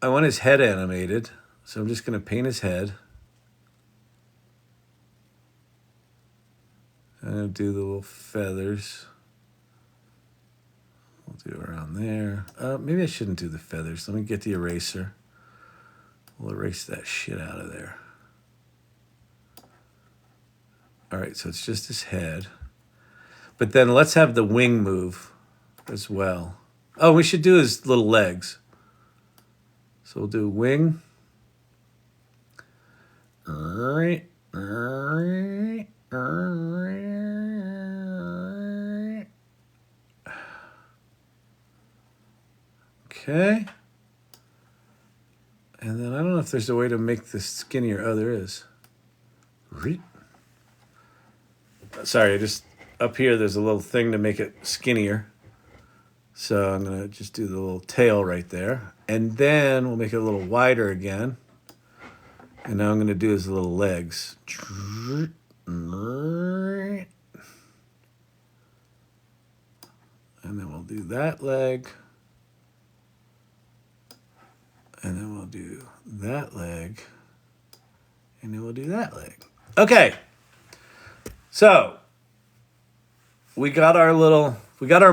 I want his head animated. So I'm just going to paint his head. I'm going to do the little feathers. We'll do around there. Maybe I shouldn't do the feathers. Let me get the eraser. We'll erase that shit out of there. All right, so it's just his head. But then let's have the wing move as well. Oh, we should do his little legs. So we'll do wing. Okay. And then I don't know if there's a way to make this skinnier. Oh, there is. Sorry, up here there's a little thing to make it skinnier. So I'm going to just do the little tail right there. And then we'll make it a little wider again. And now I'm going to do his little legs. And then we'll do that leg. And then we'll do that leg. And then we'll do that leg. Okay. So we got our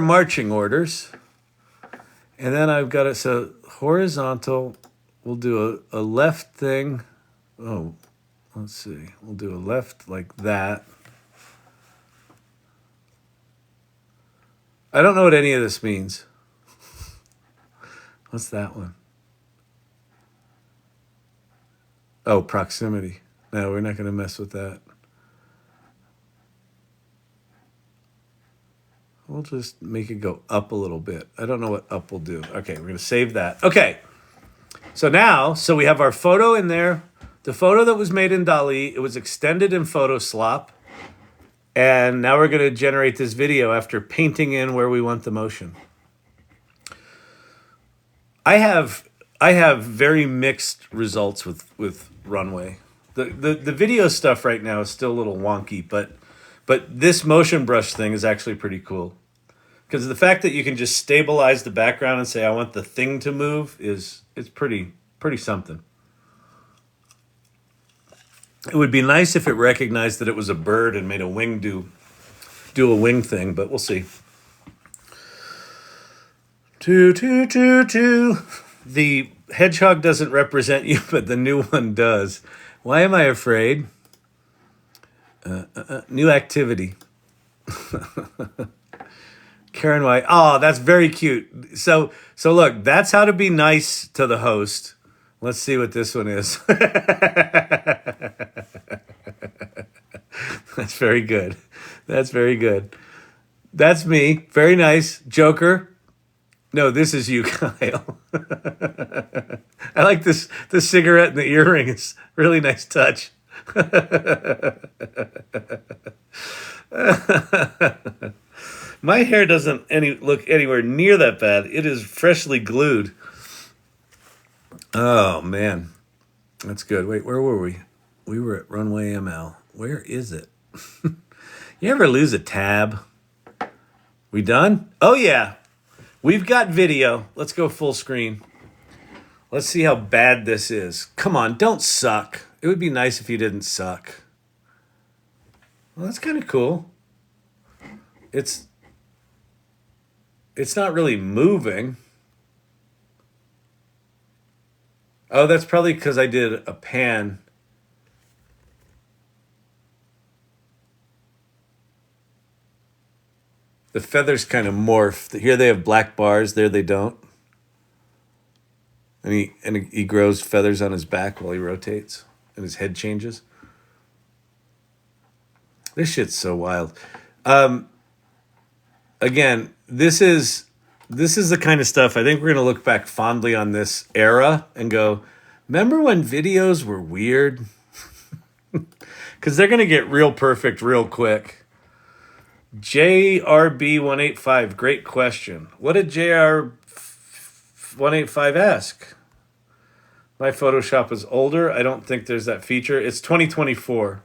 marching orders. And then I've got it. So horizontal, we'll do a left thing. Oh, let's see. We'll do a left like that. I don't know what any of this means. What's that one? Oh, proximity. No, we're not going to mess with that. We'll just make it go up a little bit. I don't know what up will do. Okay, we're going to save that. Okay. So now, we have our photo in there. The photo that was made in DALL-E, it was extended in Photoslop. And now we're going to generate this video after painting in where we want the motion. I have very mixed results with Runway. The video stuff right now is still a little wonky, but this motion brush thing is actually pretty cool. Because the fact that you can just stabilize the background and say, I want the thing to move it's pretty something. It would be nice if it recognized that it was a bird and made a wing do a wing thing, but we'll see. The hedgehog doesn't represent you, but the new one does. Why am I afraid? New activity. Karen White. Oh, that's very cute. So look, that's how to be nice to the host. Let's see what this one is. That's very good. That's very good. That's me. Very nice. Joker. No, this is you, Kyle. I like this. The cigarette and the earring is really nice touch. My hair doesn't look anywhere near that bad. It is freshly glued. Oh, man. That's good. Wait, where were we? We were at Runway ML. Where is it? You ever lose a tab? We done? Oh, yeah. We've got video. Let's go full screen. Let's see how bad this is. Come on, don't suck. It would be nice if you didn't suck. Well, that's kind of cool. It's not really moving. Oh, that's probably because I did a pan. The feathers kind of morph. Here they have black bars. There they don't. And he grows feathers on his back while he rotates, and his head changes. This shit's so wild. Again, this is the kind of stuff I think we're gonna look back fondly on this era and go, remember when videos were weird? Because they're gonna get real perfect real quick. JRB185, great question. What did JR185 ask? My Photoshop is older. I don't think there's that feature. It's 2024.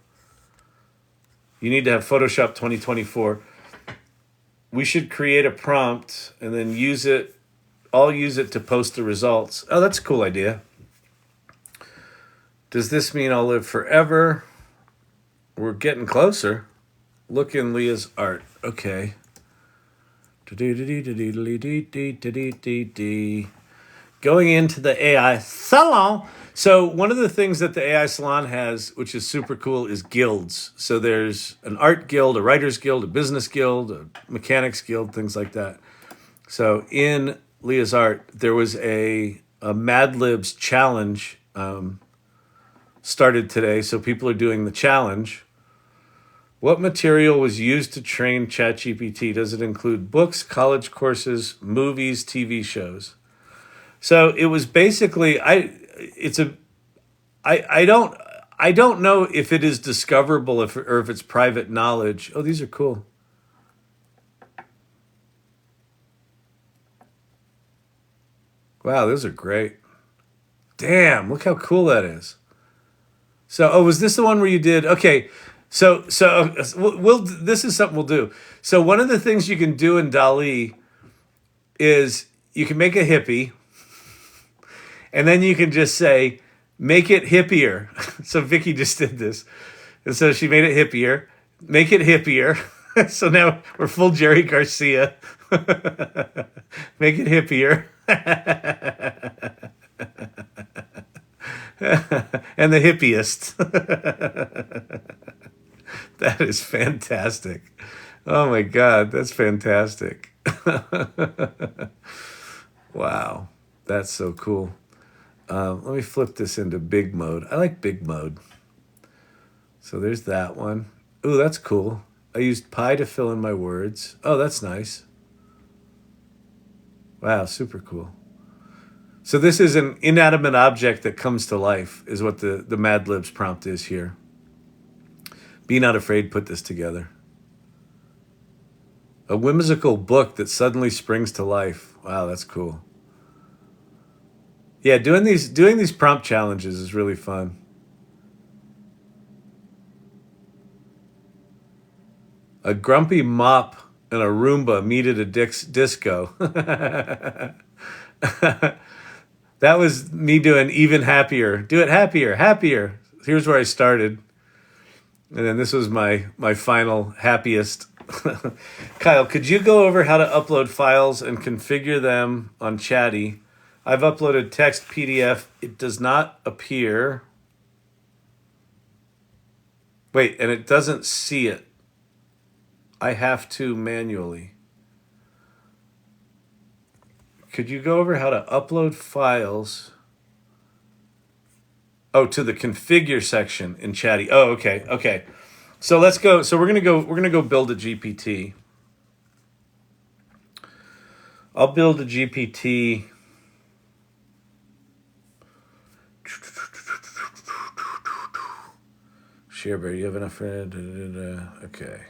You need to have Photoshop 2024. We should create a prompt and then use it. I'll use it to post the results. Oh, that's a cool idea. Does this mean I'll live forever? We're getting closer. Look in Leah's art. Okay. Going into the AI Salon. So one of the things that the AI Salon has, which is super cool, is guilds. So there's an art guild, a writer's guild, a business guild, a mechanics guild, things like that. So in Leah's art, there was a Mad Libs challenge started today. So people are doing the challenge. What material was used to train ChatGPT? Does it include books, college courses, movies, TV shows? So it was basically I don't know if it is discoverable or if it's private knowledge. Oh, these are cool. Wow, those are great. Damn, look how cool that is. So, was this the one where you did? Okay. So this is something we'll do. So one of the things you can do in DALL-E is you can make a hippie, and then you can just say, make it hippier. So Vicky just did this. And so she made it hippier. Make it hippier. So now we're full Jerry Garcia. Make it hippier. And the hippiest. That is fantastic. Oh my God, that's fantastic. Wow, that's so cool. Let me flip this into big mode. I like big mode. So there's that one. Ooh, that's cool. I used pi to fill in my words. Oh, that's nice. Wow, super cool. So this is an inanimate object that comes to life, is what the Mad Libs prompt is here. Be not afraid, put this together. A whimsical book that suddenly springs to life. Wow, that's cool. Yeah, doing these prompt challenges is really fun. A grumpy mop and a Roomba meet at a disco. That was me doing even happier. Do it happier, happier. Here's where I started. And then this was my final happiest. Kyle, could you go over how to upload files and configure them on Chatty? I've uploaded text PDF. It does not appear. Wait, and it doesn't see it. I have to manually. Could you go over how to upload files? Oh, to the configure section in Chatty. Oh, okay, okay. So let's go. So we're gonna go build a GPT. I'll build a GPT. Shearberry, you have enough for it? Okay.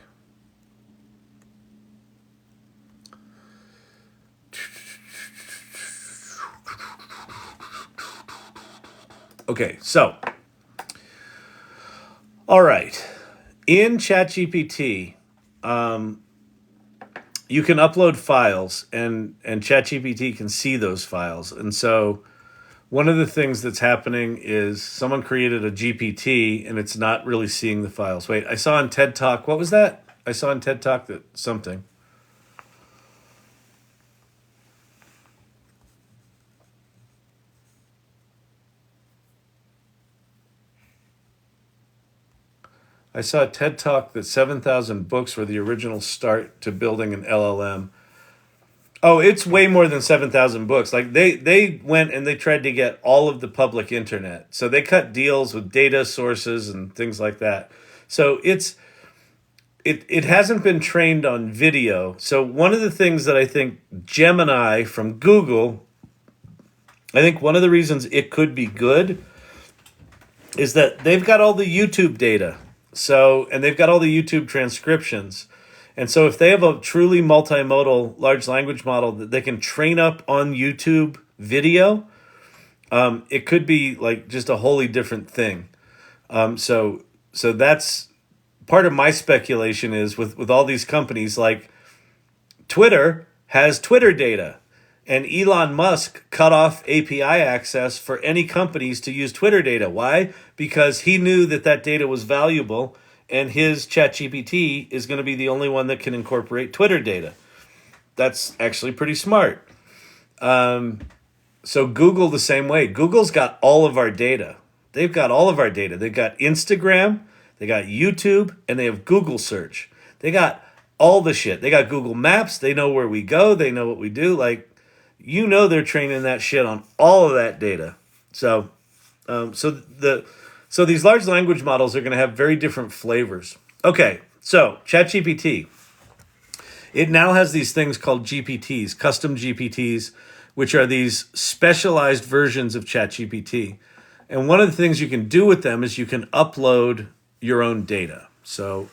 Okay, so, all right. In ChatGPT, you can upload files, and ChatGPT can see those files. And so one of the things that's happening is someone created a GPT, and it's not really seeing the files. Wait, I saw on TED Talk, what was that? I saw on TED Talk that something. I saw a TED Talk that 7,000 books were the original start to building an LLM. Oh, it's way more than 7,000 books. Like they went and they tried to get all of the public internet. So they cut deals with data sources and things like that. So it hasn't been trained on video. So one of the things that I think Gemini from Google, I think one of the reasons it could be good is that they've got all the YouTube data. So, and they've got all the YouTube transcriptions. And so if they have a truly multimodal large language model that they can train up on YouTube video, it could be like just a wholly different thing. So that's part of my speculation is with all these companies, like Twitter has Twitter data. And Elon Musk cut off API access for any companies to use Twitter data. Why? Because he knew that data was valuable, and his ChatGPT is going to be the only one that can incorporate Twitter data. That's actually pretty smart. So Google the same way. Google's got all of our data. They've got all of our data. They've got Instagram, they got YouTube, and they have Google search. They got all the shit. They got Google Maps. They know where we go. They know what we do. Like, you know, they're training that shit on all of that data. So these large language models are going to have very different flavors. Okay, so ChatGPT. It now has these things called GPTs, custom GPTs, which are these specialized versions of ChatGPT. And one of the things you can do with them is you can upload your own data. So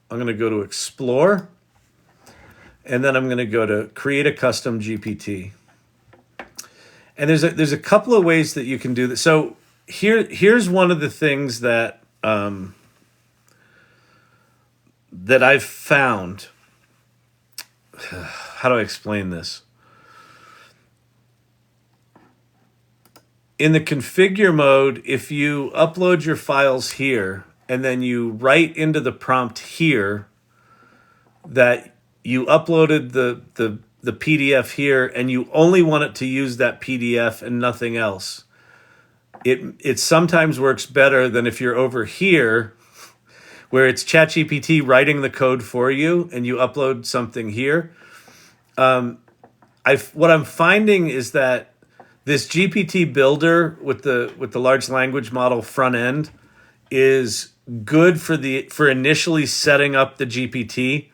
I'm going to go to Explore. And then I'm going to go to create a custom GPT. And there's a couple of ways that you can do this. So here's one of the things that that I've found. How do I explain this? In the configure mode, if you upload your files here and then you write into the prompt here that you uploaded the PDF here and you only want it to use that PDF and nothing else. It sometimes works better than if you're over here where it's ChatGPT writing the code for you and you upload something here. What I'm finding is that this GPT builder with the large language model front end is good for initially setting up the GPT,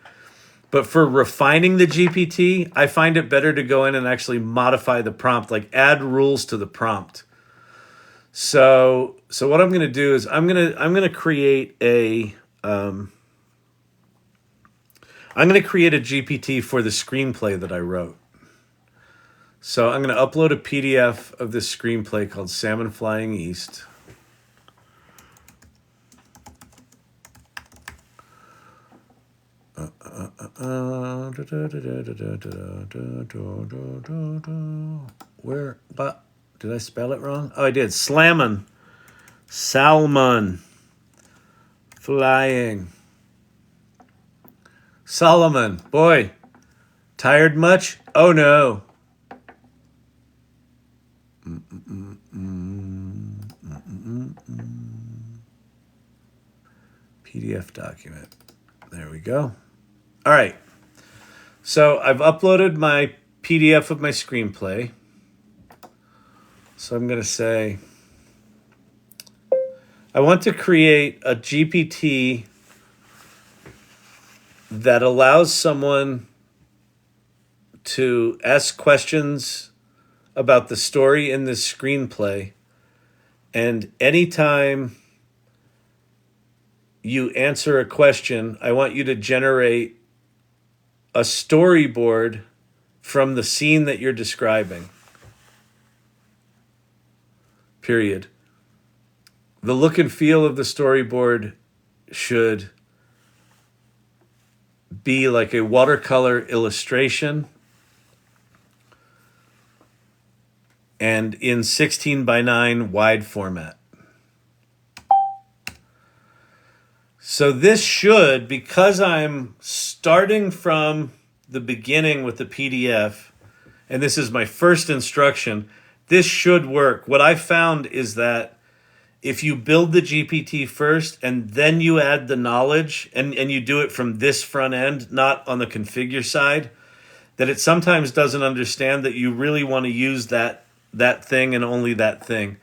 but for refining the GPT, I find it better to go in and actually modify the prompt, like add rules to the prompt. So what I'm going to do is I'm going to create a GPT for the screenplay that I wrote. So I'm going to upload a PDF of this screenplay called Salmon Flying East. Where? But did I spell it wrong? Oh, I did. Salmon flying. Solomon, boy, tired much? Oh no. PDF document. There we go. All right. So I've uploaded my PDF of my screenplay. So I'm going to say, I want to create a GPT that allows someone to ask questions about the story in this screenplay. And anytime you answer a question, I want you to generate a storyboard from the scene that you're describing. Period. The look and feel of the storyboard should be like a watercolor illustration and in 16:9 wide format. So this should, because I'm starting from the beginning with the PDF, and this is my first instruction, this should work. What I found is that if you build the GPT first and then you add the knowledge and you do it from this front end, not on the configure side, that it sometimes doesn't understand that you really want to use that thing and only that thing.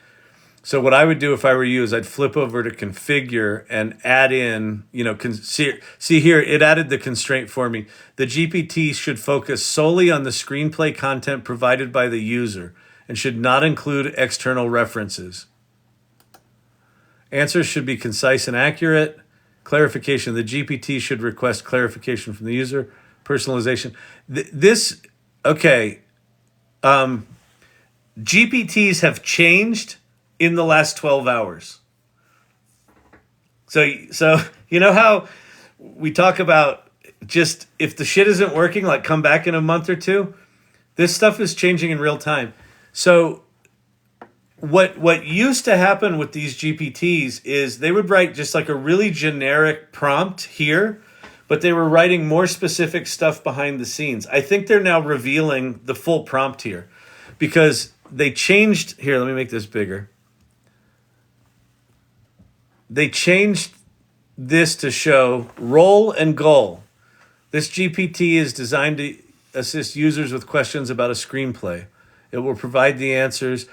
So what I would do if I were you is I'd flip over to configure and add in, see here, it added the constraint for me. The GPT should focus solely on the screenplay content provided by the user and should not include external references. Answers should be concise and accurate. Clarification. The GPT should request clarification from the user. Personalization. GPTs have changed in the last 12 hours. So you know how we talk about just if the shit isn't working, like come back in a month or two? This stuff is changing in real time. So what used to happen with these GPTs is they would write just like a really generic prompt here, but they were writing more specific stuff behind the scenes. I think they're now revealing the full prompt here because they changed, here, let me make this bigger. They changed this to show role and goal. This GPT is designed to assist users with questions about a screenplay. It will provide the answers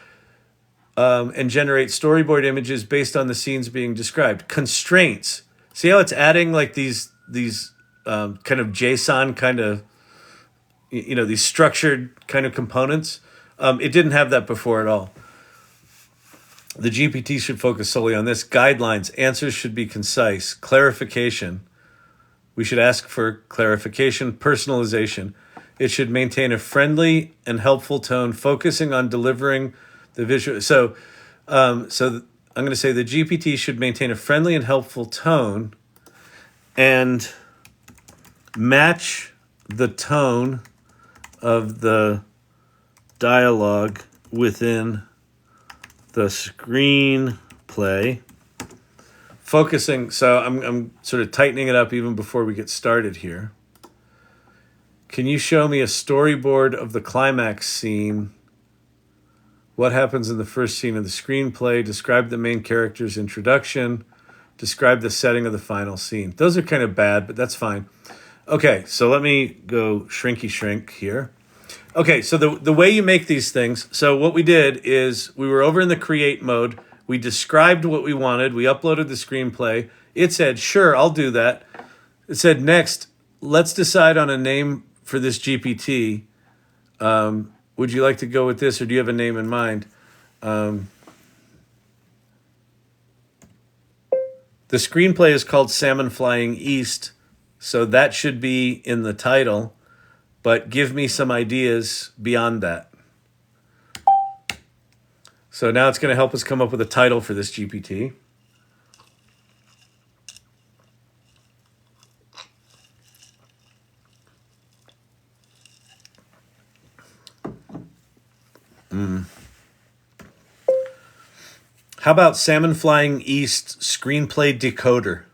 and generate storyboard images based on the scenes being described. Constraints. See how it's adding like these kind of JSON kind of, these structured kind of components. It didn't have that before at all. The GPT should focus solely on this. Guidelines. Answers should be concise. Clarification. We should ask for clarification. Personalization. It should maintain a friendly and helpful tone, focusing on delivering the visual. So I'm going to say the GPT should maintain a friendly and helpful tone and match the tone of the dialogue within the screenplay. Focusing, so I'm sort of tightening it up even before we get started here. Can you show me a storyboard of the climax scene? What happens in the first scene of the screenplay? Describe the main character's introduction. Describe the setting of the final scene. Those are kind of bad, but that's fine. Okay, so let me go shrinky shrink here. Okay, so the way you make these things, so what we did is we were over in the create mode. We described what we wanted. We uploaded the screenplay. It said, sure, I'll do that. It said, next, let's decide on a name for this GPT. Would you like to go with this, or do you have a name in mind? The screenplay is called Salmon Flying East, so that should be in the title, but give me some ideas beyond that. So now it's going to help us come up with a title for this GPT. How about Salmon Flying East Screenplay Decoder?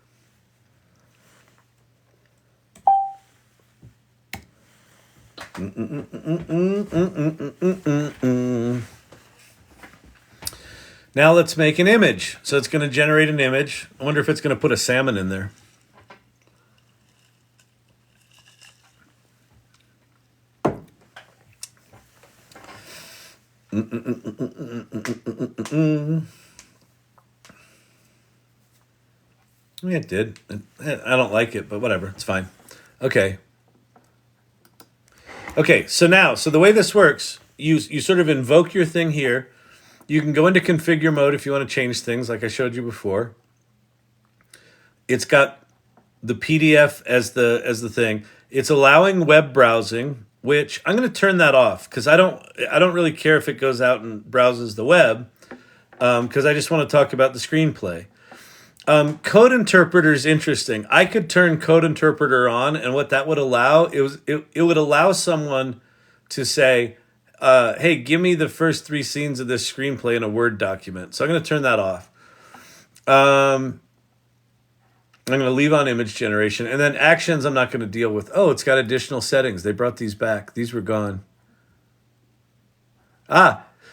Now let's make an image. So it's going to generate an image. I wonder if it's going to put a salmon in there. Yeah, it did. I don't like it, but whatever. It's fine. Okay. Okay, so the way this works, you sort of invoke your thing here. You can go into configure mode if you want to change things, like I showed you before. It's got the PDF as the thing. It's allowing web browsing, which I'm going to turn that off because I don't really care if it goes out and browses the web, because I just want to talk about the screenplay. Code interpreter is interesting. I could turn code interpreter on, and what that would allow, it would allow someone to say, hey, give me the first 3 scenes of this screenplay in a Word document. So I'm going to turn that off. I'm going to leave on image generation. And then actions I'm not going to deal with. Oh, it's got additional settings. They brought these back. These were gone.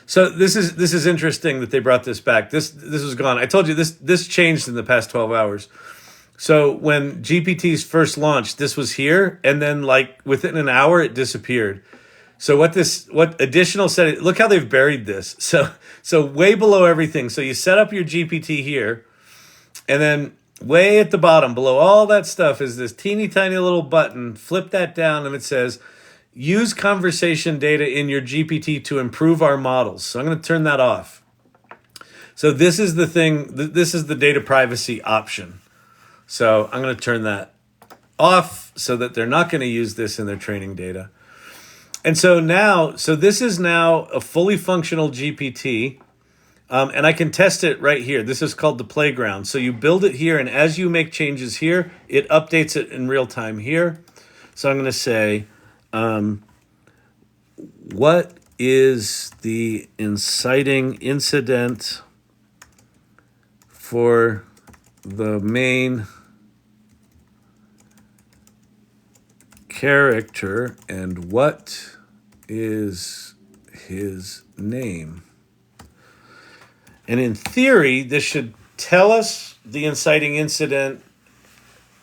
So this is interesting that they brought this back. This was gone. I told you this changed in the past 12 hours. So when GPT's first launched, this was here, and then like within an hour it disappeared. So what additional settings, look how they've buried this. So way below everything. So you set up your GPT here, and then way at the bottom below all that stuff is this teeny tiny little button. Flip that down and it says, use conversation data in your GPT to improve our models. So I'm going to turn that off. So this is the thing, this is the data privacy option. So I'm going to turn that off so that they're not going to use this in their training data. And so this is now a fully functional GPT, and I can test it right here. This is called the playground. So you build it here, and as you make changes here, it updates it in real time here. So I'm going to say, what is the inciting incident for the main character, and what is his name? And in theory, this should tell us the inciting incident,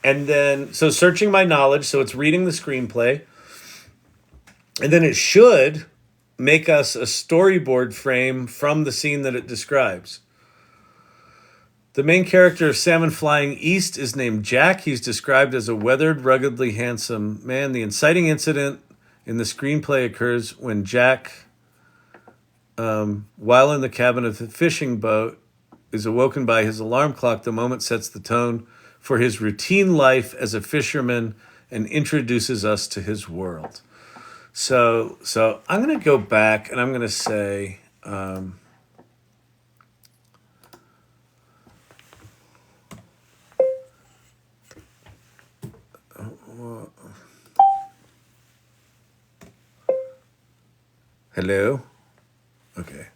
and then, so searching my knowledge, so it's reading the screenplay, and then it should make us a storyboard frame from the scene that it describes. The main character of Salmon Flying East is named Jack. He's described as a weathered, ruggedly handsome man. The inciting incident in the screenplay occurs when Jack, while in the cabin of the fishing boat, is awoken by his alarm clock. The moment sets the tone for his routine life as a fisherman and introduces us to his world. So I'm going to go back and I'm going to say, hello? Okay.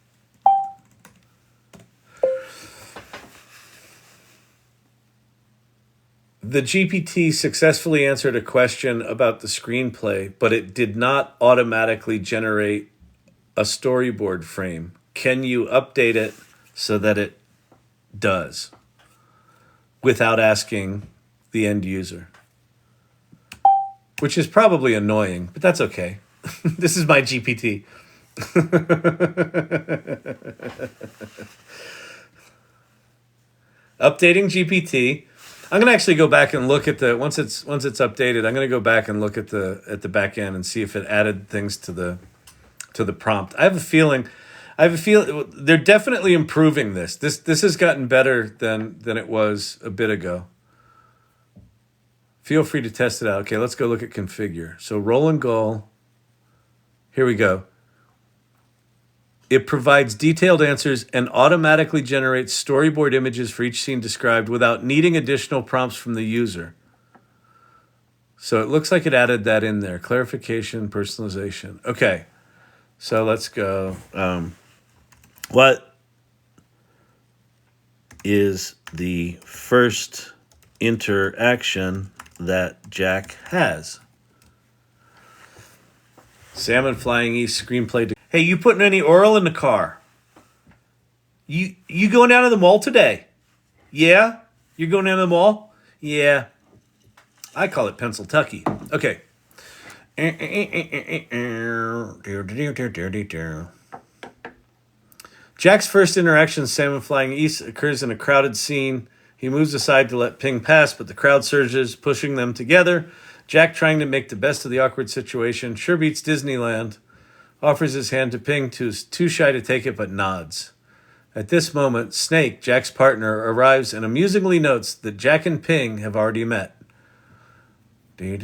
The GPT successfully answered a question about the screenplay, but it did not automatically generate a storyboard frame. Can you update it so that it does without asking the end user? Which is probably annoying, but that's okay. This is my GPT. Updating GPT. I'm gonna actually go back and look at the once it's updated. I'm gonna go back and look at the back end and see if it added things to the prompt. I have a feeling they're definitely improving this. This has gotten better than it was a bit ago. Feel free to test it out. Okay, let's go look at configure. So roll and goal. Here we go. It provides detailed answers and automatically generates storyboard images for each scene described without needing additional prompts from the user. So it looks like it added that in there. Clarification, personalization. Okay, so let's go. What is the first interaction that Jack has? Salmon flying east, screenplay. Hey, you putting any oil in the car? You going down to the mall today? Yeah? You're going down to the mall? Yeah. I call it Pennsyltucky. Okay. Jack's first interaction, Salmon flying east, occurs in a crowded scene. He moves aside to let Ping pass, but the crowd surges, pushing them together. Jack, trying to make the best of the awkward situation, sure beats Disneyland, offers his hand to Ping, who's too shy to take it but nods. At this moment, Snake, Jack's partner, arrives and amusingly notes that Jack and Ping have already met. Sure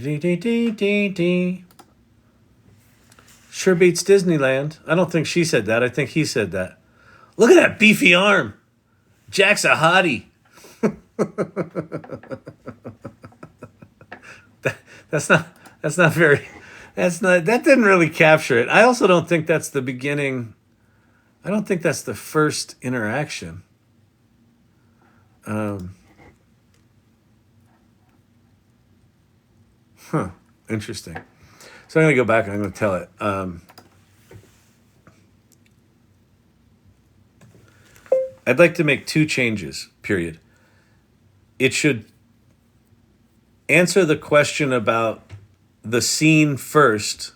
beats Disneyland. I don't think she said that. I think he said that. Look at that beefy arm. Jack's a hottie. That didn't really capture it. I also don't think that's the beginning. I don't think that's the first interaction. Interesting. So I'm going to go back and I'm going to tell it. I'd like to make 2 changes, period. It should answer the question about the scene first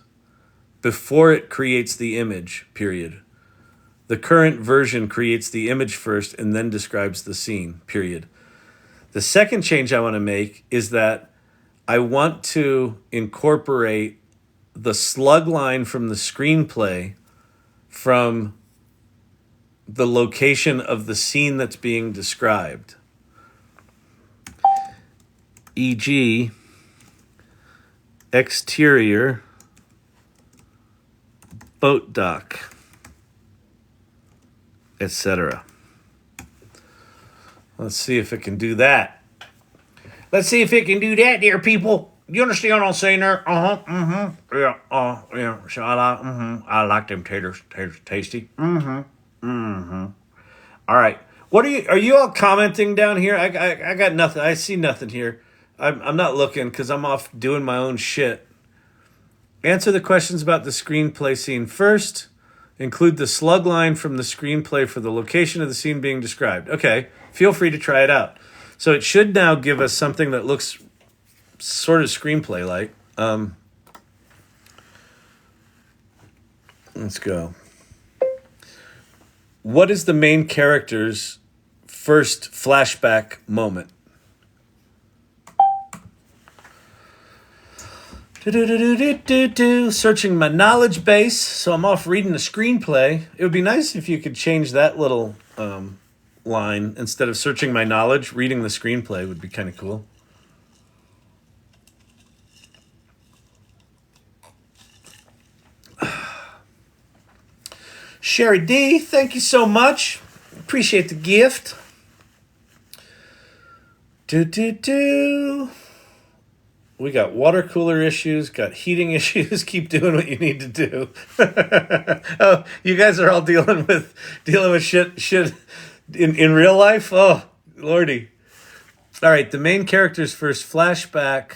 before it creates the image, period. The current version creates the image first and then describes the scene, period. The second change I want to make is that I want to incorporate the slug line from the screenplay from the location of the scene that's being described. E.g., exterior boat dock, etc. Let's see if it can do that. Let's see if it can do that, dear people. You understand what I'm saying there? Yeah, yeah. So I like them taters. Taters tasty. All right. Are you all commenting down here? I got nothing. I see nothing here. I'm not looking because I'm off doing my own shit. Answer the questions about the screenplay scene first. Include the slug line from the screenplay for the location of the scene being described. Okay, feel free to try it out. So it should now give us something that looks sort of screenplay-like. Let's go. What is the main character's first flashback moment? Searching my knowledge base, so I'm off reading the screenplay. It would be nice if you could change that little line. Instead of searching my knowledge, reading the screenplay would be kind of cool. Sherry D, thank you so much. Appreciate the gift. We got water cooler issues, got heating issues. Keep doing what you need to do. Oh, you guys are all dealing with shit in real life? Oh, lordy. All right, the main character's first flashback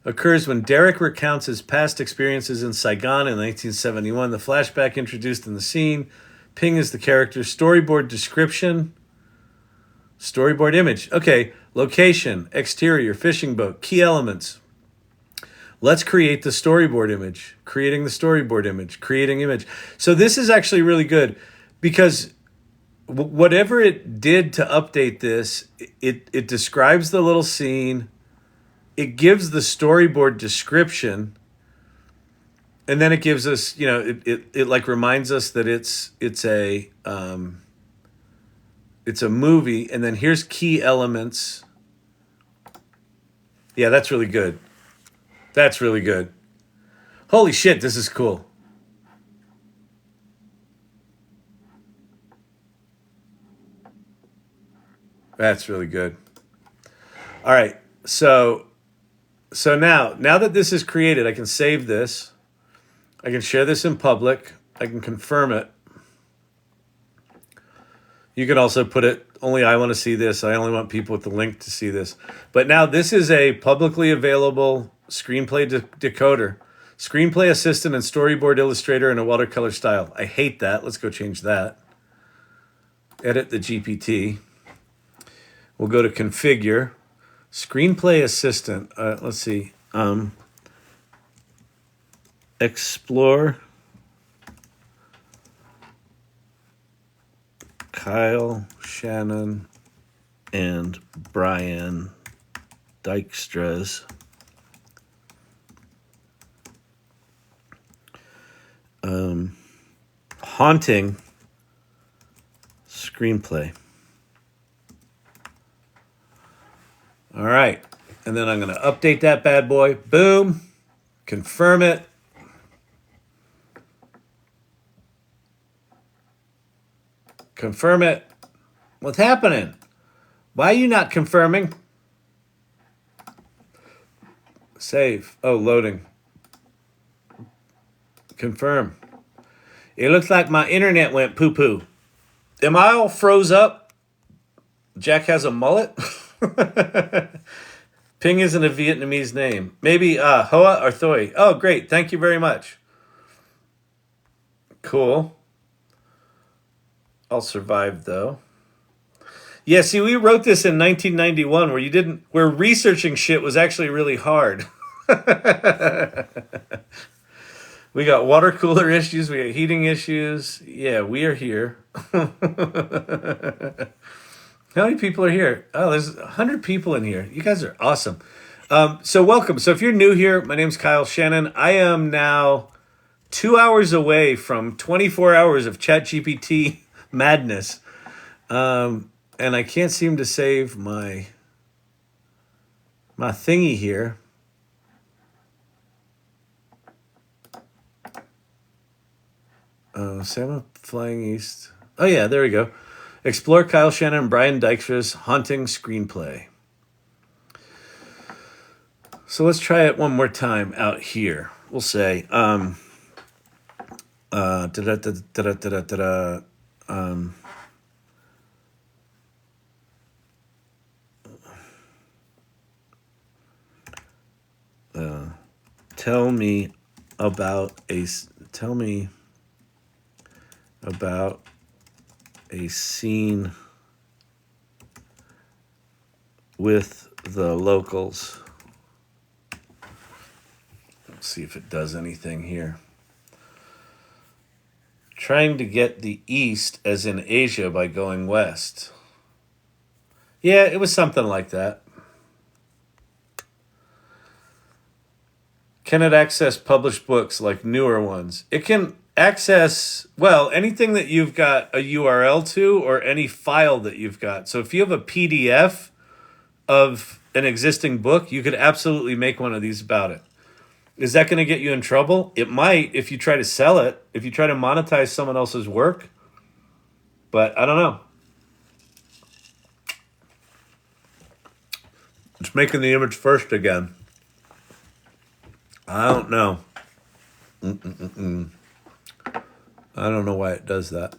occurs when Derek recounts his past experiences in Saigon in 1971. The flashback introduced in the scene. Ping is the character's storyboard description. Storyboard image. Okay, location, exterior, fishing boat, key elements. Let's create the storyboard image. Creating the storyboard image. Creating image. So this is actually really good because whatever it did to update this, it describes the little scene. It gives the storyboard description, and then it gives us, it like reminds us that it's a movie, and then here's key elements. Yeah, that's really good. That's really good. Holy shit, this is cool. That's really good. All right, so now that this is created, I can save this. I can share this in public. I can confirm it. You can also put it, only I want to see this. I only want people with the link to see this. But now this is a publicly available screenplay decoder, screenplay assistant and storyboard illustrator in a watercolor style. I hate that. Let's go change that. Edit the GPT. We'll go to configure. Screenplay assistant. Let's see. Explore. Kyle, Shannon, and Brian Dykstra's haunting screenplay. All right. And then I'm going to update that bad boy. Boom. Confirm it. Confirm it. What's happening? Why are you not confirming? Save. Oh, loading. Confirm. It looks like my internet went poo-poo. Am I all froze up? Jack has a mullet? Ping isn't a Vietnamese name. Maybe Hoa or Thoi. Oh, great. Thank you very much. Cool. I'll survive, though. Yeah, see, we wrote this in 1991 where researching shit was actually really hard. We got water cooler issues. We got heating issues. Yeah, we are here. How many people are here? Oh, there's 100 people in here. You guys are awesome. So welcome. So if you're new here, my name's Kyle Shannon. I am now 2 hours away from 24 hours of ChatGPT madness. And I can't seem to save my thingy here. Sam Flying East. Oh, yeah, there we go. Explore Kyle Shannon and Brian Dykstra's haunting screenplay. So let's try it one more time out here. We'll say, tell me about a scene with the locals. Let's see if it does anything here. Trying to get the east as in Asia by going west. Yeah, it was something like that. Can it access published books like newer ones? It can access, well, anything that you've got a URL to or any file that you've got. So if you have a PDF of an existing book, you could absolutely make one of these about it. Is that going to get you in trouble? It might if you try to sell it, if you try to monetize someone else's work. But I don't know. It's making the image first again. I don't know. I don't know why it does that.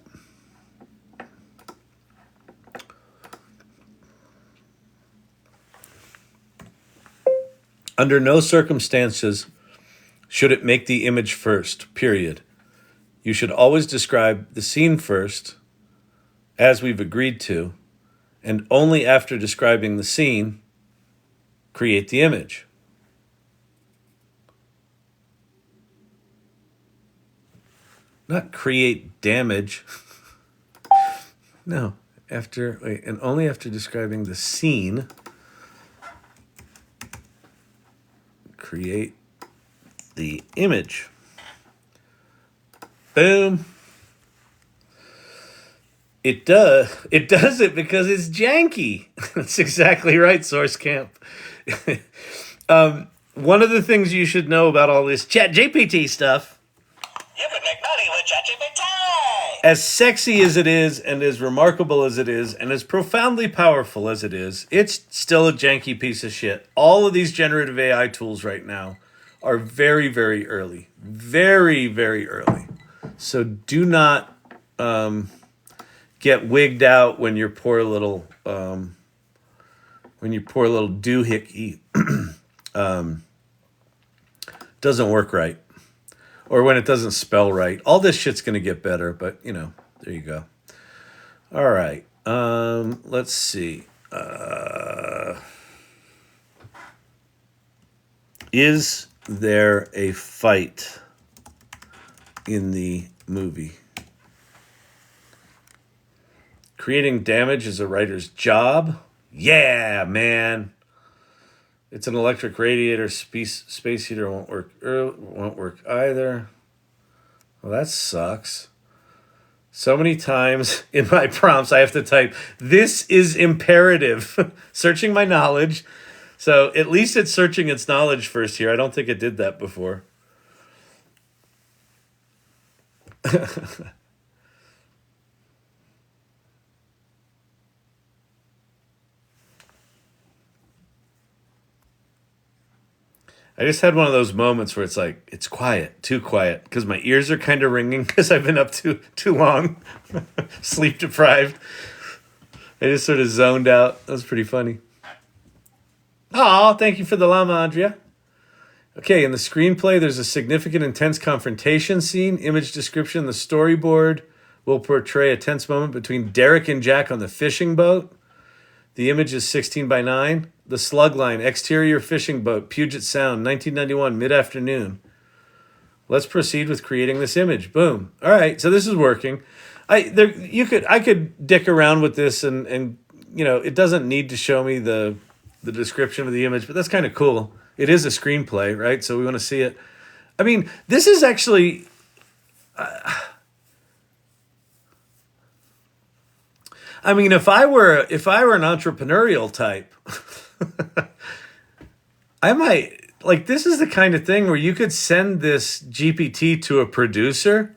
Under no circumstances should it make the image first, period. You should always describe the scene first, as we've agreed to, and only after describing the scene, create the image. Not create damage. No, after, wait, and only after describing the scene, create the image. Boom. It does it because it's janky. That's exactly right, Source Camp. One of the things you should know about all this ChatGPT stuff, You can make money with ChatGPT. as sexy as it is and as remarkable as it is and as profoundly powerful as it is, it's still a janky piece of shit. All of these generative AI tools right now are very, very early. Very, very early. So do not get wigged out when your poor little doohickey doesn't work right, or when it doesn't spell right. All this shit's gonna get better, but there you go. All right, let's see. Is there a fight in the movie? Creating damage is a writer's job. Yeah, man. It's an electric radiator. Space heater won't work either. Well, that sucks. So many times in my prompts I have to type, "This is imperative." Searching my knowledge. So at least it's searching its knowledge first here. I don't think it did that before. I just had one of those moments where it's like, it's quiet, too quiet, because my ears are kind of ringing because I've been up too long, sleep deprived. I just sort of zoned out. That was pretty funny. Oh, thank you for the llama, Andrea. Okay, in the screenplay, there's a significant intense confrontation scene. Image description, the storyboard will portray a tense moment between Derek and Jack on the fishing boat. The image is 16 by 9. The slug line, exterior fishing boat, Puget Sound, 1991, mid-afternoon. Let's proceed with creating this image. Boom. All right, so this is working. I could dick around with this and it doesn't need to show me the description of the image, but that's kind of cool. It is a screenplay, right? So we want to see it. I mean, this is actually I mean, if I were an entrepreneurial type, I might, like, this is the kind of thing where you could send this GPT to a producer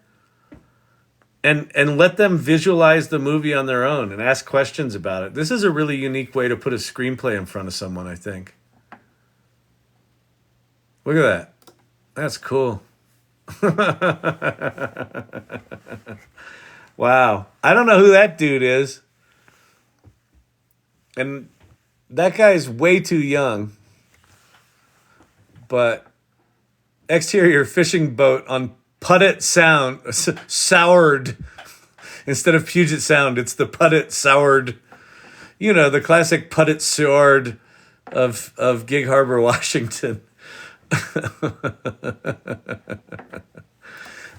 and let them visualize the movie on their own and ask questions about it. This is a really unique way to put a screenplay in front of someone, I think. Look at that. That's cool. Wow. I don't know who that dude is. And that guy's way too young. But exterior fishing boat on Puget Sound, soured. Instead of Puget Sound, it's the Puget Soured. The classic Puget Sound of Gig Harbor, Washington. I'm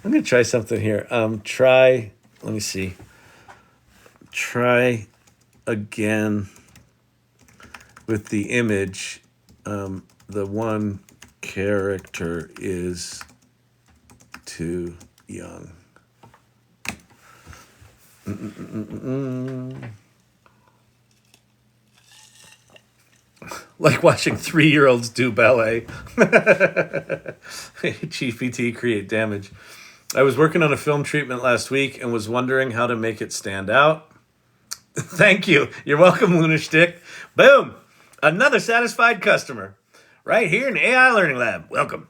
going to try something here. Let me see. Try again with the image. The one character is too young. Like watching 3-year-olds do ballet. GPT create damage. I was working on a film treatment last week and was wondering how to make it stand out. Thank you. You're welcome, Lunashtick. Boom. Another satisfied customer. Right here in the AI Learning Lab. Welcome.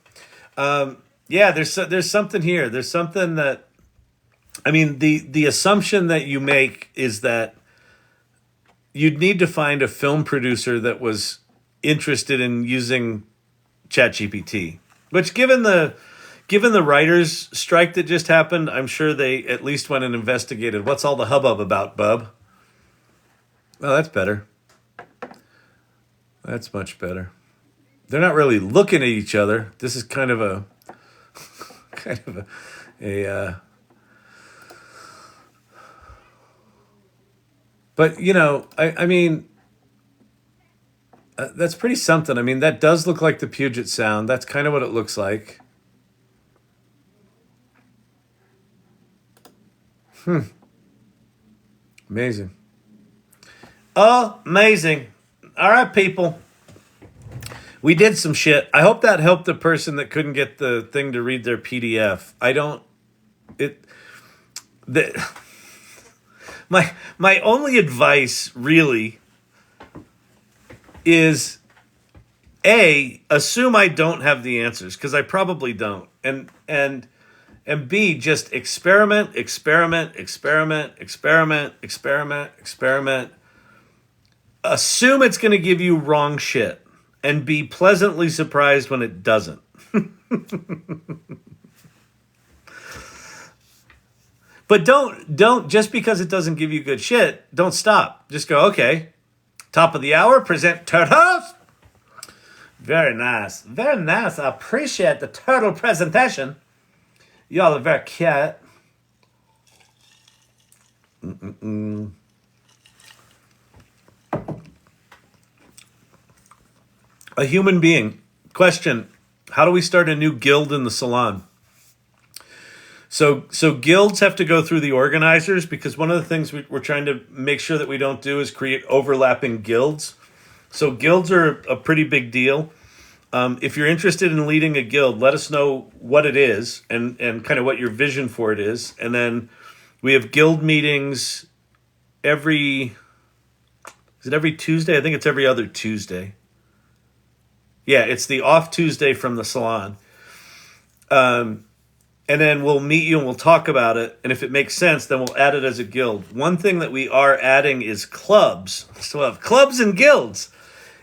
Yeah, there's something here. There's something that, I mean, the assumption that you make is that you'd need to find a film producer that was interested in using ChatGPT, which given the writers' strike that just happened, I'm sure they at least went and investigated what's all the hubbub about, bub. Well, that's better. That's much better. They're not really looking at each other. This is kind of a But, you know, I mean, that's pretty something. I mean, that does look like the Puget Sound. That's kind of what it looks like. Amazing. Amazing. All right, people. We did some shit. I hope that helped the person that couldn't get the thing to read their PDF. My only advice really is assume I don't have the answers, because I probably don't. And B, just experiment. Assume it's going to give you wrong shit and be pleasantly surprised when it doesn't. But don't just because it doesn't give you good shit, don't stop. Just go, okay, top of the hour, present turtles. Very nice. Very nice. I appreciate the turtle presentation. Y'all are very cute. A human being. Question, how do we start a new guild in the salon? So guilds have to go through the organizers, because one of the things we're trying to make sure that we don't do is create overlapping guilds. So guilds are a pretty big deal. If you're interested in leading a guild, let us know what it is and kind of what your vision for it is. And then we have guild meetings is it every Tuesday? I think it's every other Tuesday. Yeah, it's the off Tuesday from the salon. And then we'll meet you and we'll talk about it. And if it makes sense, then we'll add it as a guild. One thing that we are adding is clubs. So we'll have clubs and guilds.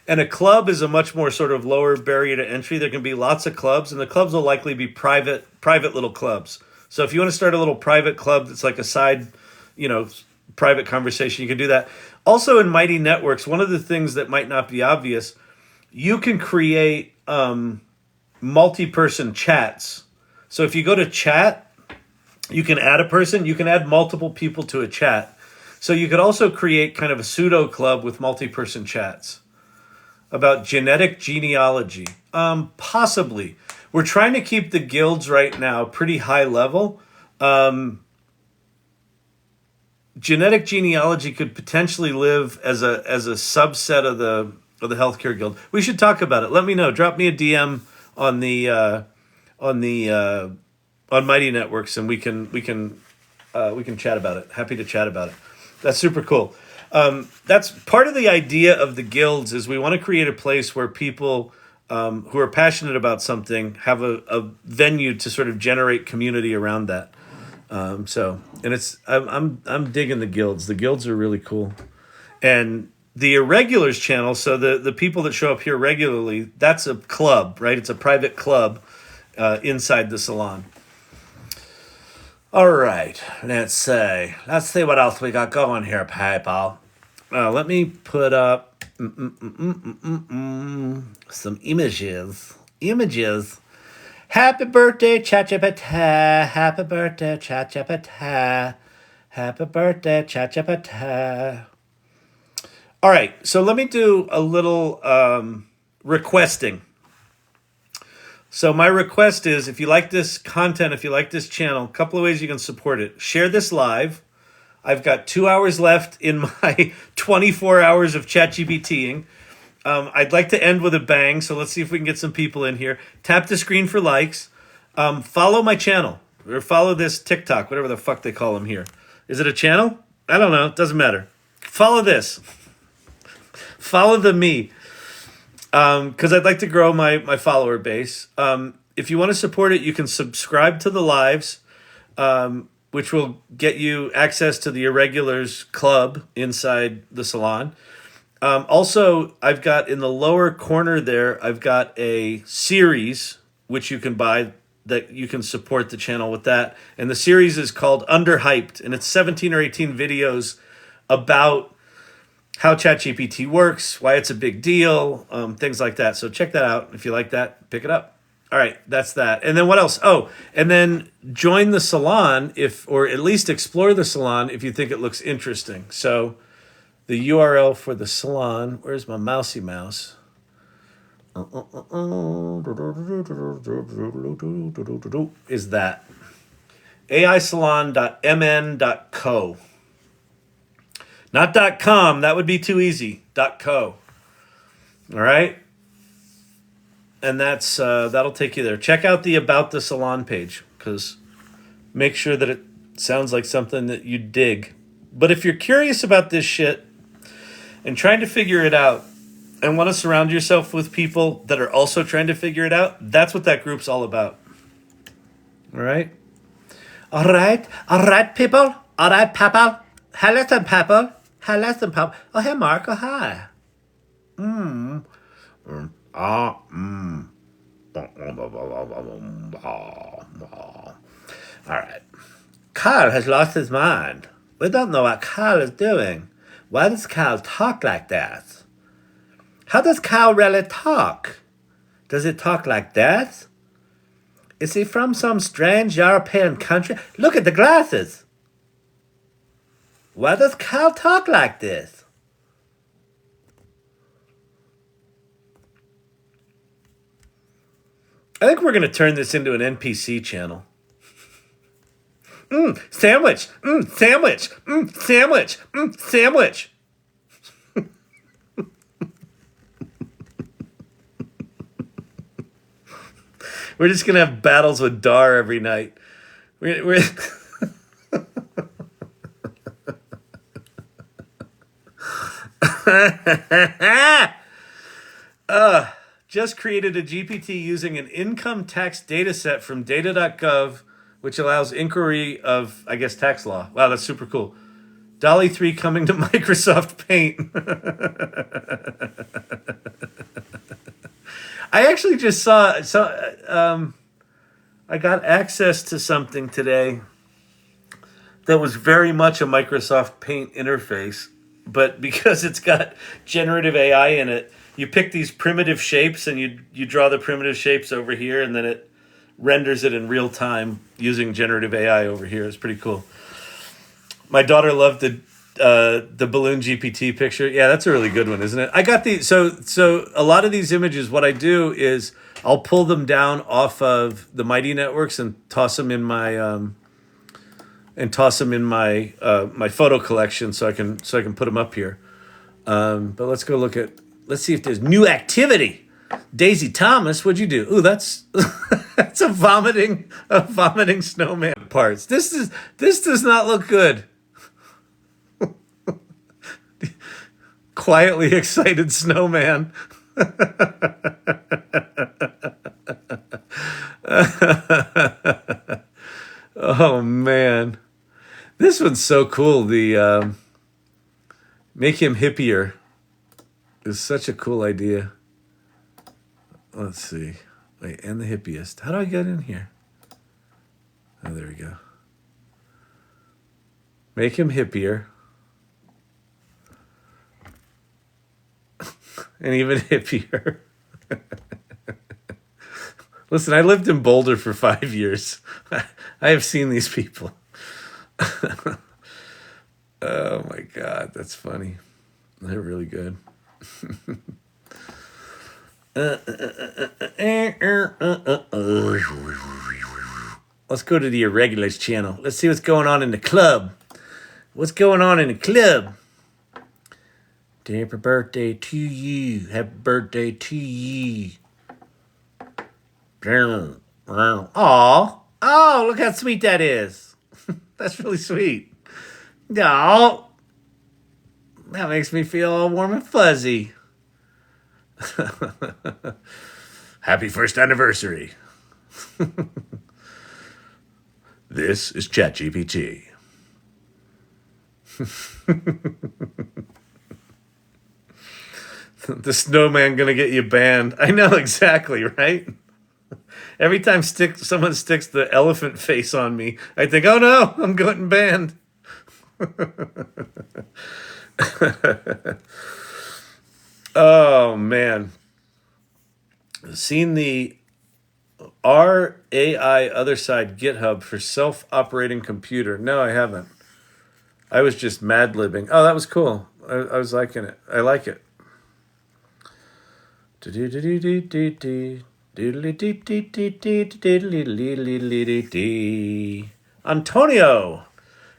And a club is a much more sort of lower barrier to entry. There can be lots of clubs, and the clubs will likely be private little clubs. So if you want to start a little private club that's like a side, private conversation, you can do that. Also in Mighty Networks, one of the things that might not be obvious, you can create multi-person chats. So if you go to chat, you can add a person, you can add multiple people to a chat. So you could also create kind of a pseudo club with multi-person chats about genetic genealogy. Possibly. We're trying to keep the guilds right now pretty high level. Genetic genealogy could potentially live as a subset of the healthcare guild. We should talk about it. Let me know. Drop me a DM on Mighty Networks, and we can chat about it. Happy to chat about it. That's super cool. That's part of the idea of the guilds, is we want to create a place where people who are passionate about something have a venue to sort of generate community around that. I'm digging the guilds. The guilds are really cool. And the Irregulars channel, so the people that show up here regularly, that's a club, right? It's a private club inside the salon. All right, let's see what else we got going here, people. Let me put up some images. Happy birthday, ChatGPT. Happy birthday, ChatGPT. Happy birthday, ChatGPT. All right, so let me do a little requesting. So my request is, if you like this content, if you like this channel, a couple of ways you can support it. Share this live. I've got 2 hours left in my 24 hours of ChatGPTing. I'd like to end with a bang, so let's see if we can get some people in here. Tap the screen for likes. Follow my channel, or follow this TikTok, whatever the fuck they call them here. Is it a channel? I don't know. It doesn't matter. Follow this. Follow the me. Because I'd like to grow my follower base. If you want to support it, you can subscribe to the lives, which will get you access to the Irregulars Club inside the salon. Also, I've got in the lower corner there, I've got a series which you can buy that you can support the channel with that. And the series is called Underhyped, and it's 17 or 18 videos about how ChatGPT works, why it's a big deal, things like that. So check that out. If you like that, pick it up. All right, that's that. And then what else? Oh, and then join the salon or at least explore the salon if you think it looks interesting. So the URL for the salon. Where's my mousy mouse? Is that aisalon.mn.co. Not .com, that would be too easy. .co. All right? And that's that'll take you there. Check out the About the Salon page, because make sure that it sounds like something that you dig. But if you're curious about this shit and trying to figure it out and want to surround yourself with people that are also trying to figure it out, that's what that group's all about. All right? All right, people. All right, people. Hello, people. Hello, people. Oh, hey, Mark. Oh, hi. All right. Carl has lost his mind. We don't know what Carl is doing. Why does Carl talk like that? How does Carl really talk? Does he talk like that? Is he from some strange European country? Look at the glasses. Why does Carl talk like this? I think we're going to turn this into an NPC channel. Sandwich. Sandwich. Sandwich. Sandwich. We're just going to have battles with Dar every night. We're just created a GPT using an income tax data set from data.gov, which allows inquiry of, I guess, tax law. Wow, that's super cool. DALL-E 3 coming to Microsoft Paint. I actually just saw I got access to something today that was very much a Microsoft Paint interface, but because it's got generative AI in it, you pick these primitive shapes and you draw the primitive shapes over here, and then it renders it in real time using generative AI over here. It's pretty cool. My daughter loved the balloon GPT picture. Yeah, that's a really good one, isn't it? I got the so a lot of these images. What I do is I'll pull them down off of the Mighty Networks and toss them in my my photo collection so I can put them up here. But let's go let's see if there's new activity. Daisy Thomas, what'd you do? Ooh, that's that's a vomiting snowman parts. This does not look good. Quietly excited snowman. Oh man, this one's so cool. The make him hippier is such a cool idea. Let's see. Wait, and the hippiest. How do I get in here? Oh, there we go. Make him hippier. And even hippier. Listen, I lived in Boulder for 5 years. I have seen these people. Oh my God, that's funny. They're really good. Let's go to the Irregulars channel. Let's see what's going on in the club. What's going on in the club? Happy birthday to you. Happy birthday to you. Aw. Oh, look how sweet that is. That's really sweet. Oh, that makes me feel all warm and fuzzy. Happy first anniversary. This is ChatGPT. The snowman gonna get you banned. I know exactly, right? Every time someone sticks the elephant face on me, I think, oh no, I'm getting banned. Oh man. Seen the RAI other side GitHub for self-operating computer? No, I haven't. I was just mad-libbing. Oh, that was cool. I was liking it. I like it. Antonio,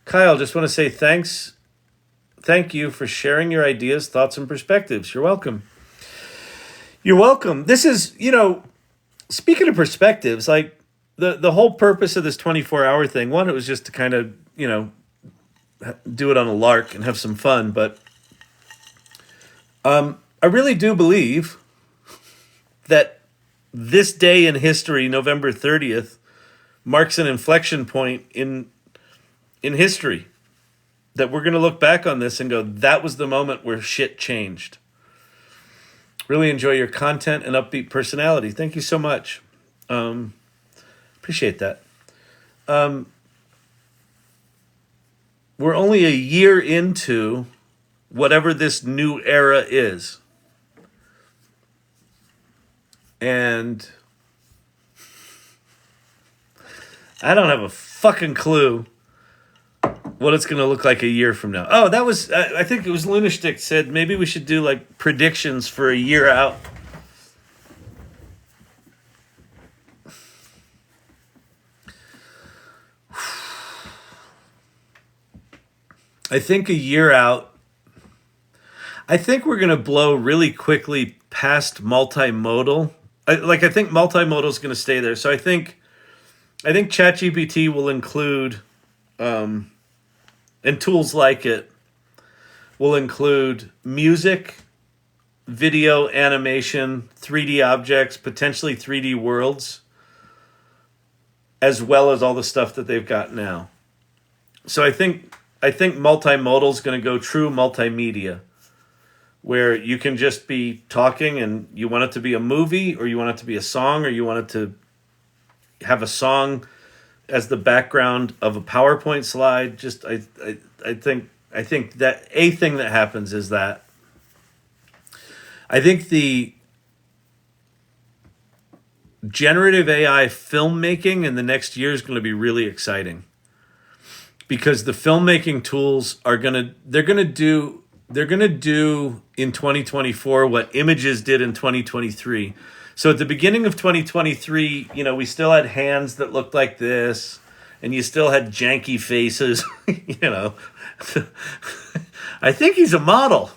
Kyle, just want to say thanks. Thank you for sharing your ideas, thoughts, and perspectives. You're welcome. You're welcome. This is, speaking of perspectives, like the whole purpose of this 24-hour thing, one, it was just to kind of, do it on a lark and have some fun. But I really do believe that this day in history, November 30th, marks an inflection point in history. That we're going to look back on this and go, that was the moment where shit changed. Really enjoy your content and upbeat personality. Thank you so much. Appreciate that. We're only a year into whatever this new era is. And I don't have a fucking clue what it's going to look like a year from now. Oh, that was, I think it was Lunashtick said maybe we should do like predictions for a year out. I think a year out, I think we're going to blow really quickly past multimodal. I think multimodal is going to stay there. So I think ChatGPT will include, and tools like it will include music, video, animation, 3D objects, potentially 3D worlds, as well as all the stuff that they've got now. So I think multimodal is going to go true multimedia, where you can just be talking and you want it to be a movie, or you want it to be a song, or you want it to have a song as the background of a PowerPoint slide. Just I think that a thing that happens is that I think the generative AI filmmaking in the next year is going to be really exciting, because the filmmaking tools are they're going to do in 2024 what images did in 2023. So at the beginning of 2023, we still had hands that looked like this, and you still had janky faces, I think he's a model.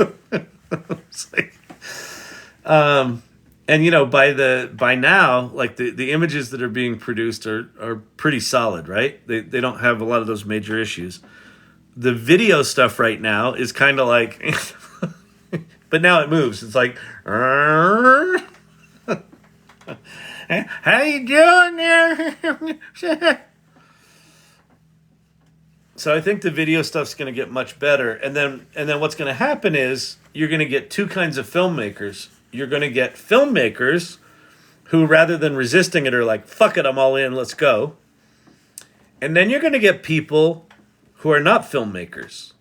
It's like, and by now, like the images that are being produced are pretty solid, right? They don't have a lot of those major issues. The video stuff right now is kind of like, but now it moves. It's like, how you doing there? So I think the video stuff's going to get much better. And then what's going to happen is you're going to get two kinds of filmmakers. You're going to get filmmakers who, rather than resisting it, are like, fuck it, I'm all in, let's go. And then you're going to get people who are not filmmakers,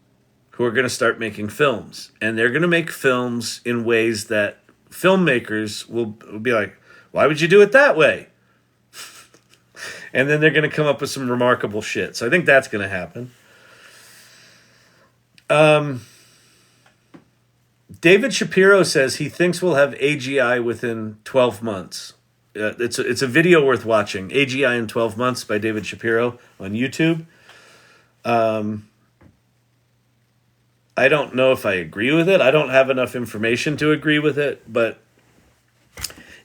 who are going to start making films. And they're going to make films in ways that filmmakers will be like, why would you do it that way? And then they're going to come up with some remarkable shit. So I think that's going to happen. David Shapiro says he thinks we'll have AGI within 12 months. It's a video worth watching. AGI in 12 months by David Shapiro on YouTube. I don't know if I agree with it. I don't have enough information to agree with it, but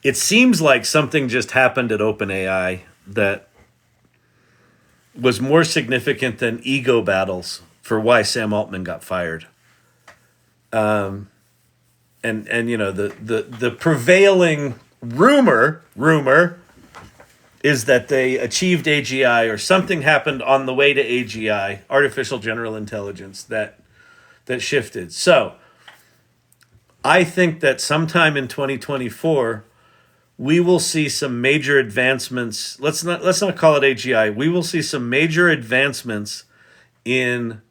it seems like something just happened at OpenAI that was more significant than ego battles for why Sam Altman got fired. And the prevailing rumor is that they achieved AGI, or something happened on the way to AGI, artificial general intelligence, that shifted. So I think that sometime in 2024 we will see some major advancements. Let's not call it AGI. We will see some major advancements in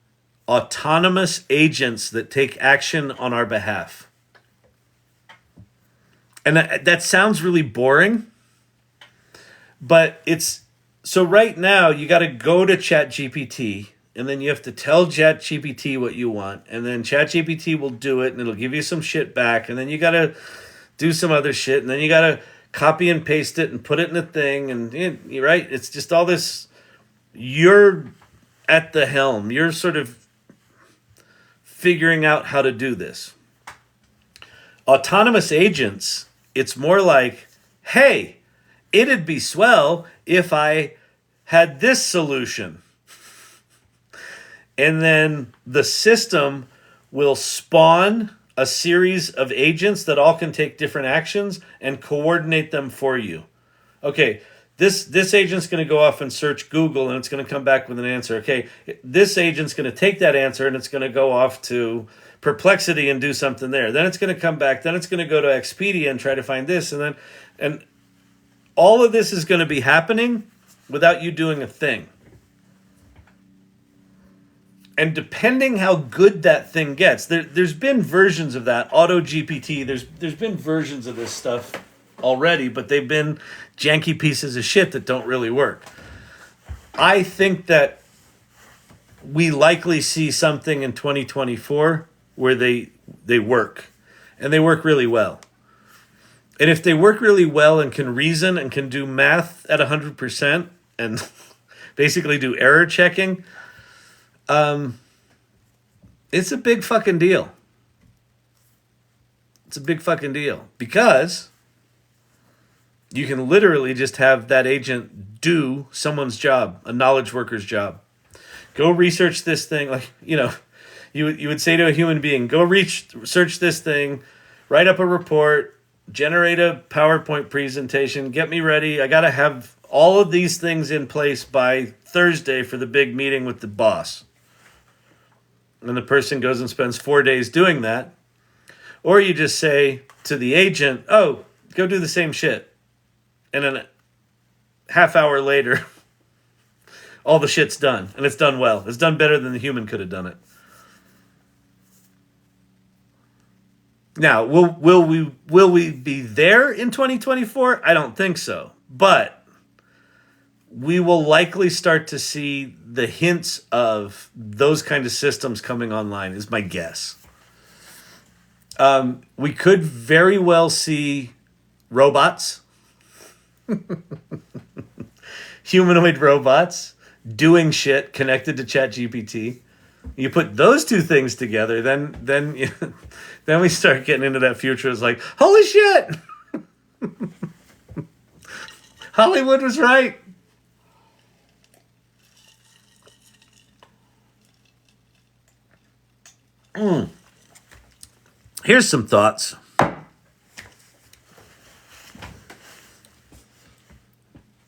autonomous agents that take action on our behalf. And that sounds really boring, but it's so right now you got to go to ChatGPT and then you have to tell ChatGPT what you want, and then ChatGPT will do it, and it'll give you some shit back, and then you gotta do some other shit, and then you gotta copy and paste it and put it in a thing, and you're right. It's just all this. You're at the helm. You're sort of figuring out how to do this. Autonomous agents, it's more like, hey, it'd be swell if I had this solution. And then the system will spawn a series of agents that all can take different actions and coordinate them for you. Okay, this agent's going to go off and search Google, and it's going to come back with an answer. Okay, this agent's going to take that answer, and it's going to go off to Perplexity and do something there. Then it's going to come back. Then it's going to go to Expedia and try to find this. And all of this is going to be happening without you doing a thing. And depending how good that thing gets, there's been versions of that. Auto GPT, there's been versions of this stuff already, but they've been janky pieces of shit that don't really work. I think that we likely see something in 2024 where they work, and they work really well. And if they work really well and can reason and can do math at 100% and basically do error checking, it's a big fucking deal. It's a big fucking deal because you can literally just have that agent do someone's job, a knowledge worker's job. Go research this thing. Like, you would say to a human being, go research this thing, write up a report, generate a PowerPoint presentation, get me ready. I got to have all of these things in place by Thursday for the big meeting with the boss. And the person goes and spends 4 days doing that. Or you just say to the agent, oh, go do the same shit. And then a half hour later, all the shit's done. And it's done well. It's done better than the human could have done it. Now, will we be there in 2024? I don't think so. But we will likely start to see the hints of those kind of systems coming online, is my guess. We could very well see robots, humanoid robots, doing shit connected to ChatGPT. You put those two things together, then we start getting into that future. It's like, holy shit! Hollywood was right. Here's some thoughts.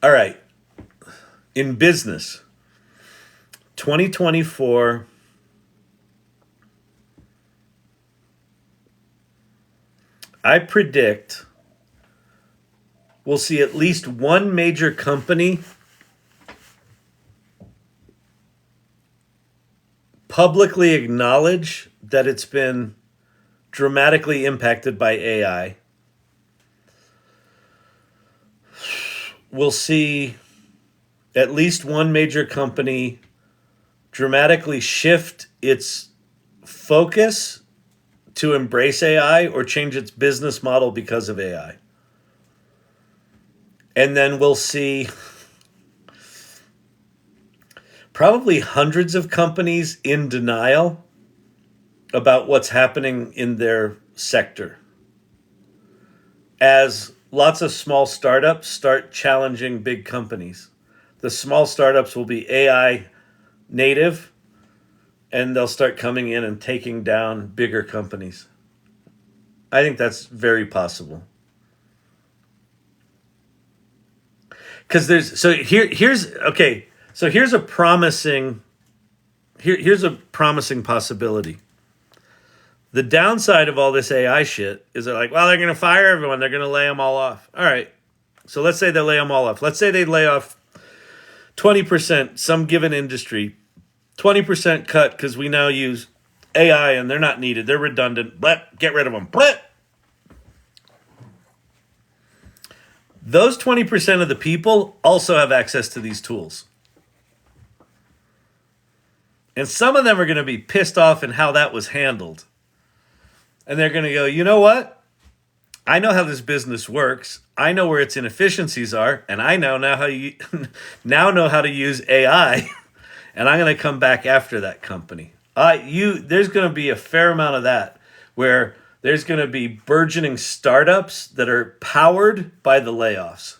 All right. In business, 2024, I predict we'll see at least one major company publicly acknowledge that it's been dramatically impacted by AI. We'll see at least one major company dramatically shift its focus to embrace AI or change its business model because of AI. And then we'll see probably hundreds of companies in denial about what's happening in their sector, as lots of small startups start challenging big companies. The small startups will be AI native, and they'll start coming in and taking down bigger companies. I think that's very possible. Because here's a promising possibility. The downside of all this AI shit is they're like, well, they're going to fire everyone. They're going to lay them all off. All right. So let's say they lay them all off. Let's say they lay off 20%, some given industry, 20% cut because we now use AI and they're not needed. They're redundant. But get rid of them. But those 20% of the people also have access to these tools. And some of them are going to be pissed off in how that was handled. And they're going to go, you know what? I know how this business works. I know where its inefficiencies are, and I know now how you now know how to use AI, and I'm going to come back after that company. There's going to be a fair amount of that, where there's going to be burgeoning startups that are powered by the layoffs,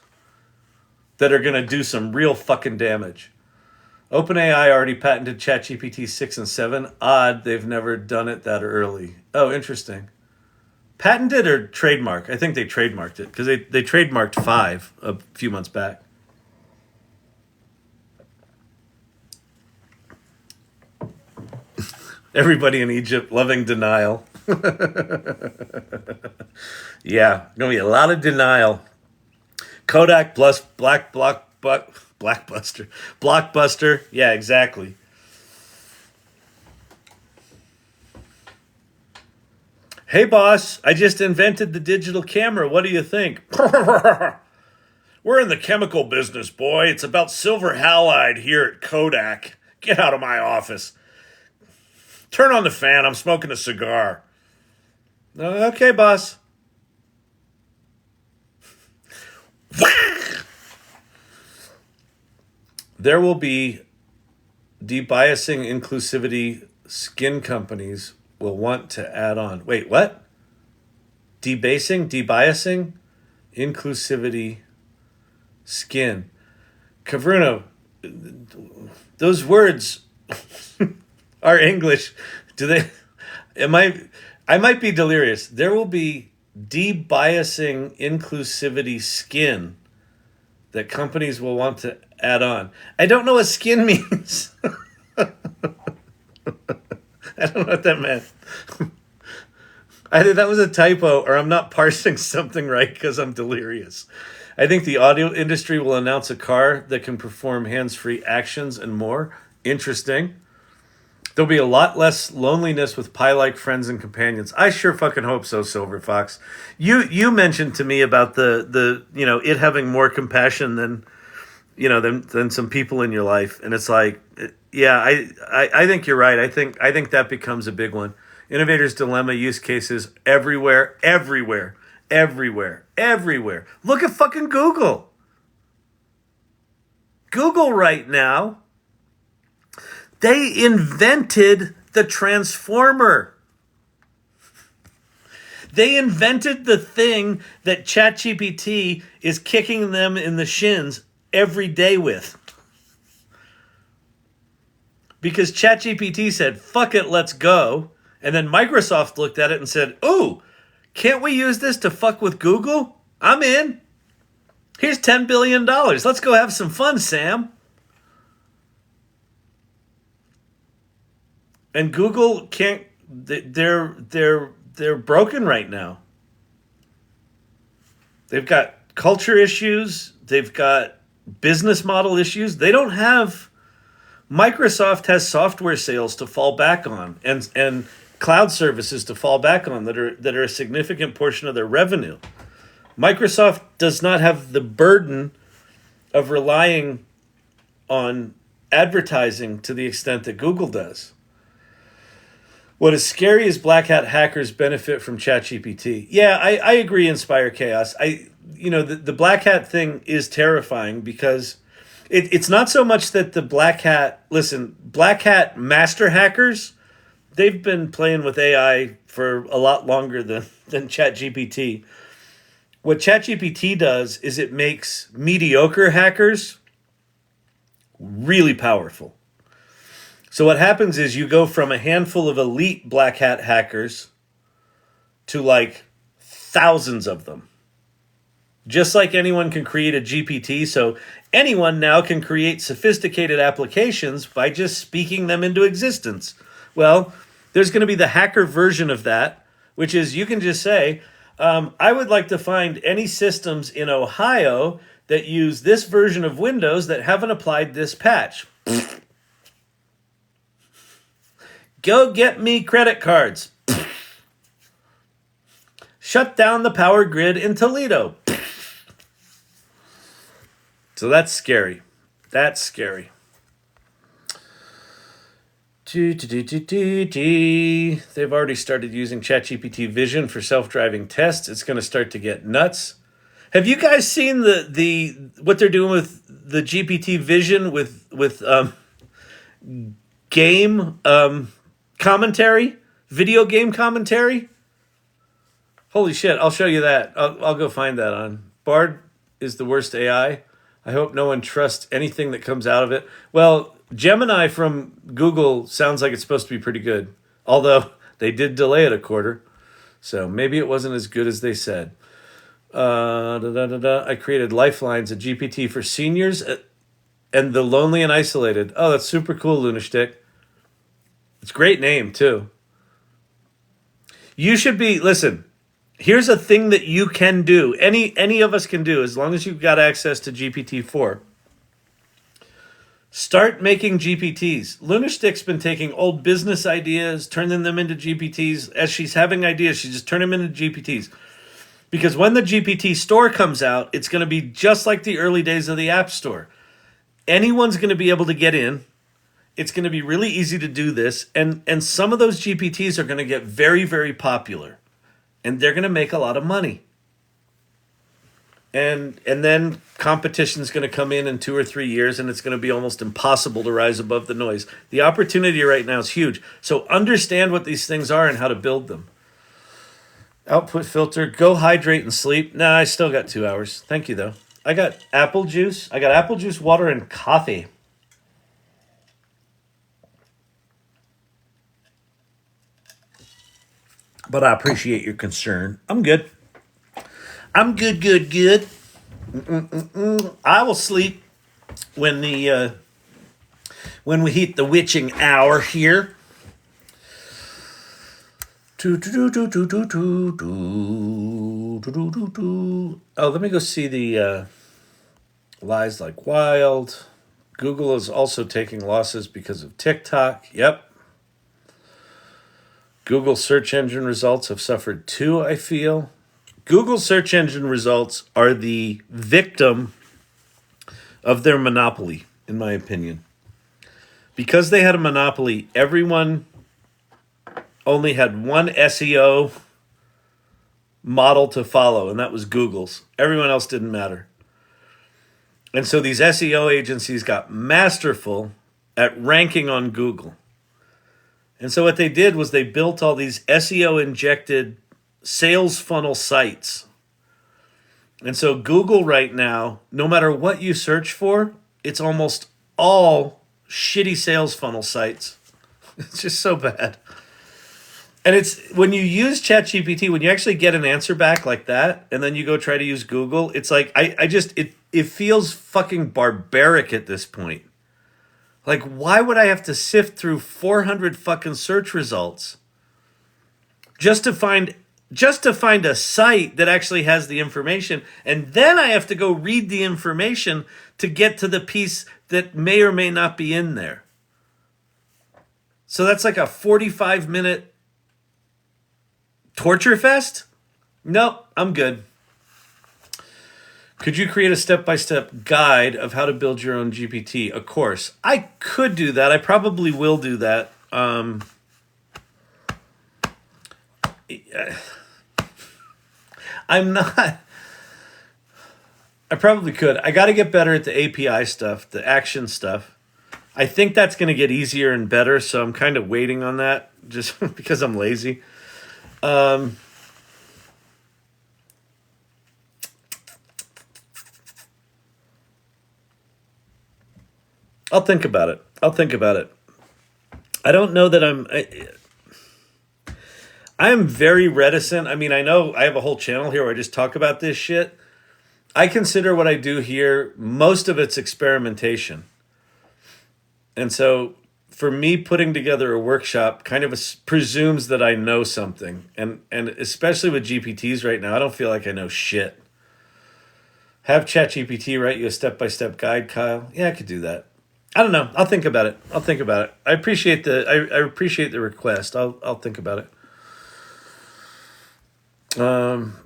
that are going to do some real fucking damage. OpenAI already patented ChatGPT 6 and 7. Odd, they've never done it that early. Oh, interesting. Patented or trademark? I think they trademarked it because they trademarked 5 a few months back. Everybody in Egypt loving denial. Yeah, gonna be a lot of denial. Kodak plus Blockbuster. Yeah, exactly. Hey, boss, I just invented the digital camera. What do you think? We're in the chemical business, boy. It's about silver halide here at Kodak. Get out of my office. Turn on the fan. I'm smoking a cigar. Okay, boss. There will be debiasing inclusivity skin companies will want to add on. Wait, what? Debiasing, inclusivity, skin. Caverno, those words are English. Do they? I might be delirious. There will be debiasing inclusivity skin that companies will want to add on. I don't know what skin means. I don't know what that meant. Either that was a typo or I'm not parsing something right because I'm delirious. I think the audio industry will announce a car that can perform hands-free actions and more. Interesting. There'll be a lot less loneliness with pie-like friends and companions. I sure fucking hope so, Silver Fox. You mentioned to me about the it having more compassion than some people in your life, and it's like, yeah, I think you're right. I think that becomes a big one. Innovator's dilemma use cases everywhere. Look at fucking Google. Google right now, they invented the transformer. They invented the thing that ChatGPT is kicking them in the shins every day with. Because ChatGPT said, fuck it, let's go. And then Microsoft looked at it and said, ooh, can't we use this to fuck with Google? I'm in. Here's $10 billion. Let's go have some fun, Sam. And Google can't, they're broken right now. They've got culture issues. They've got business model issues. They don't have, Microsoft has software sales to fall back on and cloud services to fall back on that are a significant portion of their revenue. Microsoft does not have the burden of relying on advertising to the extent that Google does. What is scary is black hat hackers benefit from ChatGPT. Yeah, I agree, Inspire Chaos. The black hat thing is terrifying because it's not so much that the black hat master hackers, they've been playing with AI for a lot longer than ChatGPT. What ChatGPT does is it makes mediocre hackers really powerful. So what happens is you go from a handful of elite black hat hackers to like thousands of them. Just like anyone can create a GPT, so anyone now can create sophisticated applications by just speaking them into existence. Well, there's going to be the hacker version of that, which is you can just say, I would like to find any systems in Ohio that use this version of Windows that haven't applied this patch. Go get me credit cards. Shut down the power grid in Toledo. So that's scary. That's scary. They've already started using ChatGPT Vision for self-driving tests. It's going to start to get nuts. Have you guys seen the what they're doing with the GPT Vision with game commentary, video game commentary? Holy shit! I'll show you that. I'll go find that on Bard is the worst AI. I hope no one trusts anything that comes out of it. Well, Gemini from Google sounds like it's supposed to be pretty good, although they did delay it a quarter, so maybe it wasn't as good as they said. I created Lifelines, a GPT for seniors and the lonely and isolated. Oh, that's super cool, Lunashtick. It's a great name, too. You should be, listen, here's a thing that you can do. Any of us can do, as long as you've got access to GPT-4. Start making GPTs. Lunashtick's been taking old business ideas, turning them into GPTs. As she's having ideas, she just turn them into GPTs. Because when the GPT store comes out, it's going to be just like the early days of the App Store. Anyone's going to be able to get in. It's going to be really easy to do this. And some of those GPTs are going to get very, very popular. And they're going to make a lot of money. And then competition's going to come in 2 or 3 years, and it's going to be almost impossible to rise above the noise. The opportunity right now is huge. So understand what these things are and how to build them. Output filter, go hydrate and sleep. Nah, I still got 2 hours. Thank you, though. I got apple juice. I got apple juice, water, and coffee. But I appreciate your concern. I'm good. I'm good. I will sleep when we hit the witching hour here. Oh, let me go see the Lies Like Wild. Google is also taking losses because of TikTok. Yep. Google search engine results have suffered too, I feel. Google search engine results are the victim of their monopoly, in my opinion. Because they had a monopoly, everyone only had one SEO model to follow, and that was Google's. Everyone else didn't matter. And so these SEO agencies got masterful at ranking on Google. And so what they did was they built all these SEO-injected sales funnel sites. And so Google right now, no matter what you search for, it's almost all shitty sales funnel sites. It's just so bad. And it's when you use ChatGPT, when you actually get an answer back like that, and then you go try to use Google, it's like, it feels fucking barbaric at this point. Like, why would I have to sift through 400 fucking search results just to find a site that actually has the information, and then I have to go read the information to get to the piece that may or may not be in there. So that's like a 45-minute torture fest? Nope, I'm good. Could you create a step-by-step guide of how to build your own GPT? Of course. I could do that. I probably will do that. I'm not... I probably could. I got to get better at the API stuff, the action stuff. I think that's going to get easier and better, so I'm kind of waiting on that just because I'm lazy. I'll think about it. I don't know that I am very reticent. I mean, I know I have a whole channel here where I just talk about this shit. I consider what I do here, most of it's experimentation. And so for me, putting together a workshop kind of presumes that I know something. And especially with GPTs right now, I don't feel like I know shit. Have ChatGPT write you a step-by-step guide, Kyle. Yeah, I could do that. I don't know. I'll think about it. I appreciate the request. I'll think about it.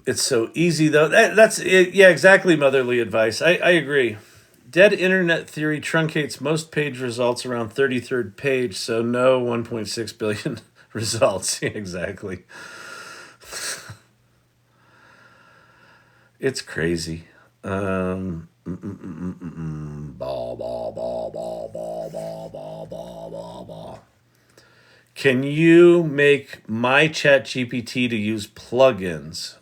It's so easy though. That's it. Yeah, exactly. Motherly advice. I agree. Dead internet theory truncates most page results around 33rd page, so no 1.6 billion results. Yeah, exactly. It's crazy. Ball, ball, ball, ball, ball, ball, ball, ball, ball, ball. Can you make my ChatGPT to use plugins?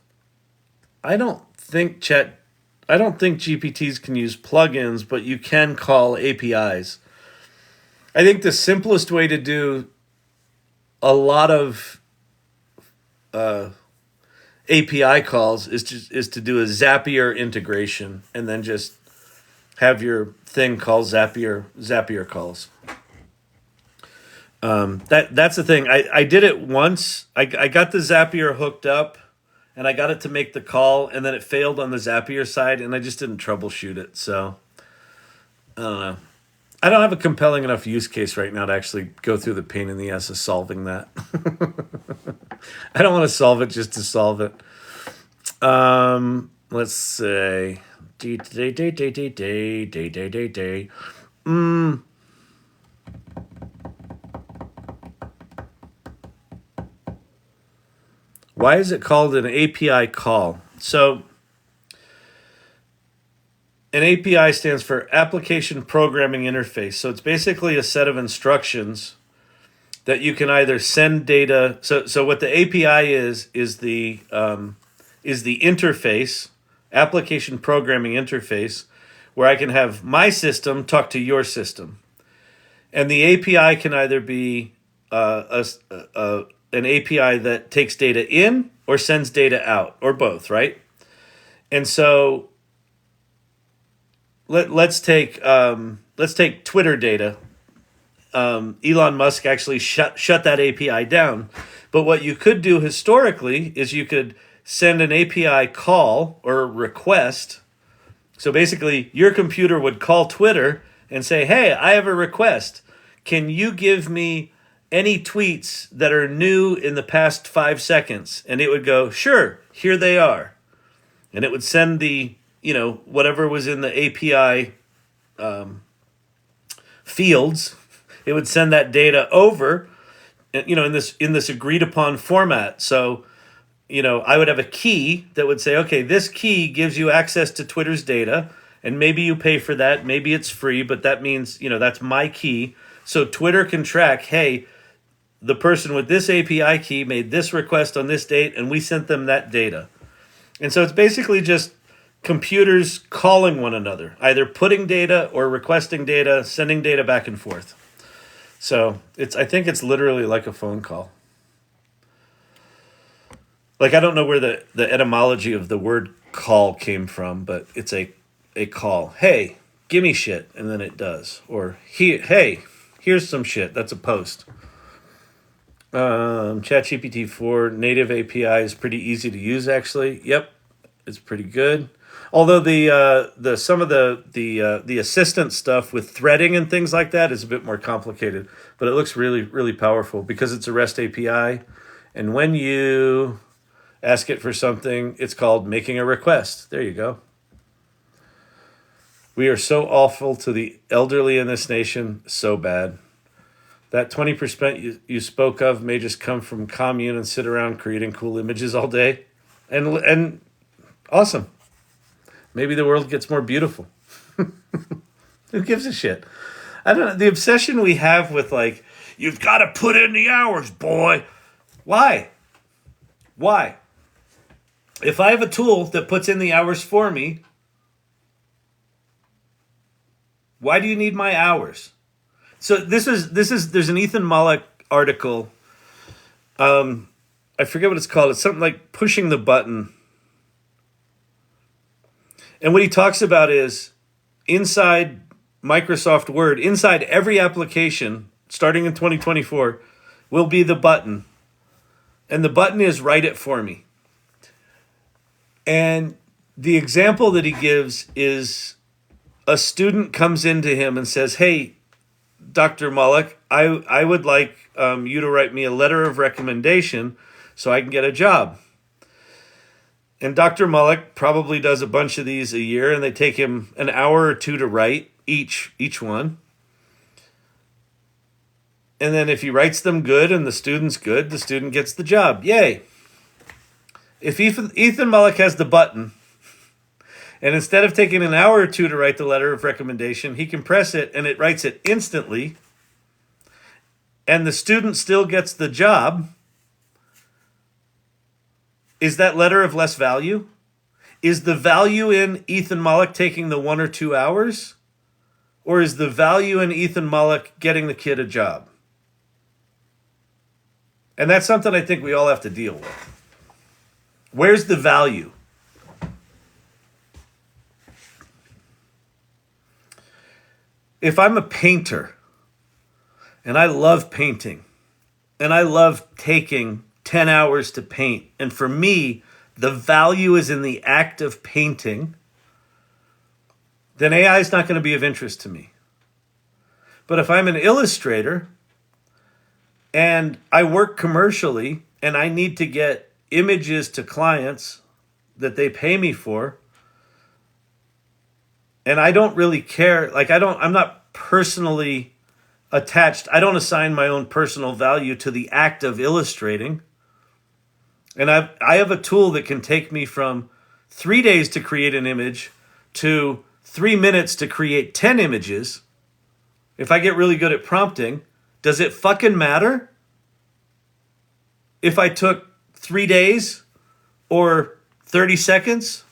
I don't think GPTs can use plugins, but you can call APIs. I think the simplest way to do a lot of API calls is to do a Zapier integration and then just have your thing call Zapier calls. That's the thing. I did it once. I got the Zapier hooked up, and I got it to make the call, and then it failed on the Zapier side, and I just didn't troubleshoot it. So I don't know. I don't have a compelling enough use case right now to actually go through the pain in the ass of solving that. I don't want to solve it just to solve it. Let's say Why is it called an API call? So an API stands for Application Programming Interface. So it's basically a set of instructions that you can either send data. So what the API is the interface, application programming interface, where I can have my system talk to your system, and the API can either be an API that takes data in or sends data out, or both, right? And so let's take Twitter data. Elon Musk actually shut that API down. But what you could do historically is you could send an API call or a request. So basically, your computer would call Twitter and say, hey, I have a request. Can you give me any tweets that are new in the past 5 seconds? And it would go, sure, here they are. And it would send the, whatever was in the API fields. It would send that data over, in this agreed upon format. So, I would have a key that would say, okay, this key gives you access to Twitter's data, and maybe you pay for that. Maybe it's free, but that means, that's my key. So Twitter can track, hey, the person with this API key made this request on this date, and we sent them that data. And so it's basically just computers calling one another, either putting data or requesting data, sending data back and forth. So I think it's literally like a phone call. Like, I don't know where the etymology of the word call came from, but it's a call. Hey, give me shit, and then it does. Or, hey, here's some shit. That's a post. ChatGPT-4 native API is pretty easy to use, actually. Yep, it's pretty good. Although some of the assistant stuff with threading and things like that is a bit more complicated, but it looks really, really powerful because it's a REST API. And when you ask it for something, it's called making a request. There you go. We are so awful to the elderly in this nation, so bad. That 20% you spoke of may just come from commune and sit around creating cool images all day. And awesome. Maybe the world gets more beautiful. Who gives a shit? I don't know. The obsession we have with, like, you've got to put in the hours, boy. Why? If I have a tool that puts in the hours for me, why do you need my hours? So there's an Ethan Mollick article. I forget what it's called. It's something like pushing the button. And what he talks about is inside Microsoft Word, inside every application, starting in 2024, will be the button. And the button is write it for me. And the example that he gives is a student comes into him and says, hey, Dr. Mollick, I would like you to write me a letter of recommendation so I can get a job. And Dr. Mullock probably does a bunch of these a year, and they take him an hour or two to write each one. And then if he writes them good and the student's good, the student gets the job. Yay. If Ethan Mullock has the button, and instead of taking an hour or two to write the letter of recommendation, he can press it and it writes it instantly, and the student still gets the job, is that letter of less value? Is the value in Ethan Mullock taking the 1 or 2 hours? Or is the value in Ethan Mullock getting the kid a job? And that's something I think we all have to deal with. Where's the value? If I'm a painter, and I love painting, and I love taking 10 hours to paint, and for me, the value is in the act of painting, then AI is not going to be of interest to me. But if I'm an illustrator, and I work commercially, and I need to get images to clients that they pay me for, and I don't really care, I'm not personally attached, I don't assign my own personal value to the act of illustrating. And I have a tool that can take me from 3 days to create an image to 3 minutes to create 10 images. If I get really good at prompting, does it fucking matter if I took 3 days or 30 seconds?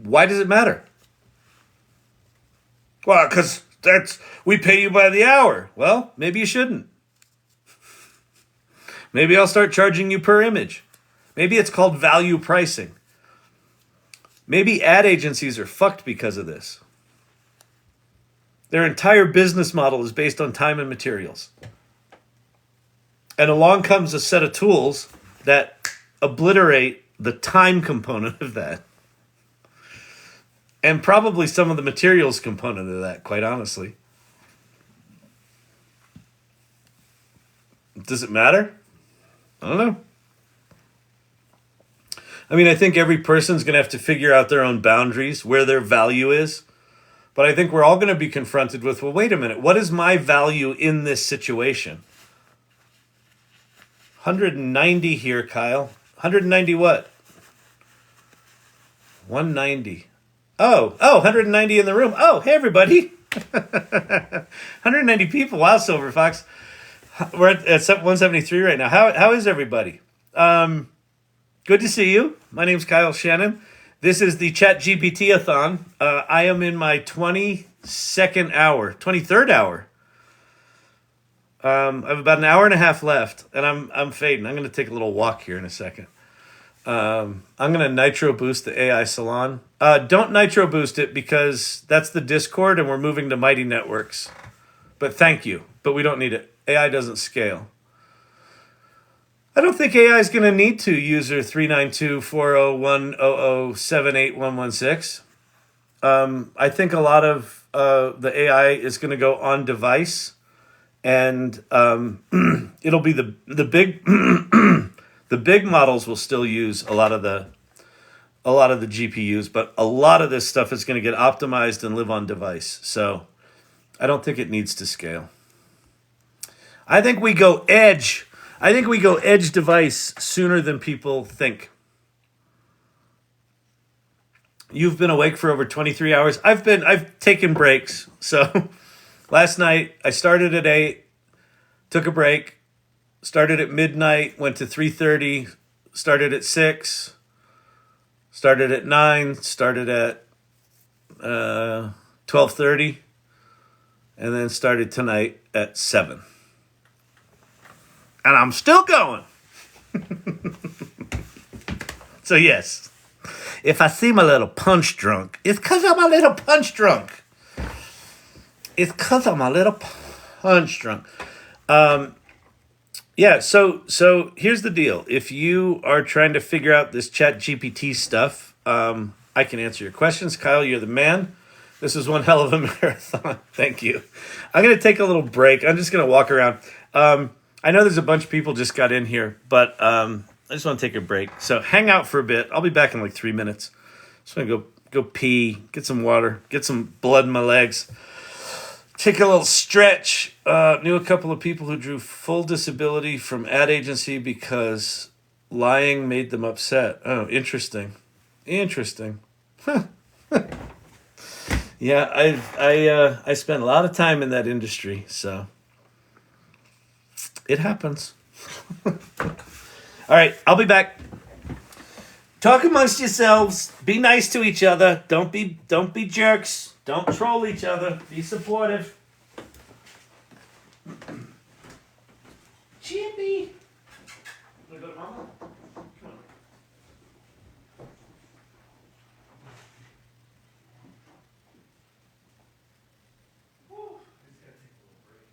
Why does it matter? Well, because we pay you by the hour. Well, maybe you shouldn't. Maybe I'll start charging you per image. Maybe it's called value pricing. Maybe ad agencies are fucked because of this. Their entire business model is based on time and materials. And along comes a set of tools that obliterate the time component of that. And probably some of the materials component of that, quite honestly. Does it matter? I don't know. I mean, I think every person's going to have to figure out their own boundaries, where their value is. But I think we're all going to be confronted with, well, wait a minute, what is my value in this situation? 190 here, Kyle. 190 what? 190. Oh, 190 in the room. Oh, hey, everybody. 190 people. Wow, Silver Fox. We're at 173 right now. How is everybody? Good to see you. My name's Kyle Shannon. This is the ChatGPT-a-thon. I am in my 23rd hour. I have about an hour and a half left, and I'm fading. I'm going to take a little walk here in a second. I'm going to nitro boost the AI Salon. Don't nitro boost it because that's the Discord, and we're moving to Mighty Networks. But thank you. But we don't need it. AI doesn't scale. I don't think AI is going to need to user 392-401-0078-116. I think a lot of the AI is going to go on device, and it'll be the big the big models will still use a lot of the GPUs, but a lot of this stuff is going to get optimized and live on device. So I don't think it needs to scale. I think we go edge. I think we go edge device sooner than people think. You've been awake for over 23 hours. I've taken breaks. So last night I started at 8, took a break, started at midnight, went to 3:30, started at 6, started at 9, started at 12:30, and then started tonight at 7. And I'm still going. So yes, if I seem a little punch drunk, it's because I'm a little punch drunk. Yeah, so here's the deal. If you are trying to figure out this ChatGPT stuff, I can answer your questions. Kyle, you're the man. This is one hell of a marathon. Thank you. I'm going to take a little break. I'm just going to walk around. I know there's a bunch of people just got in here, but I just want to take a break. So hang out for a bit. I'll be back in like 3 minutes. Just want to go pee, get some water, get some blood in my legs, take a little stretch. Knew a couple of people who drew full disability from ad agency because lying made them upset. Oh, interesting. Yeah, I spent a lot of time in that industry, so it happens. All right, I'll be back. Talk amongst yourselves. Be nice to each other. Don't be jerks. Don't troll each other. Be supportive. Chippy. Wanna go to mama? Come on. Whew. Just gotta take a little break.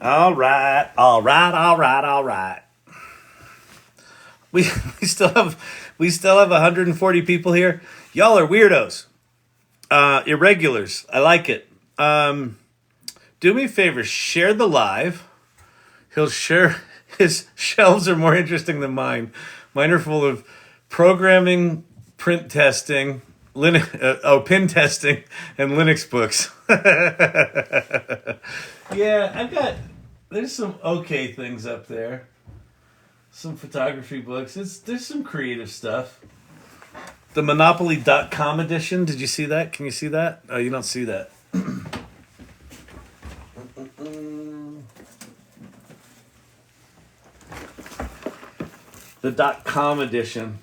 All right. We still have 140 people here. Y'all are weirdos. Irregulars. I like it. Do me a favor, share the live. He'll share his shelves are more interesting than mine. Mine are full of programming, print testing, pin testing, and Linux books. Yeah, there's some okay things up there. Some photography books. There's some creative stuff. The Monopoly.com edition. Did you see that? Can you see that? Oh, you don't see that. The .com edition.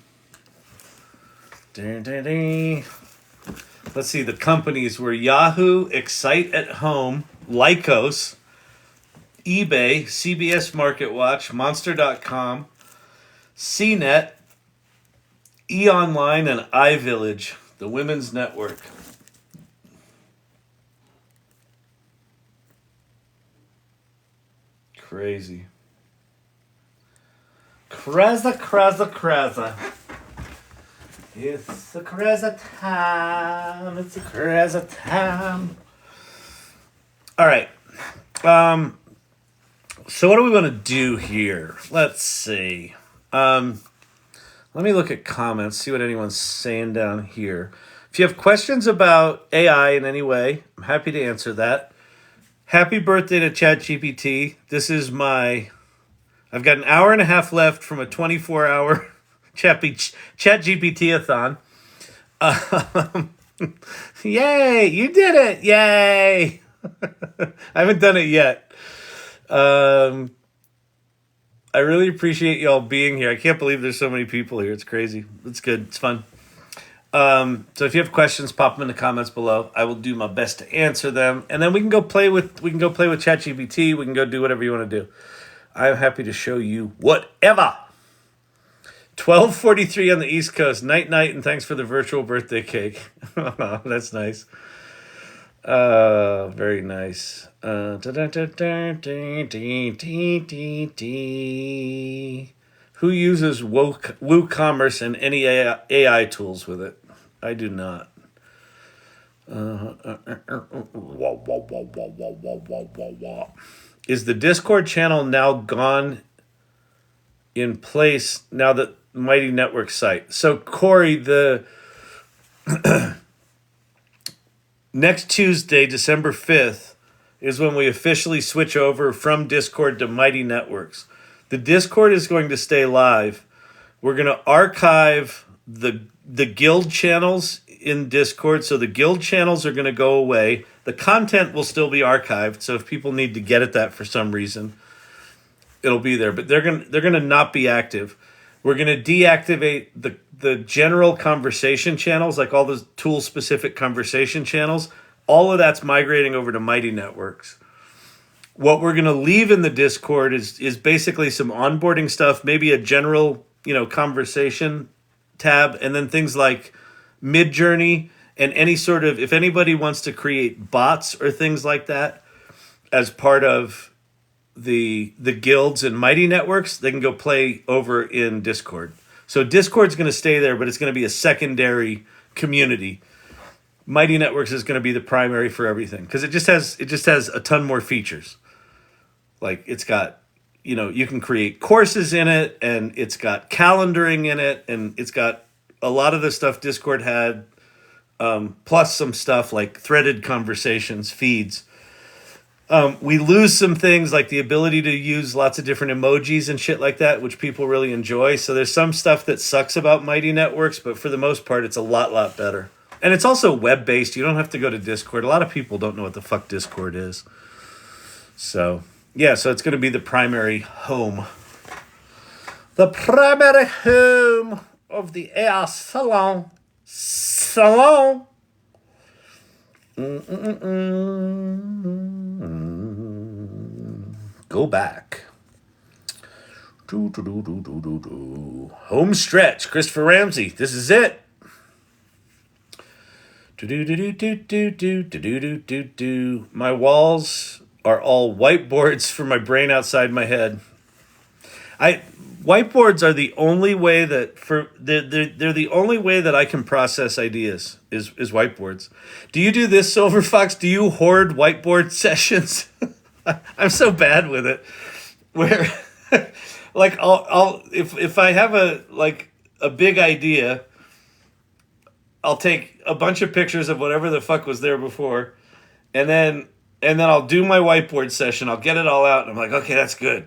Let's see. The companies were Yahoo, Excite at Home, Lycos, eBay, CBS Market Watch, Monster.com, CNET, eOnline, and iVillage, the women's network. Crazy. Crazy. It's a crazy time. It's a crazy time. All right. So what do we want to do here? Let's see. Let me look at comments, see what anyone's saying down here. If you have questions about AI in any way, I'm happy to answer that. Happy birthday to ChatGPT. I've got an hour and a half left from a 24-hour ChatGPT-a-thon. Yay, you did it. Yay. I haven't done it yet. I really appreciate y'all being here. I can't believe there's so many people here. It's crazy. It's good. It's fun. So if you have questions, pop them in the comments below. I will do my best to answer them, and then we can go play with ChatGPT. We can go do whatever you want to do. I'm happy to show you whatever. 12:43 on the East Coast. Night, and thanks for the virtual birthday cake. That's nice. Very nice. Who uses WooCommerce and any AI tools with it? I do not. Is the Discord channel now gone in place now that Mighty Network site? So Corey, the next Tuesday, December 5th, is when we officially switch over from Discord to Mighty Networks. The Discord is going to stay live. We're going to archive the guild channels in Discord. So the guild channels are going to go away. The content will still be archived. So if people need to get at that for some reason, it'll be there. But they're going to not be active. We're going to deactivate the general conversation channels, like all the tool-specific conversation channels. All of that's migrating over to Mighty Networks. What we're going to leave in the Discord is basically some onboarding stuff, maybe a general, conversation tab, and then things like Midjourney and any sort of, if anybody wants to create bots or things like that as part of the guilds and Mighty Networks, they can go play over in Discord. So Discord's going to stay there, but it's going to be a secondary community. Mighty Networks is going to be the primary for everything because it just has a ton more features. Like it's got, you can create courses in it, and it's got calendaring in it, and it's got a lot of the stuff Discord had, plus some stuff like threaded conversations, feeds. We lose some things like the ability to use lots of different emojis and shit like that, which people really enjoy. So there's some stuff that sucks about Mighty Networks, but for the most part, it's a lot better. And it's also web-based. You don't have to go to Discord. A lot of people don't know what the fuck Discord is. So, yeah, so it's going to be the primary home. The primary home of the AI Salon. Go back. Home stretch. Christopher Ramsey. This is it. My walls are all whiteboards for my brain outside my head. Whiteboards are the only way that they're the only way that I can process ideas is whiteboards. Do you do this, Silver Fox? Do you hoard whiteboard sessions? I'm so bad with it. Where like I'll if I have a big idea, I'll take a bunch of pictures of whatever the fuck was there before, and then I'll do my whiteboard session. I'll get it all out, and I'm like, okay, that's good.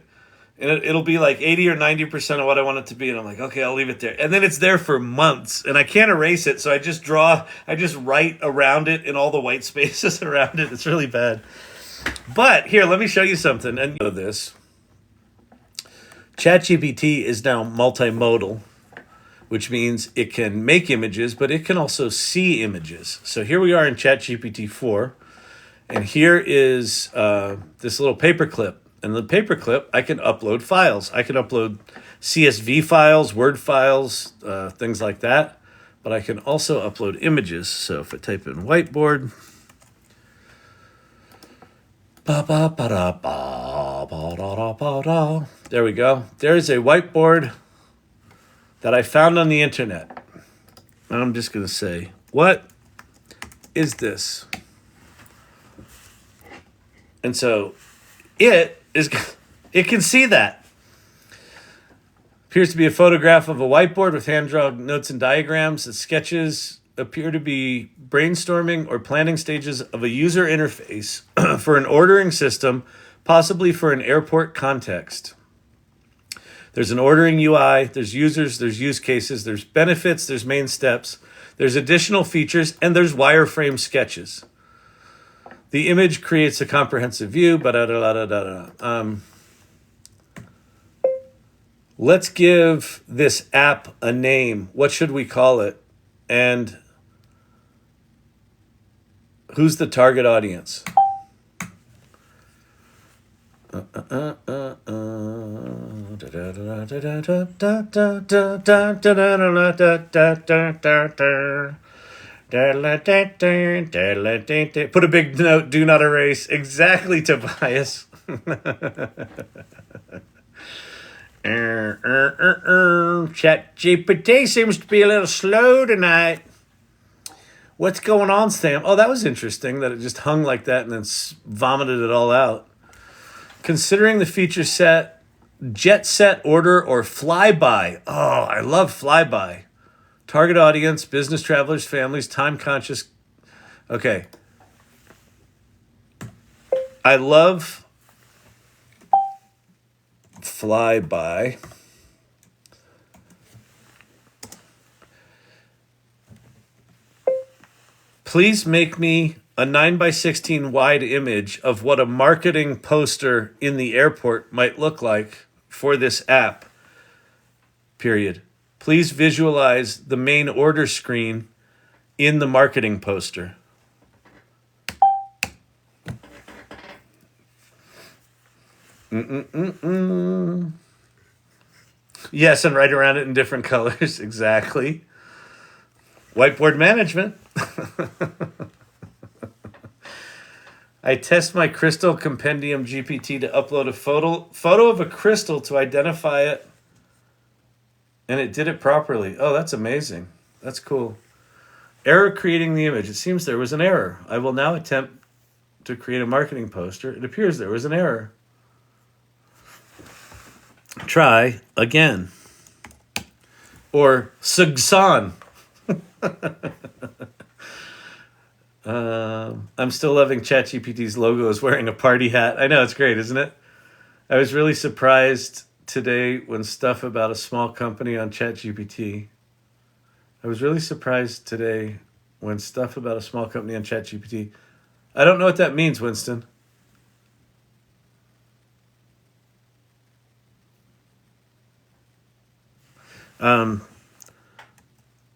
And it'll be like 80 or 90% of what I want it to be. And I'm like, okay, I'll leave it there. And then it's there for months and I can't erase it. So I just write around it in all the white spaces around it. It's really bad. But here, let me show you something. And you know this. ChatGPT is now multimodal, which means it can make images, but it can also see images. So here we are in ChatGPT 4. And here is this little paperclip. And the paperclip, I can upload files. I can upload CSV files, Word files, things like that. But I can also upload images. So if I type in whiteboard, there we go. There's a whiteboard that I found on the internet. And I'm just going to say, what is this? And so it can see that. Appears to be a photograph of a whiteboard with hand-drawn notes and diagrams. The sketches appear to be brainstorming or planning stages of a user interface for an ordering system, possibly for an airport context. There's an ordering UI, there's users, there's use cases, there's benefits, there's main steps, there's additional features, and there's wireframe sketches. The image creates a comprehensive view, let's give this app a name. What should we call it? And who's the target audience? Put a big note, do not erase. Exactly, Tobias. ChatGPT seems to be a little slow tonight. What's going on, Sam? Oh, that was interesting that it just hung like that and then vomited it all out. Considering the feature set, jet set, order, or flyby. Oh, I love flyby. Target audience, business travelers, families, time conscious. Okay. I love flyby. Please make me a 9:16 wide image of what a marketing poster in the airport might look like for this app. Period. Please visualize the main order screen in the marketing poster. Yes, and write around it in different colors. Exactly. Whiteboard management. I test my crystal compendium GPT to upload a photo of a crystal to identify it. And it did it properly. Oh, that's amazing. That's cool. Error creating the image. It seems there was an error. I will now attempt to create a marketing poster. It appears there was an error. Try again. Or Sugsan. I'm still loving ChatGPT's logo is wearing a party hat. I know, it's great, isn't it? I was really surprised today when stuff about a small company on ChatGPT. I don't know what that means, Winston.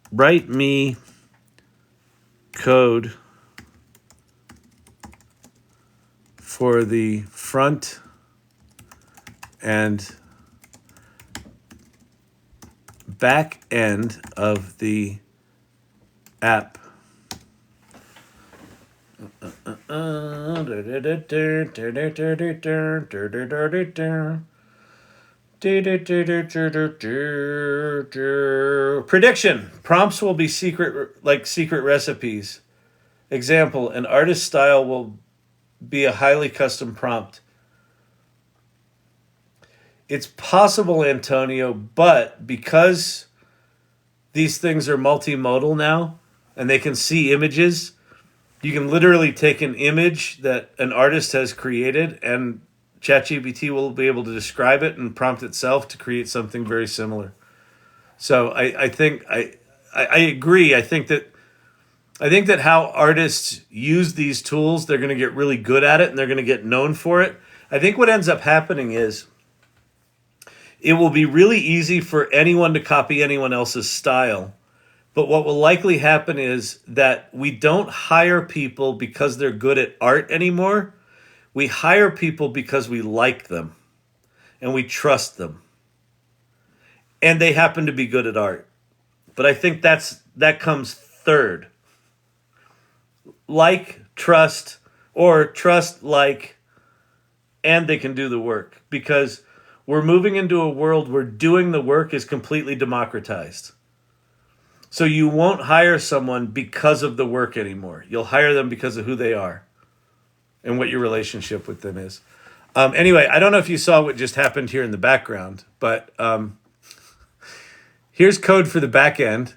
Write me code for the front and back end of the app. Prediction. Prompts will be secret recipes. Example, an artist's style will be a highly custom prompt. It's possible, Antonio, but because these things are multimodal now and they can see images, you can literally take an image that an artist has created and ChatGPT will be able to describe it and prompt itself to create something very similar. So I think I agree. I think that how artists use these tools, they're going to get really good at it and they're going to get known for it. I think what ends up happening is it will be really easy for anyone to copy anyone else's style. But what will likely happen is that we don't hire people because they're good at art anymore. We hire people because we like them and we trust them. And they happen to be good at art. But I think that comes third. Like, trust, or trust, like, and they can do the work. Because we're moving into a world where doing the work is completely democratized. So you won't hire someone because of the work anymore. You'll hire them because of who they are and what your relationship with them is. Anyway, I don't know if you saw what just happened here in the background, but here's code for the back end.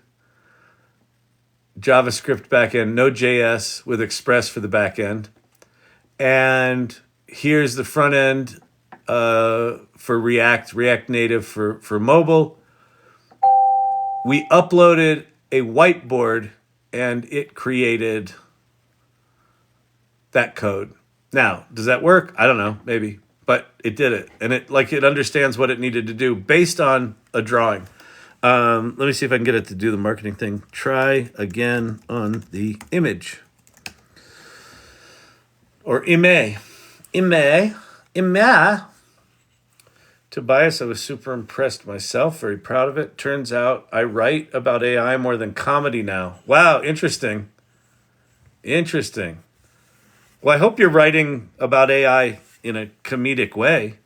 JavaScript backend, Node.js with Express for the backend. And here's the front end for React Native for mobile. We uploaded a whiteboard and it created that code. Now, does that work? I don't know, maybe, but it did it. And it understands what it needed to do based on a drawing. Let me see if I can get it to do the marketing thing. Try again on the image. Or image. Tobias, I was super impressed myself, very proud of it. Turns out I write about AI more than comedy now. Wow, interesting. Well, I hope you're writing about AI in a comedic way.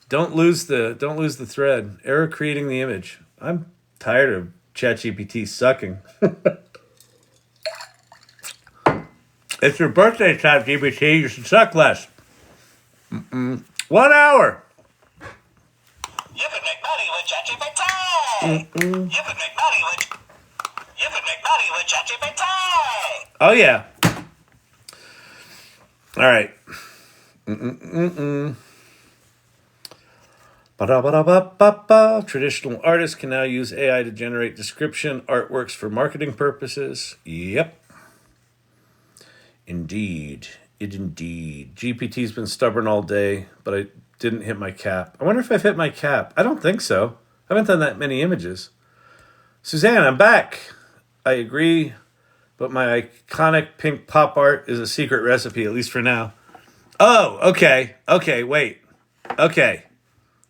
Don't lose the thread. Error creating the image. I'm tired of ChatGPT sucking. It's your birthday, ChatGPT. You should suck less. 1 hour. You can make money with ChatGPT. You can make money with ChatGPT. Oh yeah. All right. Ba-da-ba-da-ba-ba-ba. Traditional artists can now use AI to generate description artworks for marketing purposes. Yep. Indeed. GPT's been stubborn all day, but I didn't hit my cap. I wonder if I've hit my cap. I don't think so. I haven't done that many images. Suzanne, I'm back. I agree, but my iconic pink pop art is a secret recipe, at least for now. Oh, okay. Okay, wait. Okay.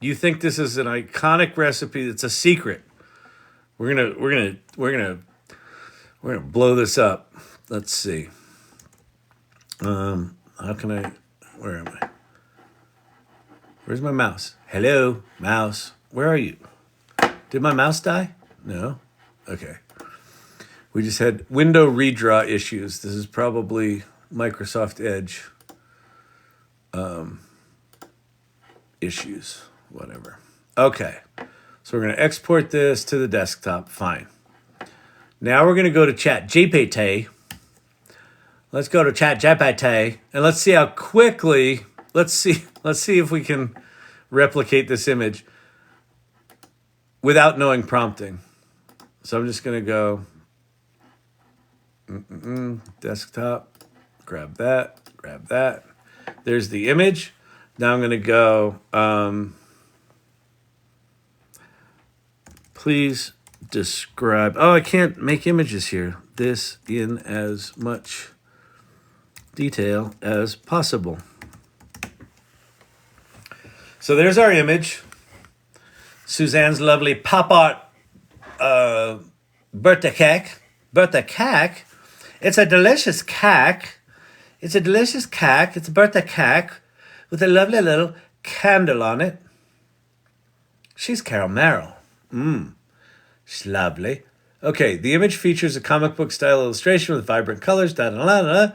You think this is an iconic recipe that's a secret. We're gonna blow this up. Let's see. How can I, where am I? Where's my mouse? Hello, mouse. Where are you? Did my mouse die? No? Okay. We just had window redraw issues. This is probably Microsoft Edge issues, whatever. Okay. So we're going to export this to the desktop. Fine. Now we're going to go to ChatGPT. Let's go to ChatGPT and let's see how quickly, let's see if we can replicate this image without knowing prompting. So I'm just going to go desktop, grab that. There's the image. Now I'm going to go, please describe. Oh, I can't make images here. This in as much detail as possible. So there's our image. Suzanne's lovely pop art birthday cake. It's a delicious cake. It's a delicious cake. It's a birthday cake with a lovely little candle on it. She's Carol Merrill. She's lovely. Okay, the image features a comic book style illustration with vibrant colors. Da, da, da, da.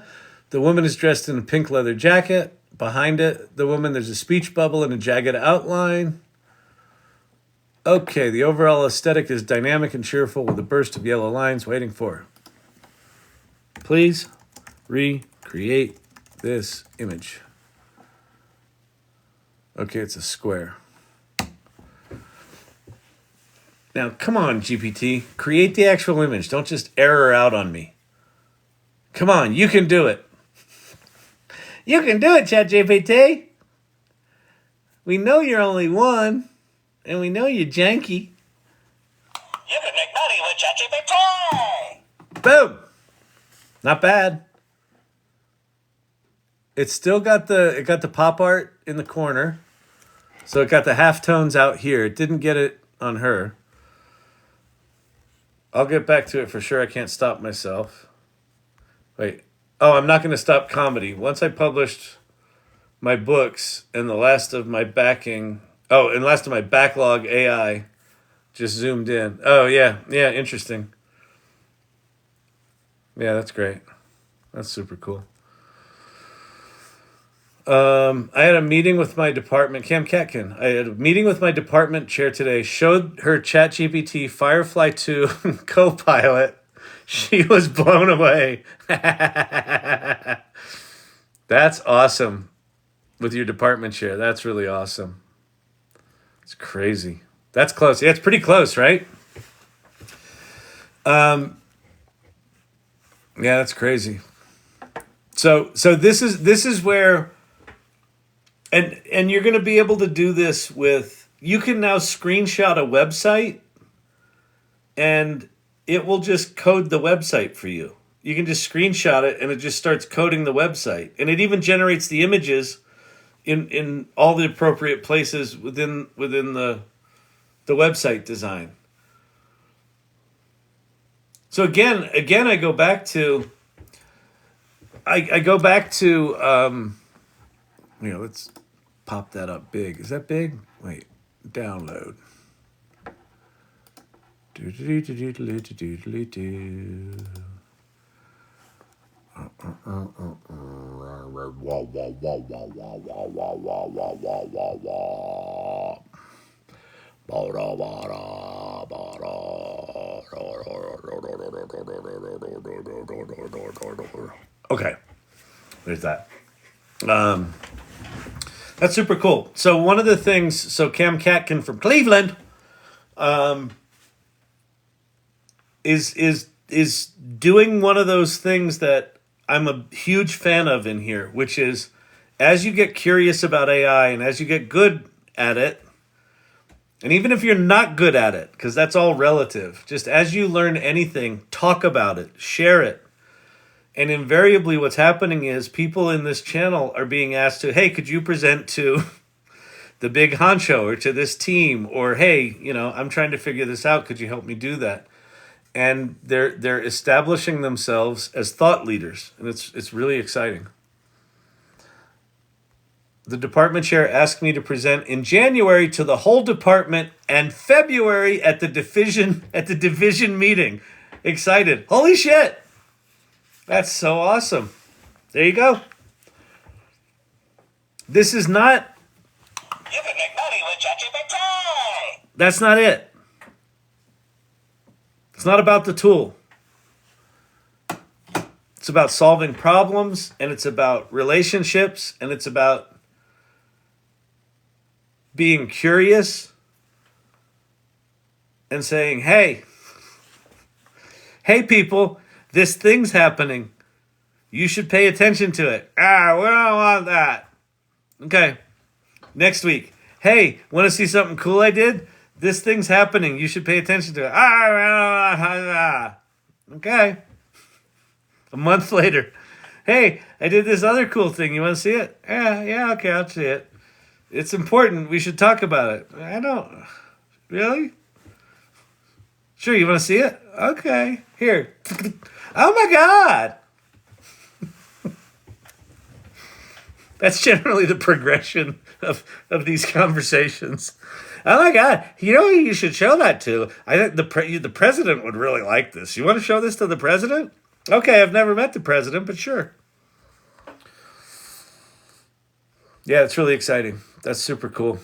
The woman is dressed in a pink leather jacket. Behind it, the woman, there's a speech bubble and a jagged outline. Okay, the overall aesthetic is dynamic and cheerful with a burst of yellow lines waiting for her. Please recreate this image. Okay, it's a square. Now, come on, GPT. Create the actual image. Don't just error out on me. Come on, you can do it. You can do it, ChatGPT. We know you're only one, and we know you're janky. You can make money with ChatGPT. Boom. Not bad. It's still got the pop art in the corner. So it got the halftones out here. It didn't get it on her. I'll get back to it for sure. I can't stop myself. Wait. Oh, I'm not going to stop comedy. Once I published my books and the last of my backlog AI just zoomed in. Oh, yeah. Yeah, interesting. Yeah, that's great. That's super cool. I had a meeting with my department, Cam Catkin. I had a meeting with my department chair today, showed her ChatGPT Firefly 2 Copilot. She was blown away. That's awesome. With your department chair. That's really awesome. It's crazy. That's close. Yeah, it's pretty close, right? Yeah, that's crazy. So this is where and you're going to be able to do this with, you can now screenshot a website and it will just code the website for you. You can just screenshot it and it just starts coding the website. And it even generates the images in all the appropriate places within the website design. So again, I go back to let's pop that up big. Is that big? Wait, download. Okay, there's that. That's super cool. So one of the things, so Cam Catkin from Cleveland, is doing one of those things that I'm a huge fan of in here, which is as you get curious about AI and as you get good at it, and even if you're not good at it, because that's all relative, just as you learn anything, talk about it, share it. And invariably what's happening is people in this channel are being asked to, hey, could you present to the big honcho or to this team? Or, hey, I'm trying to figure this out. Could you help me do that? And they're establishing themselves as thought leaders. And it's really exciting. The department chair asked me to present in January to the whole department and February at the division meeting. Excited. Holy shit. That's so awesome. There you go. This is not... You can make money with ChatGPT. That's not it. It's not about the tool. It's about solving problems, and it's about relationships, and it's about being curious and saying, hey people, this thing's happening. You should pay attention to it. We don't want that. Okay. Next week. Hey, want to see something cool I did? This thing's happening. You should pay attention to it. Okay. A month later. Hey, I did this other cool thing. You want to see it? Yeah, okay, I'll see it. It's important. We should talk about it. I don't. Really? Sure, you want to see it? Okay. Here. Oh my God. That's generally the progression of these conversations. Oh my God! You know who you should show that to? I think the president would really like this. You want to show this to the president? Okay, I've never met the president, but sure. Yeah, it's really exciting. That's super cool.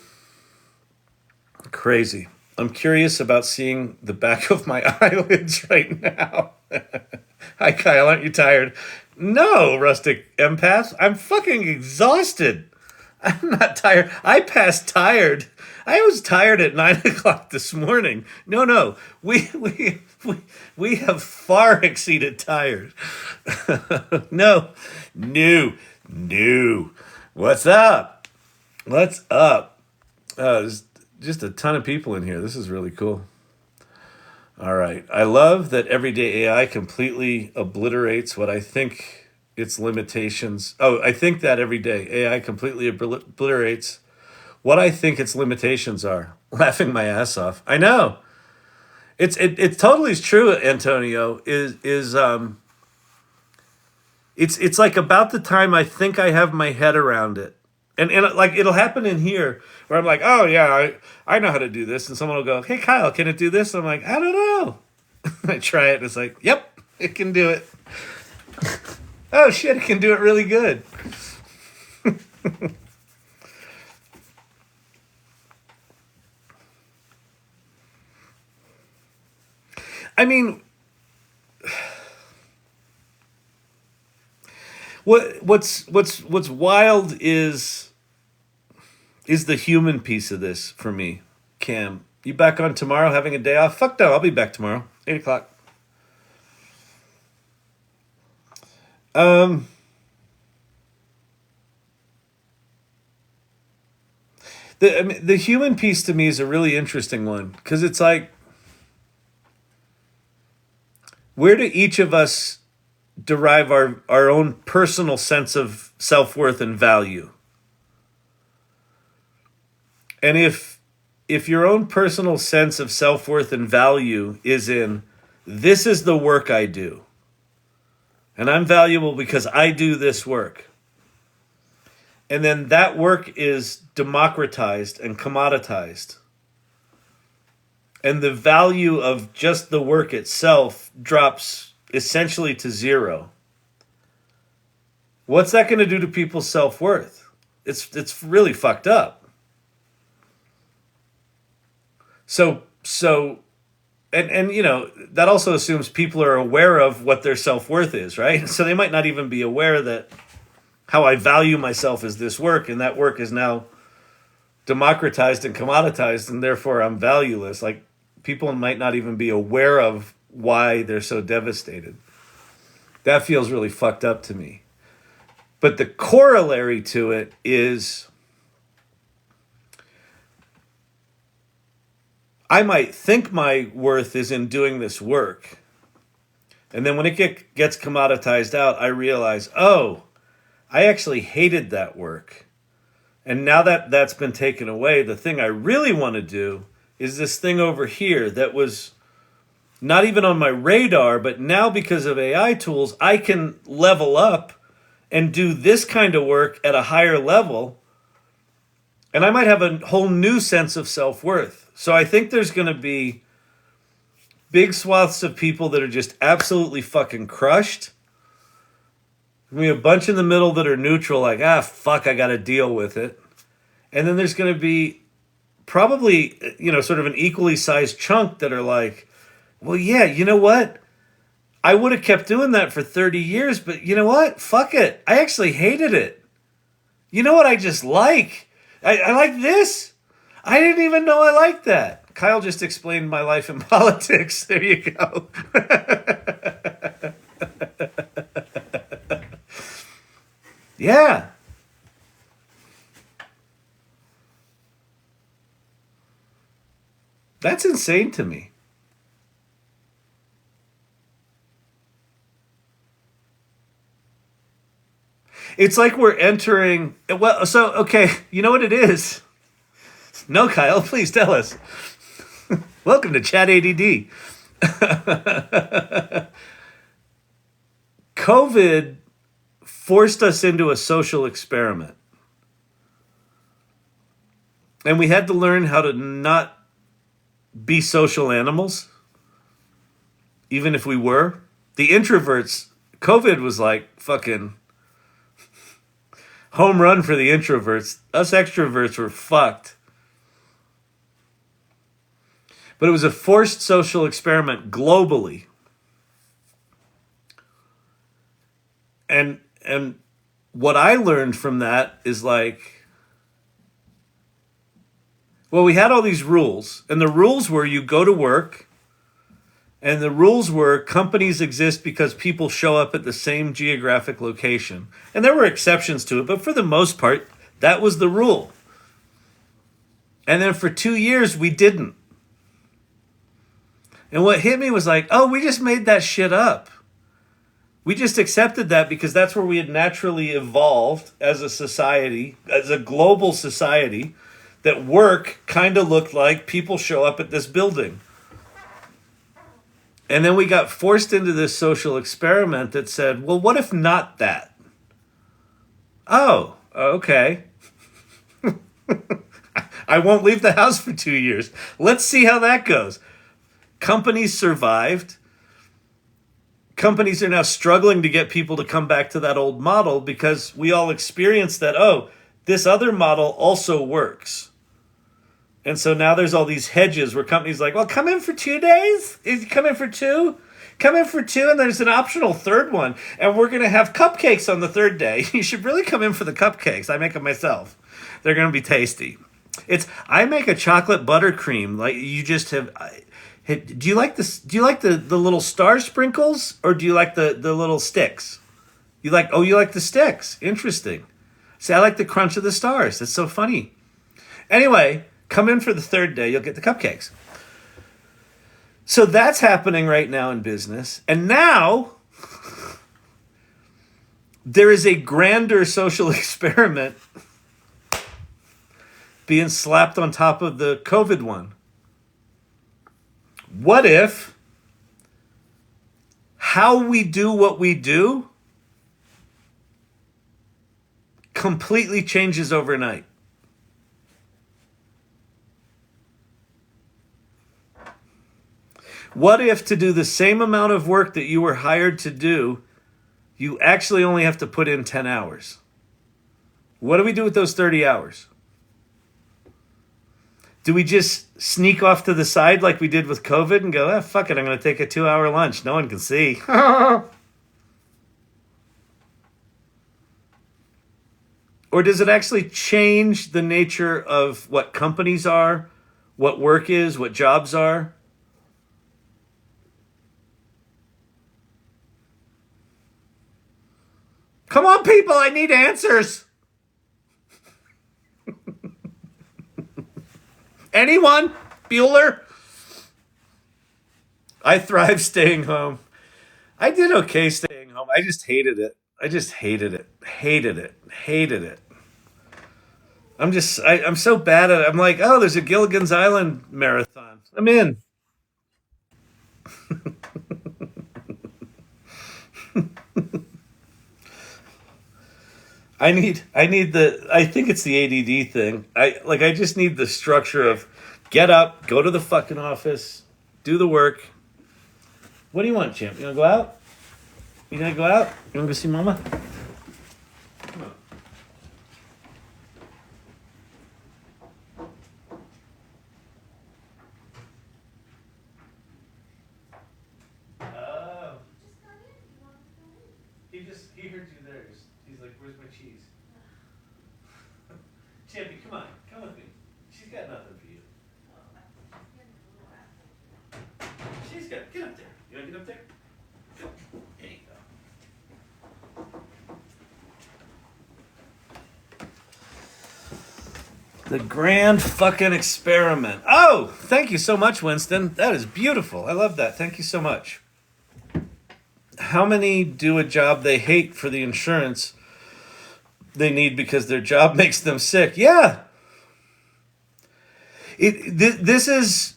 Crazy. I'm curious about seeing the back of my eyelids right now. Hi, Kyle. Aren't you tired? No, rustic empath. I'm fucking exhausted. I'm not tired. I passed tired. I was tired at 9 o'clock this morning. No. We have far exceeded tired. No. What's up? There's just a ton of people in here. This is really cool. All right. I love that everyday AI completely obliterates what I think its limitations. Oh, I think that everyday AI completely obliterates what I think its limitations are. Laughing my ass off. I know. It totally is true, Antonio. It's like about the time I think I have my head around it. And like it'll happen in here where I'm like, oh yeah, I know how to do this. And someone will go, hey Kyle, can it do this? And I'm like, I don't know. I try it and it's like, yep, it can do it. Oh shit, it can do it really good. I mean, what's wild is the human piece of this for me. Cam, you back on tomorrow having a day off? Fuck no, I'll be back tomorrow, 8 o'clock. The human piece to me is a really interesting one because it's like, where do each of us derive our own personal sense of self-worth and value? And if your own personal sense of self-worth and value is in, this is the work I do, and I'm valuable because I do this work, and then that work is democratized and commoditized, and the value of just the work itself drops essentially to zero, what's that going to do to people's self-worth? It's really fucked up. So and you know, that also assumes people are aware of what their self-worth is, right? So they might not even be aware that how I value myself is this work, and that work is now democratized and commoditized, and therefore I'm valueless. Like, people might not even be aware of why they're so devastated. That feels really fucked up to me. But the corollary to it is, I might think my worth is in doing this work. And then when it gets commoditized out, I realize, oh, I actually hated that work. And now that that's been taken away, the thing I really want to do is this thing over here that was not even on my radar, but now because of AI tools, I can level up and do this kind of work at a higher level. And I might have a whole new sense of self-worth. So I think there's going to be big swaths of people that are just absolutely fucking crushed. There's going to be a bunch in the middle that are neutral, like, fuck, I got to deal with it. And then there's going to be probably, sort of an equally sized chunk that are like, well, yeah, you know what? I would have kept doing that for 30 years, but you know what? Fuck it. I actually hated it. You know what I just like? I like this. I didn't even know I liked that. Kyle just explained my life in politics. There you go. Yeah. That's insane to me. It's like we're entering. Well, so, okay, you know what it is? No, Kyle, please tell us. Welcome to Chat ADD. COVID forced us into a social experiment. And we had to learn how to not be social animals, even if we were. The introverts, COVID was like fucking home run for the introverts. Us extroverts were fucked. But it was a forced social experiment globally. And what I learned from that is like, well, we had all these rules, and the rules were you go to work, and the rules were companies exist because people show up at the same geographic location. And there were exceptions to it, but for the most part, that was the rule. And then for 2 years, we didn't. And what hit me was like, oh, we just made that shit up. We just accepted that because that's where we had naturally evolved as a society, as a global society, that work kind of looked like people show up at this building. And then we got forced into this social experiment that said, well, what if not that? Oh, okay. I won't leave the house for 2 years. Let's see how that goes. Companies survived. Companies are now struggling to get people to come back to that old model because we all experienced that, oh, this other model also works. And so now there's all these hedges where companies are like, well, come in for 2 days? Come in for 2? Come in for 2, and there's an optional third one. And we're going to have cupcakes on the third day. You should really come in for the cupcakes. I make them myself. They're going to be tasty. I make a chocolate buttercream. Like you just have... do you like this? Do you like the little star sprinkles, or do you like the little sticks? You like the sticks. Interesting. See, I like the crunch of the stars. That's so funny. Anyway, come in for the third day. You'll get the cupcakes. So that's happening right now in business. And now there is a grander social experiment being slapped on top of the COVID one. What if how we do what we do completely changes overnight? What if to do the same amount of work that you were hired to do, you actually only have to put in 10 hours? What do we do with those 30 hours? Do we just sneak off to the side like we did with COVID and go, fuck it, I'm going to take a 2-hour lunch. No one can see. Or does it actually change the nature of what companies are, what work is, what jobs are? Come on, people, I need answers. Anyone? Bueller? I thrive staying home. I did okay staying home. I just hated it. Hated it. I'm so bad at it. I'm like, oh, there's a Gilligan's Island marathon. I'm in. I think it's the ADD thing. I just need the structure of get up, go to the fucking office, do the work. What do you want, champ? You wanna go out? You gonna go out? You wanna go see mama? Come on. Oh. He heard you there. He's like, where's my cheese? Champy, come on. Come with me. She's got nothing for you. Get up there. You want to get up there? Go. There you go. The grand fucking experiment. Oh, thank you so much, Winston. That is beautiful. I love that. Thank you so much. How many do a job they hate for the insurance they need because their job makes them sick? Yeah. This is...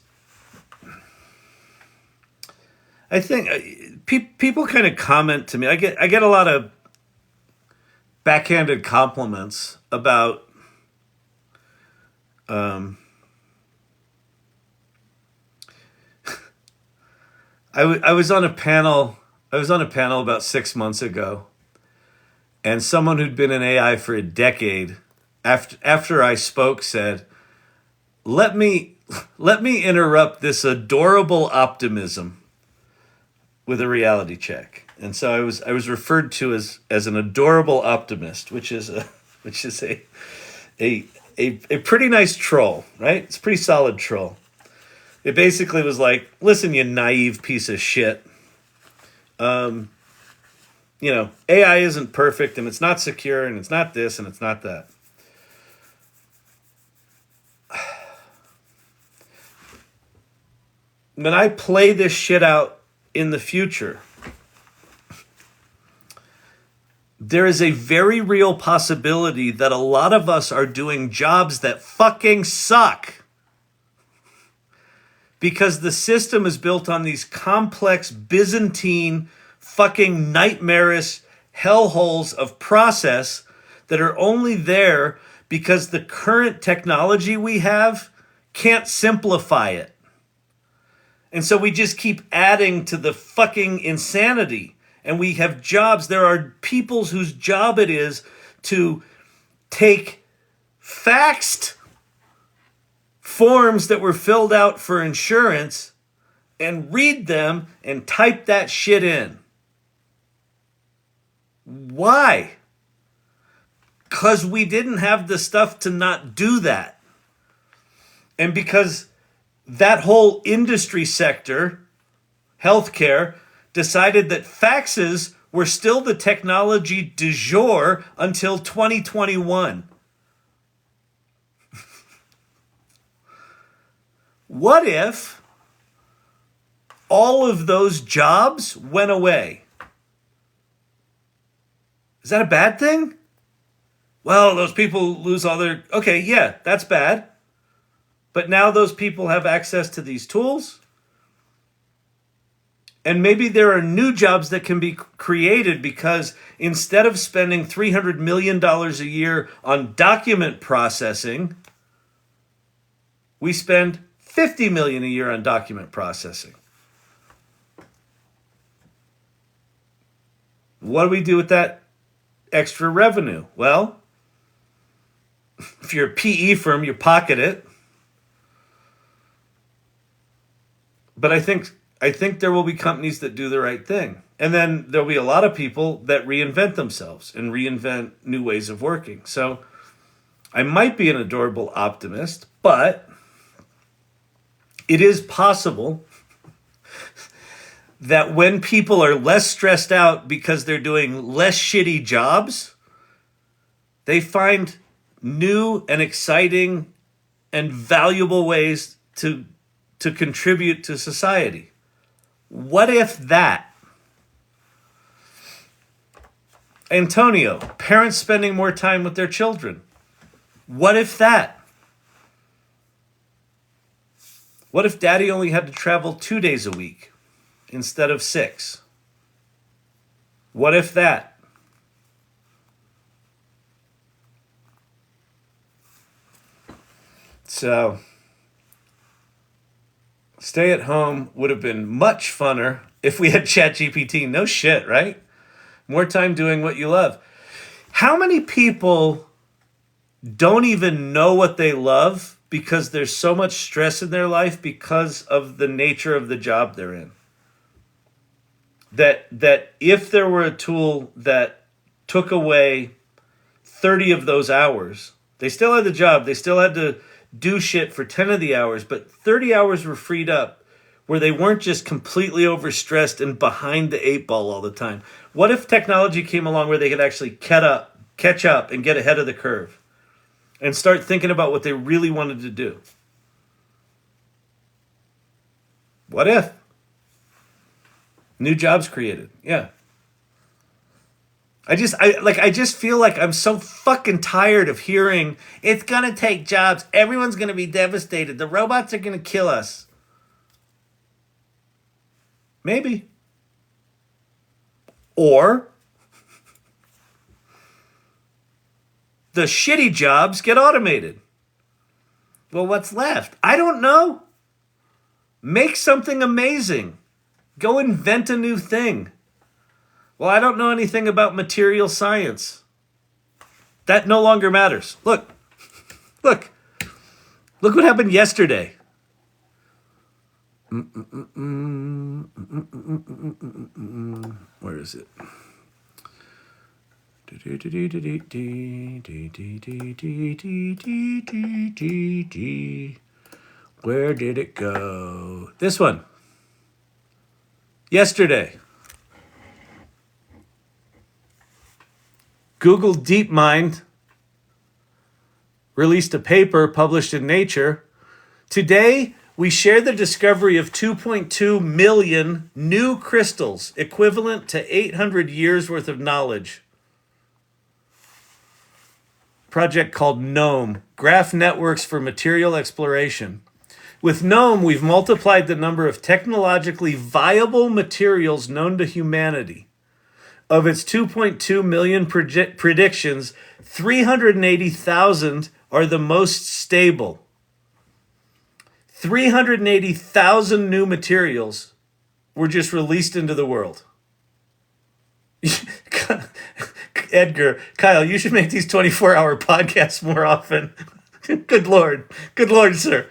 I think people kind of comment to me. I get a lot of backhanded compliments about I was on a panel. I was on a panel about 6 months ago, and someone who'd been in AI for a decade, after I spoke, said, "Let me interrupt this adorable optimism with a reality check." And so I was referred to as an adorable optimist, which is a pretty nice troll, right? It's a pretty solid troll. It basically was like, listen, you naive piece of shit. AI isn't perfect, and it's not secure, and it's not this, and it's not that. When I play this shit out in the future, there is a very real possibility that a lot of us are doing jobs that fucking suck. Because the system is built on these complex Byzantine fucking nightmarish hellholes of process that are only there because the current technology we have can't simplify it. And so we just keep adding to the fucking insanity. And we have jobs. There are people whose job it is to take faxed forms that were filled out for insurance and read them and type that shit in. Why? Because we didn't have the stuff to not do that. And because that whole industry sector, healthcare, decided that faxes were still the technology du jour until 2021. What if all of those jobs went away? Is that a bad thing? Well, those people lose all their... Okay, yeah, that's bad. But now those people have access to these tools. And maybe there are new jobs that can be created because instead of spending $300 million a year on document processing, we spend $50 million a year on document processing. What do we do with that extra revenue? Well, if you're a PE firm, you pocket it. But I think there will be companies that do the right thing. And then there'll be a lot of people that reinvent themselves and reinvent new ways of working. So I might be an adorable optimist, but it is possible that when people are less stressed out because they're doing less shitty jobs, they find new and exciting and valuable ways to contribute to society. What if that? Antonio, parents spending more time with their children. What if that? What if daddy only had to travel 2 days a week instead of 6? What if that? So, stay at home would have been much funner if we had ChatGPT. No shit, right? More time doing what you love. How many people don't even know what they love because there's so much stress in their life because of the nature of the job they're in? That if there were a tool that took away 30 of those hours, they still had the job, they still had to do shit for 10 of the hours, but 30 hours were freed up where they weren't just completely overstressed and behind the 8 ball all the time. What if technology came along where they could actually catch up and get ahead of the curve and start thinking about what they really wanted to do? What if? New jobs created. Yeah. I just feel like I'm so fucking tired of hearing it's gonna take jobs. Everyone's gonna be devastated. The robots are gonna kill us. Maybe. Or the shitty jobs get automated. Well, what's left? I don't know. Make something amazing. Go invent a new thing. Well, I don't know anything about material science. That no longer matters. Look what happened yesterday. Where is it? Where did it go? This one. Yesterday. Google DeepMind released a paper published in Nature. Today, we share the discovery of 2.2 million new crystals, equivalent to 800 years worth of knowledge. Project called GNOME, Graph Networks for Material Exploration. With GNOME, we've multiplied the number of technologically viable materials known to humanity. Of its 2.2 million predictions, 380,000 are the most stable. 380,000 new materials were just released into the world. Edgar, Kyle, you should make these 24-hour podcasts more often. Good Lord, sir.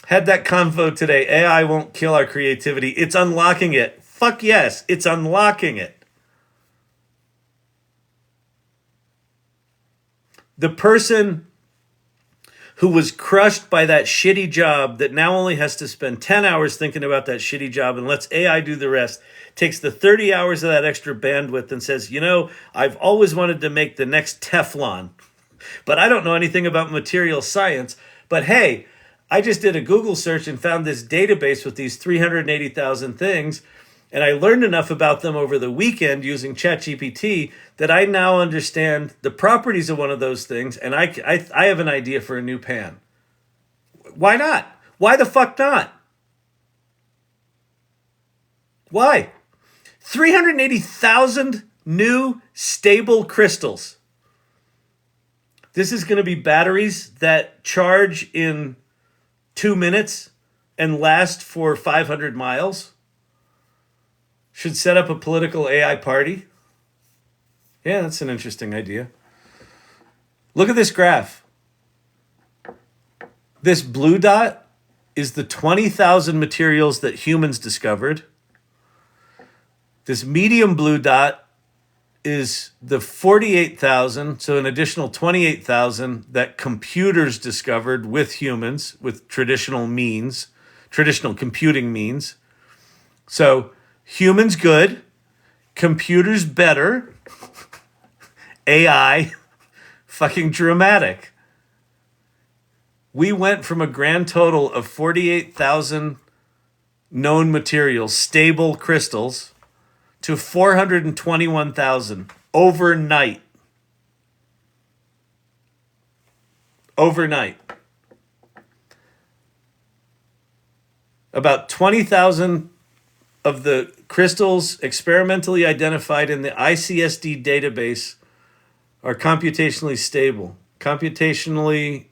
Had that convo today. AI won't kill our creativity. It's unlocking it. Fuck yes, it's unlocking it. The person who was crushed by that shitty job that now only has to spend 10 hours thinking about that shitty job and lets AI do the rest, takes the 30 hours of that extra bandwidth and says, I've always wanted to make the next Teflon, but I don't know anything about material science. But hey, I just did a Google search and found this database with these 380,000 things, and I learned enough about them over the weekend using ChatGPT that I now understand the properties of one of those things, and I have an idea for a new pan. Why not? Why the fuck not? Why? 380,000 new stable crystals. This is going to be batteries that charge in 2 minutes and last for 500 miles. Should set up a political AI party. Yeah, that's an interesting idea. Look at this graph. This blue dot is the 20,000 materials that humans discovered. This medium blue dot is the 48,000, so an additional 28,000 that computers discovered with humans, with traditional computing means. So humans good, computers better, AI fucking dramatic. We went from a grand total of 48,000 known materials, stable crystals, to 421,000 overnight. Overnight. About 20,000 of the crystals experimentally identified in the ICSD database are computationally stable. Computational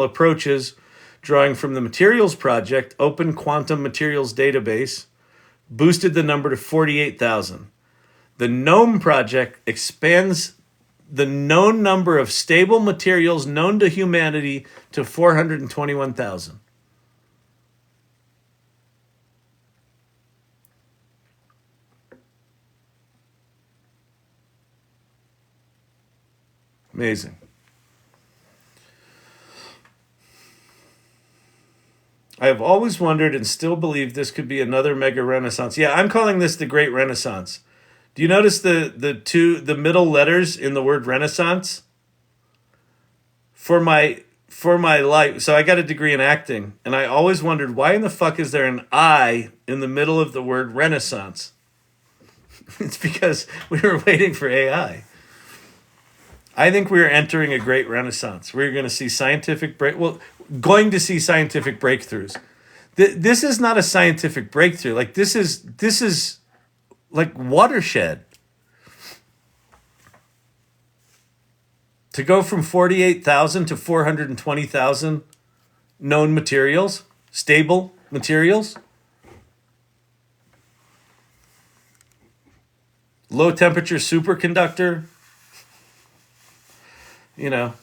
approaches drawing from the Materials Project, Open Quantum Materials Database, boosted the number to 48,000. The GNOME project expands the known number of stable materials known to humanity to 421,000. Amazing. I have always wondered and still believe this could be another mega renaissance. Yeah, I'm calling this the Great Renaissance. Do you notice the middle letters in the word Renaissance? For my life, so I got a degree in acting, and I always wondered, why in the fuck is there an I in the middle of the word Renaissance? It's because we were waiting for AI. I think we're entering a great renaissance. We're going to see scientific breakthroughs. This is not a scientific breakthrough. Like this is like watershed. To go from 48,000 to 420,000 known materials, stable materials. Low temperature superconductor. You know.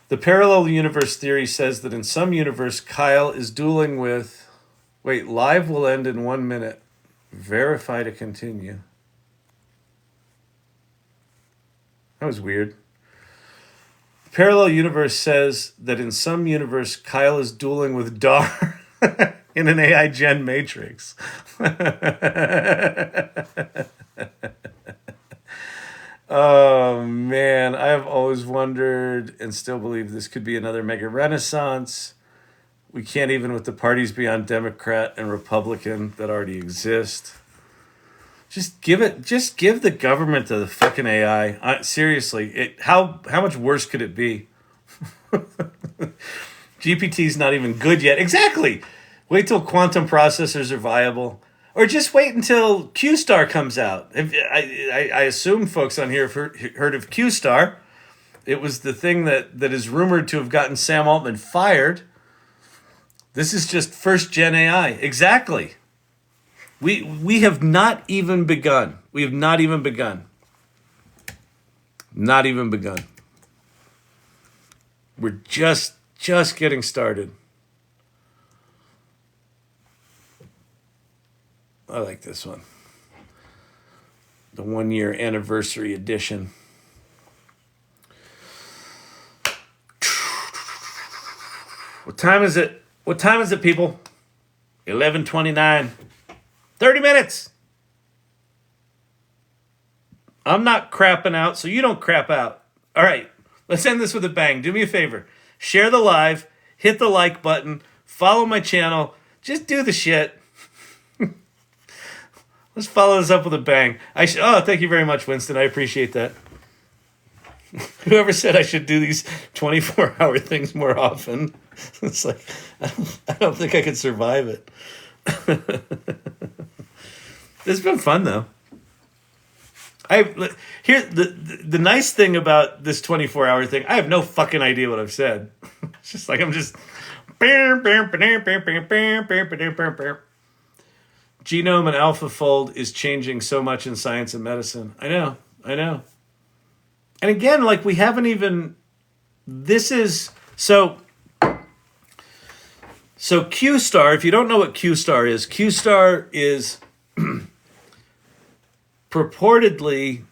The parallel universe theory says that in some universe, Kyle is dueling with... Wait, live will end in 1 minute. Verify to continue. That was weird. The parallel universe says that in some universe, Kyle is dueling with Dar in an AI gen matrix. Oh, man. I have always wondered and still believe this could be another mega renaissance. We can't even with the parties beyond Democrat and Republican that already exist. Just give the government to the fucking AI. Seriously, how much worse could it be? GPT's not even good yet. Exactly. Wait till quantum processors are viable. Or just wait until Q-Star comes out. I assume folks on here have heard of Q-Star. It was the thing that is rumored to have gotten Sam Altman fired. This is just first gen AI. Exactly. We have not even begun. We have not even begun. Not even begun. We're just getting started. I like this one. The 1 year anniversary edition. What time is it? What time is it, people? 11:29. 30 minutes. I'm not crapping out, so you don't crap out. All right, let's end this with a bang. Do me a favor. Share the live. Hit the like button. Follow my channel. Just do the shit. Let's follow this up with a bang. Thank you very much, Winston. I appreciate that. Whoever said I should do these 24-hour things more often. It's like, I don't think I could survive it. It's been fun, though. Here the nice thing about this 24-hour thing, I have no fucking idea what I've said. It's just like I'm just... Genome and AlphaFold is changing so much in science and medicine. I know. And again, like we haven't even... This is... So Q-Star, if you don't know what Q-Star is purportedly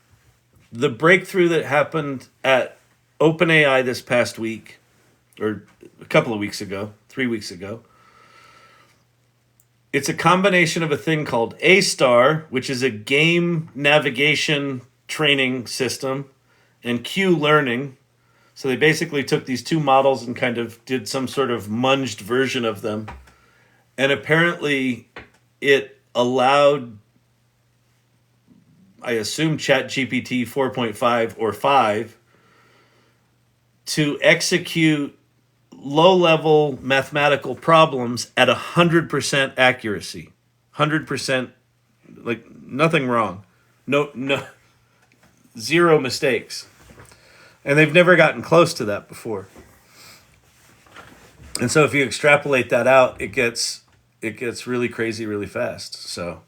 the breakthrough that happened at OpenAI this past week, or a couple of weeks ago, 3 weeks ago. It's a combination of a thing called A-Star, which is a game navigation training system, and Q-Learning. So they basically took these two models and kind of did some sort of munged version of them. And apparently it allowed, I assume, ChatGPT 4.5 or 5 to execute low-level mathematical problems at 100% accuracy. 100%, like nothing wrong. No, zero mistakes. And they've never gotten close to that before. And so if you extrapolate that out, it gets really crazy really fast. So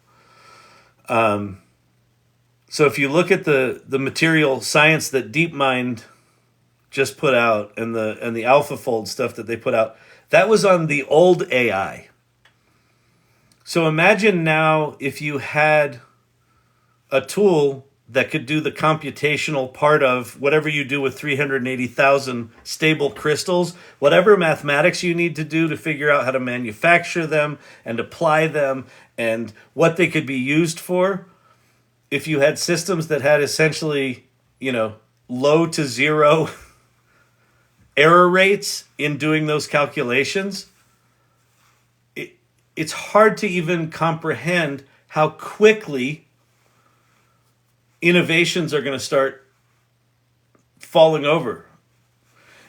if you look at the material science that DeepMind just put out and the AlphaFold stuff that they put out, that was on the old AI. So imagine now if you had a tool that could do the computational part of whatever you do with 380,000 stable crystals, whatever mathematics you need to do to figure out how to manufacture them and apply them and what they could be used for. If you had systems that had essentially, low to zero error rates in doing those calculations, it's hard to even comprehend how quickly innovations are going to start falling over.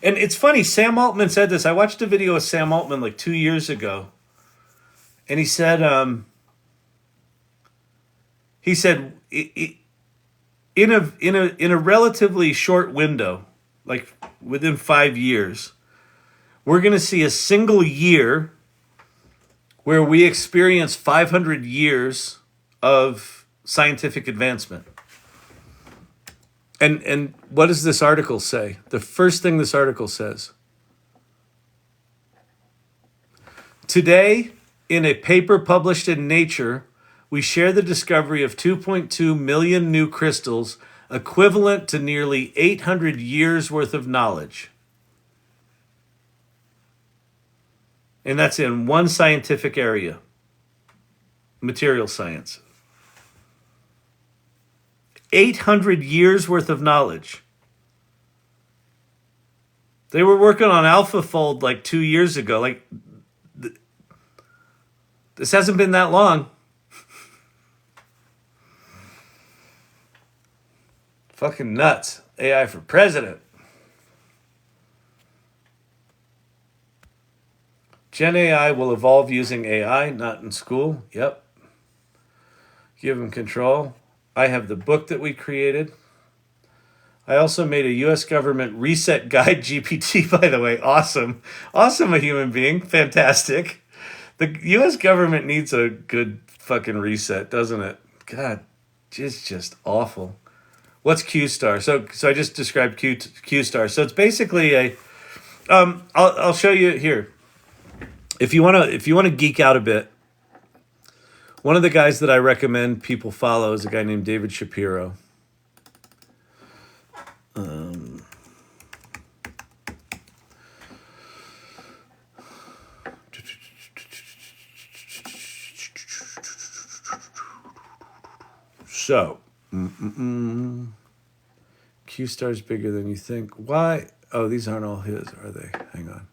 And it's funny, Sam Altman said this. I watched a video of Sam Altman like 2 years ago. And he said, in a relatively short window, like within 5 years, we're going to see a single year where we experience 500 years of scientific advancement. And what does this article say? The first thing this article says: today, in a paper published in Nature, we share the discovery of 2.2 million new crystals, equivalent to nearly 800 years worth of knowledge. And that's in one scientific area, material science. 800 years worth of knowledge. They were working on AlphaFold like 2 years ago. Like, this hasn't been that long. Fucking nuts. AI for president. Gen AI will evolve using AI, not in school. Yep. Give them control. I have the book that we created. I also made a U.S. government reset guide GPT, by the way. Awesome. Awesome, a human being. Fantastic. The U.S. government needs a good fucking reset, doesn't it? God, just awful. What's Q-Star? So I just described Q-Star. So it's basically a I'll show you here. If you want to geek out a bit, one of the guys that I recommend people follow is a guy named David Shapiro. So, Q-Star's bigger than you think. Why? Oh, these aren't all his, are they? Hang on.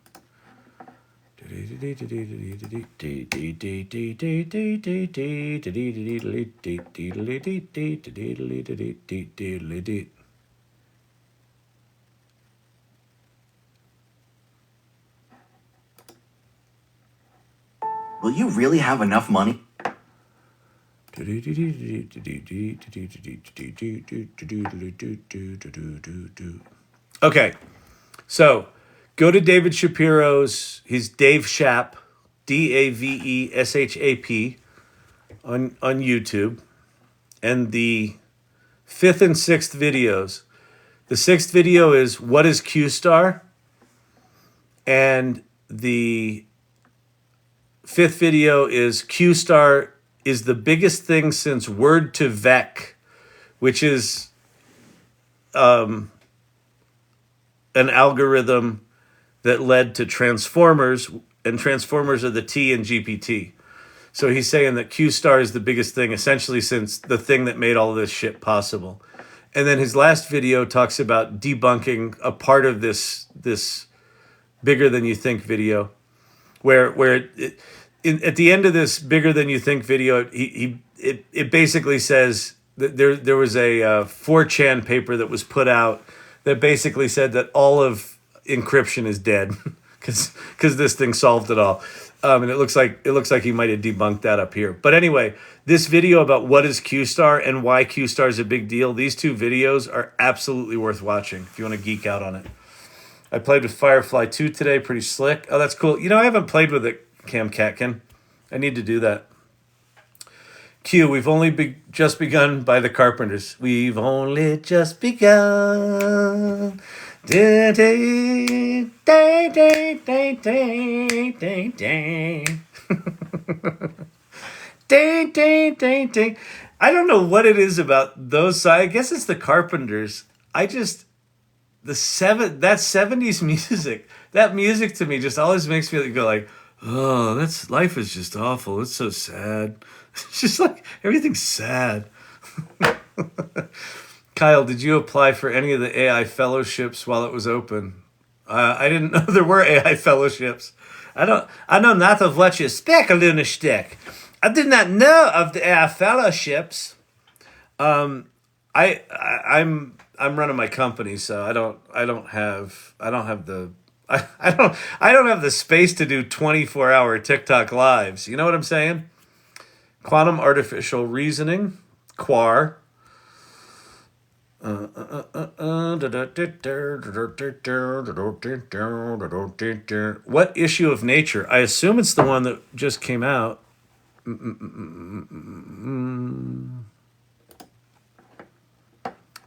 Will you really have enough money? Okay, so go to David Shapiro's, he's Dave Shap, DAVESHAP, on YouTube, and the 5th and 6th videos. The 6th video is what is Q-Star? And the 5th video is Q-Star is the biggest thing since Word to Vec, which is an algorithm that led to transformers, and transformers are the T in GPT. So he's saying that Q-Star is the biggest thing essentially since the thing that made all of this shit possible. And then his last video talks about debunking a part of this bigger than you think video, where at the end of this bigger than you think video, it basically says that there was a 4chan paper that was put out that basically said that all of encryption is dead because this thing solved it all. And it looks like he might have debunked that up here. But anyway, this video about what is Q-Star and why Q-Star is a big deal, these two videos are absolutely worth watching if you want to geek out on it. I played with Firefly 2 today, pretty slick. Oh, that's cool. You know, I haven't played with it, Cam Catkin. I need to do that. Q, we've only just begun by the Carpenters. We've only just begun. Ding, ding, ding, ding, ding, ding, ding. Ding, ding, ding, ding. I don't know what it is about those. I guess it's the Carpenters. That 70s music. That music to me just always makes me go like, oh, life is just awful. It's so sad. It's just like everything's sad. Kyle, did you apply for any of the AI fellowships while it was open? I didn't know there were AI fellowships. I know not of what you speak, a lunatic. I did not know of the AI fellowships. I'm running my company, so I don't have the space to do 24-hour TikTok lives. You know what I'm saying? Quantum artificial reasoning, QAR. What issue of Nature? I assume it's the one that just came out.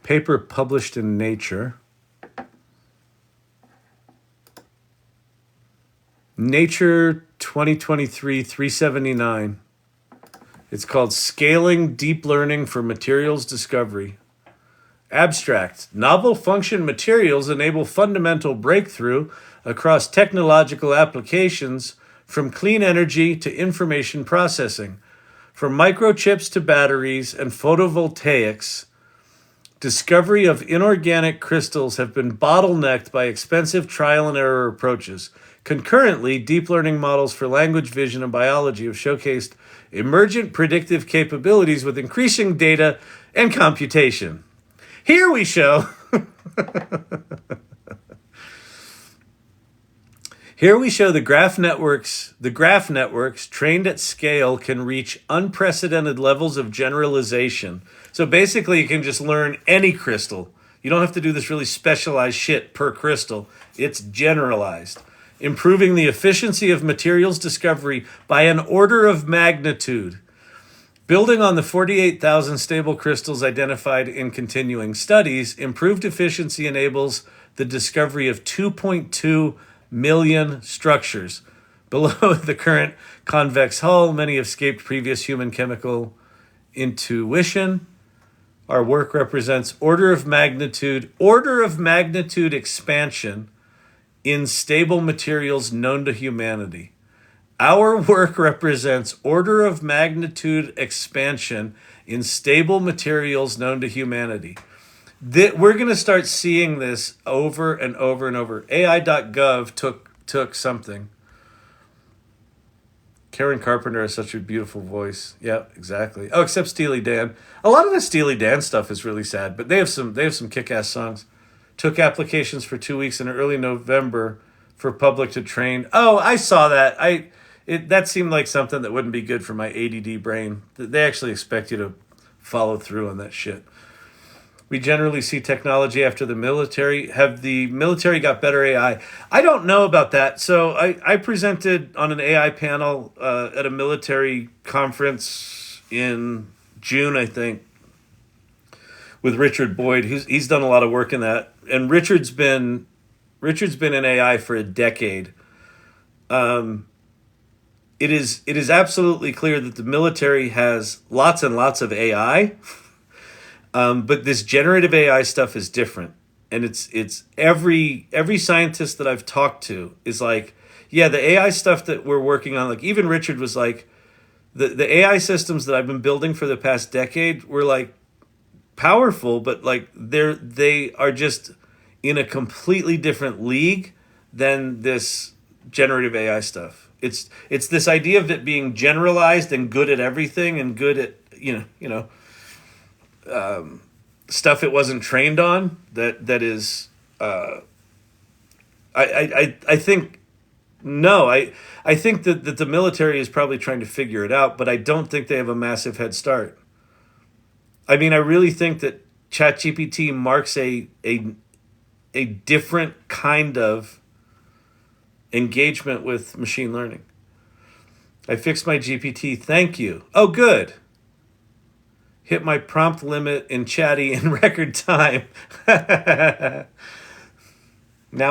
Paper published in Nature. Nature 2023 379. It's called Scaling Deep Learning for Materials Discovery. Abstract. Novel function materials enable fundamental breakthrough across technological applications from clean energy to information processing. From microchips to batteries and photovoltaics, discovery of inorganic crystals have been bottlenecked by expensive trial and error approaches. Concurrently, deep learning models for language, vision, and biology have showcased emergent predictive capabilities with increasing data and computation. Here we show the graph networks trained at scale can reach unprecedented levels of generalization. So basically you can just learn any crystal. You don't have to do this really specialized shit per crystal. It's generalized, improving the efficiency of materials discovery by an order of magnitude. Building on the 48,000 stable crystals identified in continuing studies, improved efficiency enables the discovery of 2.2 million structures. Below the current convex hull, many have escaped previous human chemical intuition. Our work represents order of magnitude expansion in stable materials known to humanity. Our work represents order of magnitude expansion in stable materials known to humanity. We're going to start seeing this over and over and over. AI.gov took something. Karen Carpenter has such a beautiful voice. Yeah, exactly. Oh, except Steely Dan. A lot of the Steely Dan stuff is really sad, but they have some kick-ass songs. Took applications for 2 weeks in early November for public to train. Oh, I saw that. That seemed like something that wouldn't be good for my ADD brain. They actually expect you to follow through on that shit. We generally see technology after the military. Have the military got better AI? I don't know about that. So I presented on an AI panel at a military conference in June, I think, with Richard Boyd. He's done a lot of work in that. And Richard's been in AI for a decade. It is absolutely clear that the military has lots and lots of AI, but this generative AI stuff is different, and it's every scientist that I've talked to is like, yeah, the AI stuff that we're working on, like even Richard was like, the AI systems that I've been building for the past decade were like powerful, but like they are just in a completely different league than this generative AI stuff. It's this idea of it being generalized and good at everything and good at stuff it wasn't trained on. That is, I think no, I think that the military is probably trying to figure it out, but I don't think they have a massive head start. I mean, I really think that ChatGPT marks a different kind of engagement with machine learning. I fixed my GPT. Thank you. Oh, good. Hit my prompt limit in Chatty in record time. Now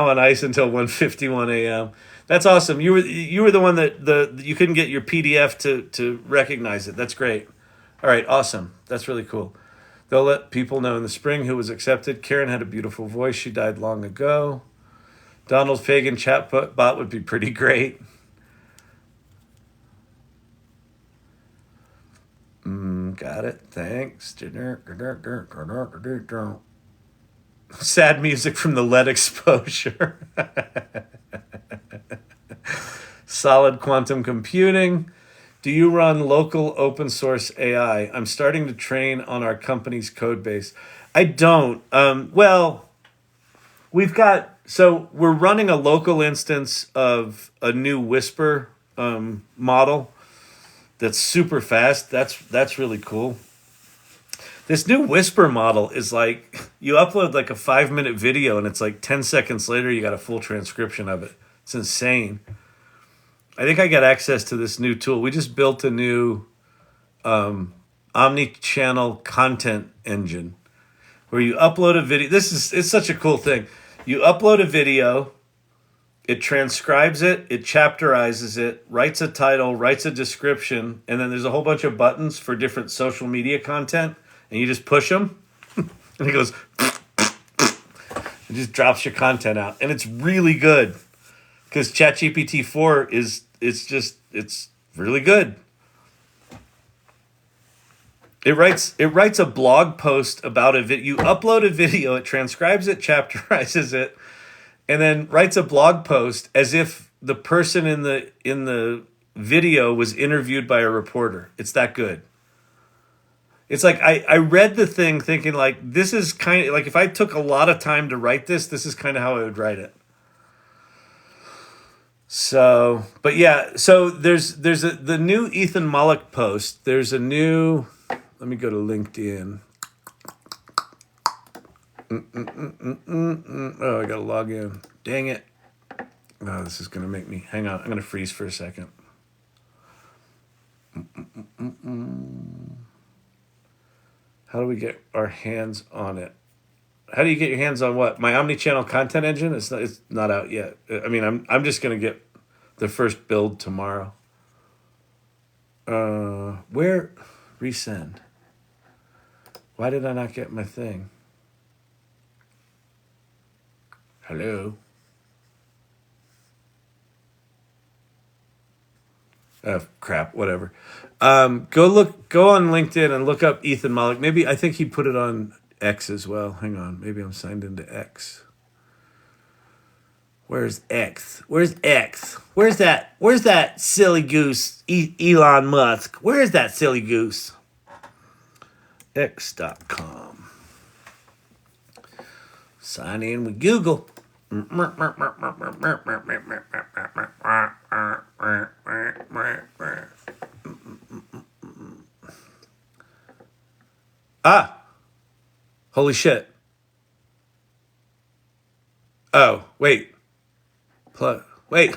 on ice until 1:51 a.m. That's awesome. You were the one that you couldn't get your PDF to recognize it. That's great. All right, awesome. That's really cool. They'll let people know in the spring who was accepted. Karen had a beautiful voice. She died long ago. Donald Fagen chatbot would be pretty great. Got it. Thanks. Sad music from the lead exposure. Solid quantum computing. Do you run local open source AI? I'm starting to train on our company's code base. I don't. Well, we're running a local instance of a new Whisper model that's super fast. That's really cool. This new Whisper model is like, you upload like a 5-minute video and it's like 10 seconds later you got a full transcription of it. It's insane. I think I got access to this new tool. We just built a new omni-channel content engine where you upload a video. It's such a cool thing. You upload a video, it transcribes it, it chapterizes it, writes a title, writes a description, and then there's a whole bunch of buttons for different social media content, and you just push them, and it goes, it just drops your content out. And it's really good because ChatGPT-4 it's really good. It writes a blog post about a video. You upload a video, it transcribes it, chapterizes it, and then writes a blog post as if the person in the video was interviewed by a reporter. It's that good. It's like I read the thing thinking like, this is kind of like, if I took a lot of time to write this is kind of how I would write it. So, but yeah, so there's the new Ethan Mollick post. There's a new, let me go to LinkedIn. Oh, I gotta log in. Dang it. Oh, this is gonna make me, hang on, I'm gonna freeze for a second. How do we get our hands on it? How do you get your hands on what? My omni-channel content engine? It's not out yet. I mean, I'm just gonna get the first build tomorrow. Where? Resend. Why did I not get my thing? Hello? Oh, crap, whatever. Go on LinkedIn and look up Ethan Mollick. Maybe, I think he put it on X as well. Hang on, maybe I'm signed into X. Where's X? Where's X? Where's that silly goose, Elon Musk? Where is that silly goose? X.com. Sign in with Google. Ah! Holy shit. Oh, wait. Wait.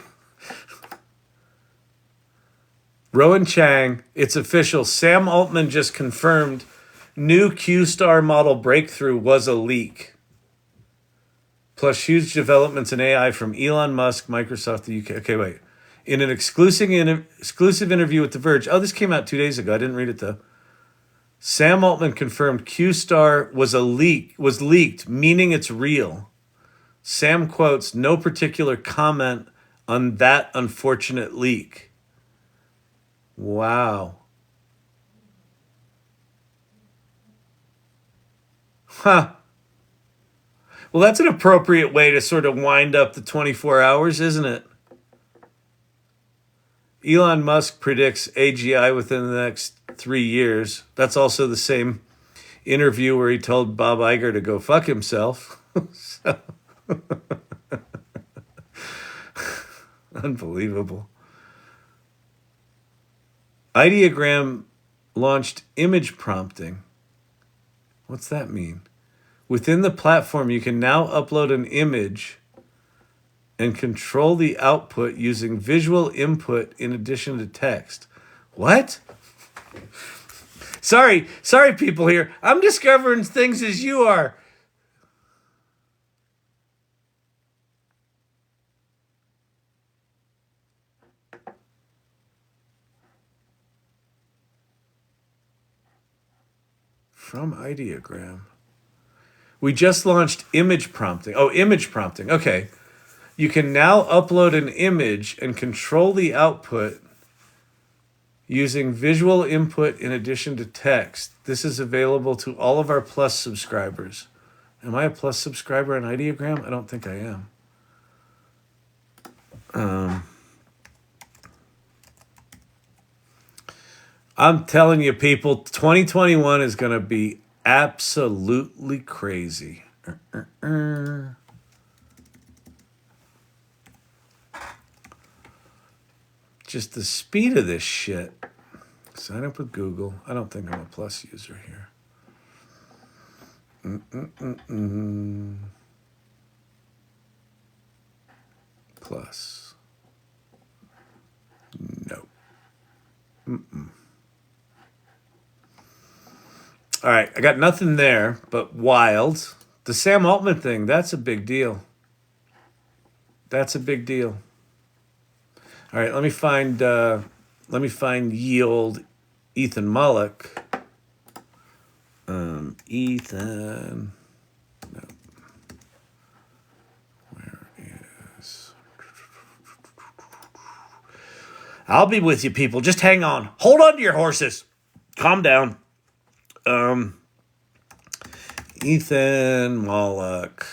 Rowan Chang, it's official. Sam Altman just confirmed new Q-star model breakthrough was a leak. Plus huge developments in AI from Elon Musk, Microsoft, the UK. Okay, wait. In an exclusive interview with The Verge. Oh, this came out 2 days ago. I didn't read it, though. Sam Altman confirmed Q-star was leaked, meaning it's real. Sam quotes, no particular comment on that unfortunate leak. Wow. Huh. Well, that's an appropriate way to sort of wind up the 24 hours, isn't it? Elon Musk predicts AGI within the next 3 years. That's also the same interview where he told Bob Iger to go fuck himself. So. Unbelievable. Ideogram launched image prompting. What's that mean? Within the platform, you can now upload an image and control the output using visual input in addition to text. What? Sorry, people here. I'm discovering things as you are. From Ideogram. We just launched image prompting. Oh, image prompting. Okay. You can now upload an image and control the output using visual input in addition to text. This is available to all of our Plus subscribers. Am I a Plus subscriber on Ideogram? I don't think I am. I'm telling you, people, 2021 is going to be absolutely crazy. Just the speed of this shit. Sign up with Google. I don't think I'm a Plus user here. Plus. No. All right, I got nothing there but wild. The Sam Altman thing, that's a big deal. That's a big deal. All right, let me find ye old Ethan Mullock. Ethan. No. Where is? I'll be with you, people. Just hang on. Hold on to your horses. Calm down. Ethan Mullock.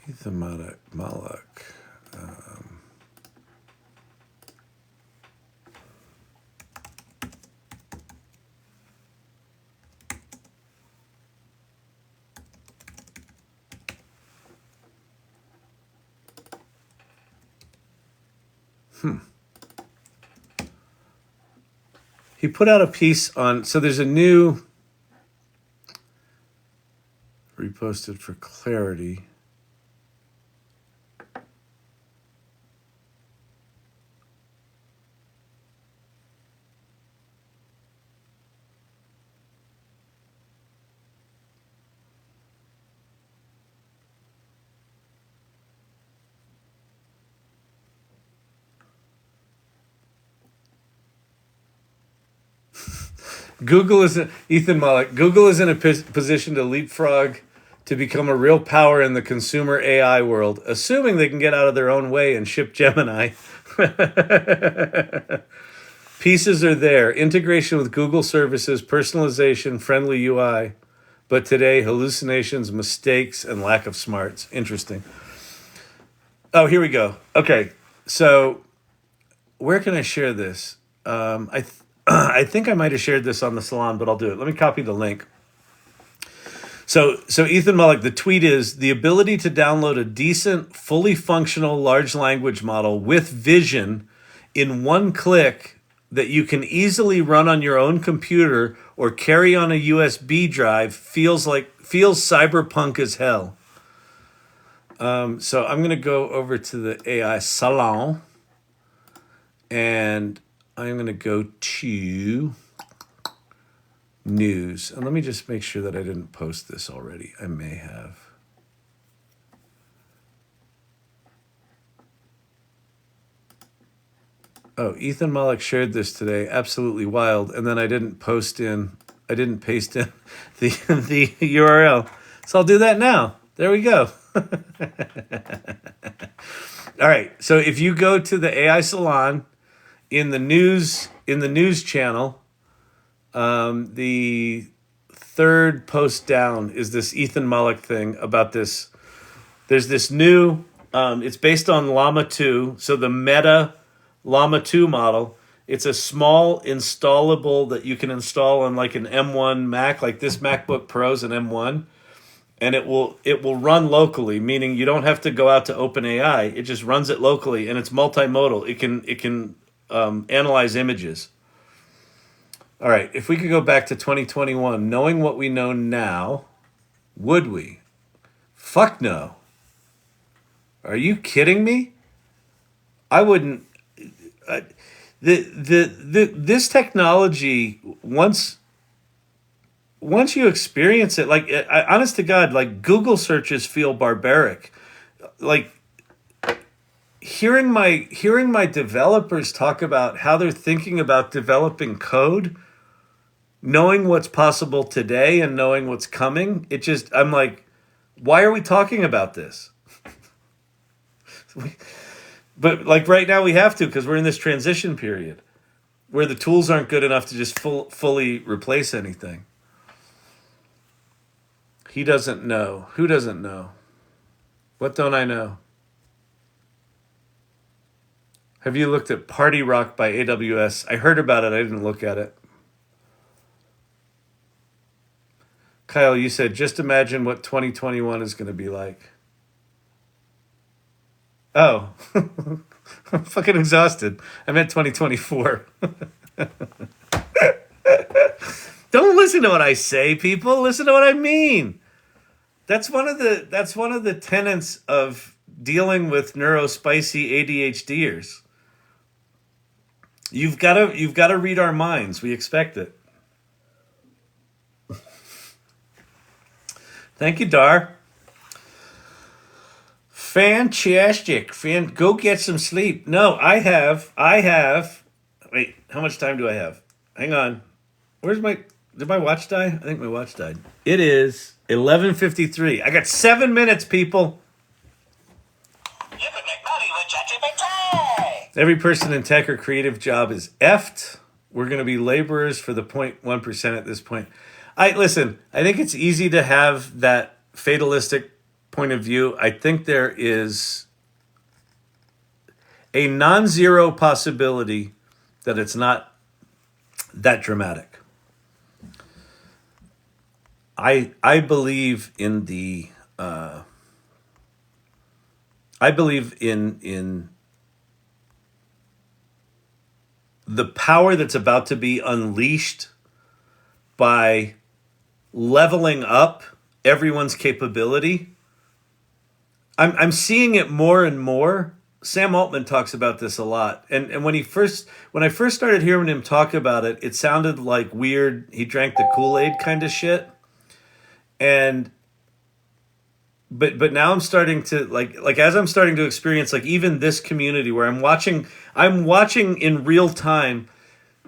Ethan Mullock. He put out a piece on, so there's a new, reposted for clarity. Ethan Mullock, Google is in a position to leapfrog to become a real power in the consumer AI world, assuming they can get out of their own way and ship Gemini. Pieces are there. Integration with Google services, personalization, friendly UI. But today, hallucinations, mistakes, and lack of smarts. Interesting. Oh, here we go. Okay, so where can I share this? I think I might have shared this on the salon, but I'll do it. Let me copy the link. So Ethan Mullock, the tweet is, the ability to download a decent, fully functional large language model with vision in one click that you can easily run on your own computer or carry on a USB drive feels cyberpunk as hell. So I'm going to go over to the AI Salon, and I'm going to go to news. And let me just make sure that I didn't post this already. I may have. Oh, Ethan Mullock shared this today. Absolutely wild. And then I didn't paste in the URL. So I'll do that now. There we go. All right. So if you go to the AI Salon in the news channel, the third post down is this Ethan Mullock thing about this. There's this new, it's based on Llama 2. So the Meta Llama 2 model, it's a small installable that you can install on like an M1 Mac, like this MacBook Pro is an M1. And it will run locally, meaning you don't have to go out to OpenAI. It just runs it locally, and it's multimodal. It can analyze images. All right, if we could go back to 2021, knowing what we know now, would we? Fuck no. Are you kidding me? I wouldn't. This technology, once you experience it, like, honest to God, like, Google searches feel barbaric. Like, hearing my developers talk about how they're thinking about developing code, knowing what's possible today and knowing what's coming, I'm like, why are we talking about this? But like right now we have to, because we're in this transition period where the tools aren't good enough to just fully replace anything. He doesn't know. Who doesn't know? What don't I know? Have you looked at Party Rock by AWS? I heard about it. I didn't look at it. Kyle, you said, just imagine what 2021 is going to be like. Oh, I'm fucking exhausted. I meant 2024. Don't listen to what I say, people. Listen to what I mean. That's one of the tenets of dealing with neurospicy ADHDers. You've got to read our minds. We expect it. Thank you, Dar. Fantastic. Go get some sleep. No, I have. Wait, how much time do I have? Hang on. Did my watch die? I think my watch died. It is 11:53. I got 7 minutes, people. You can make money with ChatGPT. Every person in tech or creative job is effed. We're going to be laborers for the 0.1% at this point. Listen, I think it's easy to have that fatalistic point of view. I think there is a non-zero possibility that it's not that dramatic. I believe in the I believe in the power that's about to be unleashed by leveling up everyone's capability. I'm seeing it more and more. Sam Altman talks about this a lot. And when I first started hearing him talk about it, it sounded like weird, he drank the Kool-Aid kind of shit. But now I'm starting to like as I'm starting to experience like even this community where I'm watching in real time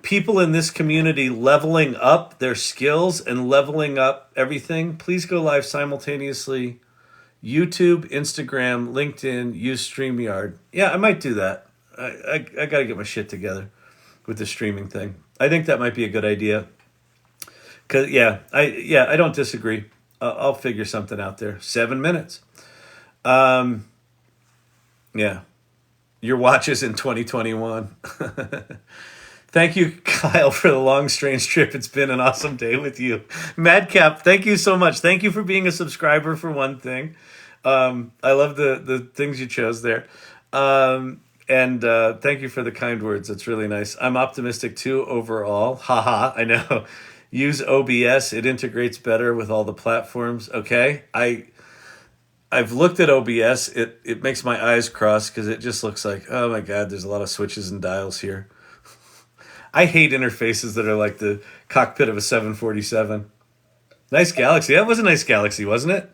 people in this community leveling up their skills and leveling up everything. Please go live simultaneously. YouTube, Instagram, LinkedIn, use StreamYard. Yeah, I might do that. I got to get my shit together with the streaming thing. I think that might be a good idea. I don't disagree. I'll figure something out there. 7 minutes. Yeah. Your watch is in 2021. Thank you, Kyle, for the long, strange trip. It's been an awesome day with you. Madcap, thank you so much. Thank you for being a subscriber, for one thing. I love the things you chose there. And thank you for the kind words. It's really nice. I'm optimistic, too, overall. Haha, I know. Use OBS. It integrates better with all the platforms. Okay. I've looked at OBS. It makes my eyes cross because it just looks like, oh my God, there's a lot of switches and dials here. I hate interfaces that are like the cockpit of a 747. Nice Galaxy. That was a nice Galaxy, wasn't it?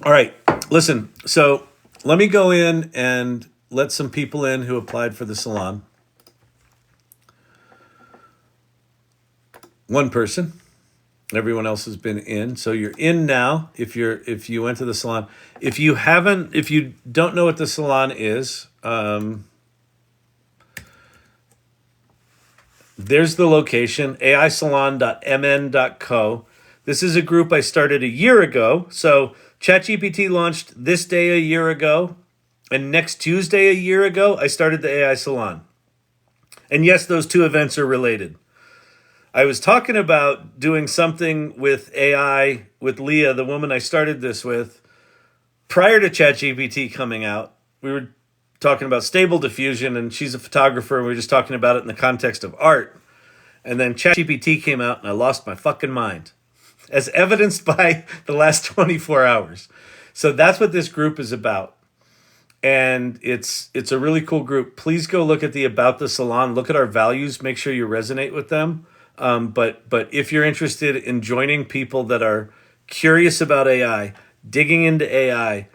All right. Listen, so let me go in and let some people in who applied for the salon. One person. Everyone else has been in. So you're in now if you went to the salon. If you don't know what the salon is, there's the location, aisalon.mn.co. This is a group I started a year ago. So ChatGPT launched this day a year ago, and next Tuesday a year ago, I started the AI Salon. And yes, those two events are related. I was talking about doing something with AI with Leah, the woman I started this with, prior to ChatGPT coming out. We were talking about stable diffusion, and she's a photographer, and we were just talking about it in the context of art. And then ChatGPT came out, and I lost my fucking mind, as evidenced by the last 24 hours. So that's what this group is about. And it's a really cool group. Please go look at the About the Salon. Look at our values. Make sure you resonate with them. But if you're interested in joining people that are curious about AI, digging into AI,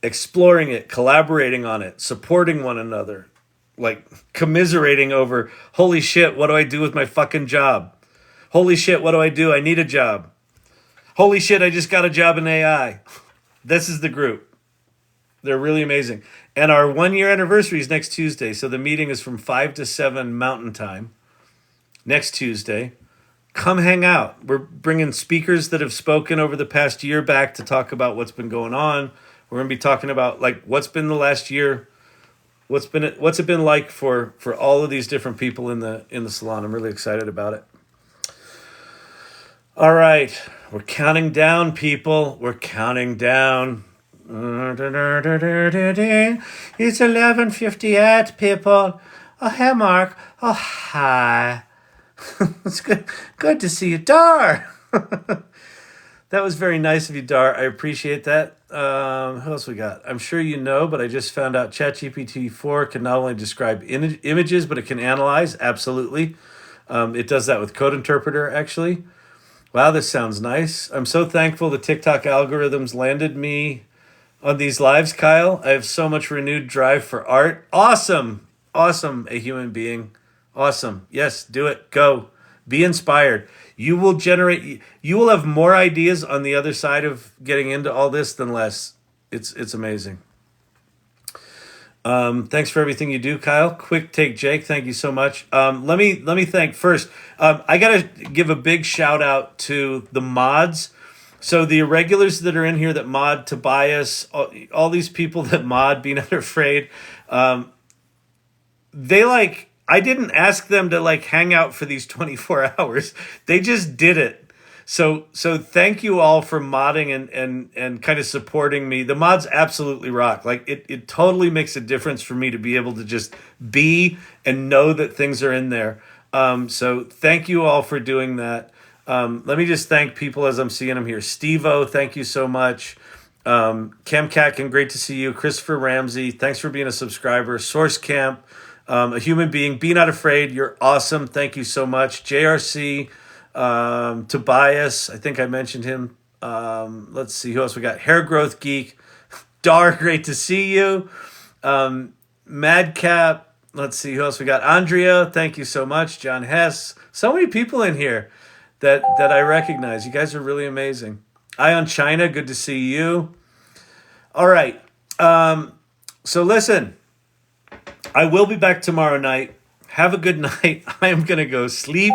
exploring it, collaborating on it, supporting one another, like commiserating over, holy shit, what do I do with my fucking job? Holy shit, what do I do? I need a job. Holy shit, I just got a job in AI. This is the group. They're really amazing. And our 1 year anniversary is next Tuesday. So the meeting is from 5 to 7 Mountain Time. Next Tuesday, come hang out. We're bringing speakers that have spoken over the past year back to talk about what's been going on. We're going to be talking about like what's been the last year, what's it been like for all of these different people in the salon. I'm really excited about it. All right, we're counting down, people. We're counting down. It's 11:58, people. Oh, hey, Mark. Oh, hi. It's good to see you, Dar. That was very nice of you, Dar. I appreciate that. Who else we got? I'm sure you know, but I just found out ChatGPT-4 can not only describe images, but it can analyze. Absolutely. It does that with Code Interpreter, actually. Wow, this sounds nice. I'm so thankful the TikTok algorithms landed me on these lives, Kyle. I have so much renewed drive for art. Awesome. Awesome, a human being. Awesome. Yes, do it. Go. Be inspired. You will have more ideas on the other side of getting into all this than less. It's amazing. Thanks for everything you do, Kyle. Quick take, Jake. Thank you so much. Let me thank first. I gotta give a big shout out to the mods. So the irregulars that are in here that mod, Tobias, all these people that mod, Be Not Afraid. I didn't ask them to like hang out for these 24 hours. They just did it. So thank you all for modding and kind of supporting me. The mods absolutely rock. Like it totally makes a difference for me to be able to just be and know that things are in there. So thank you all for doing that. Let me just thank people as I'm seeing them here. Steve-O, thank you so much. Cam Catkin, great to see you. Christopher Ramsey, thanks for being a subscriber. Source Camp, a human being. Be Not Afraid, you're awesome. Thank you so much. JRC, Tobias, I think I mentioned him. Let's see who else we got. Hair Growth Geek, Dar, great to see you. Madcap, let's see who else we got. Andrea, thank you so much. John Hess, so many people in here that I recognize. You guys are really amazing. Ion China, good to see you. All right. So listen, I will be back tomorrow night. Have a good night. I am going to go sleep.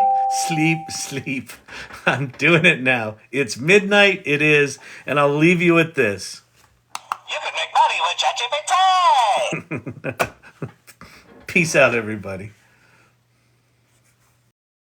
I'm doing it now. It's midnight. It is. And I'll leave you with this. You can make money with ChatGPT. Peace out, everybody.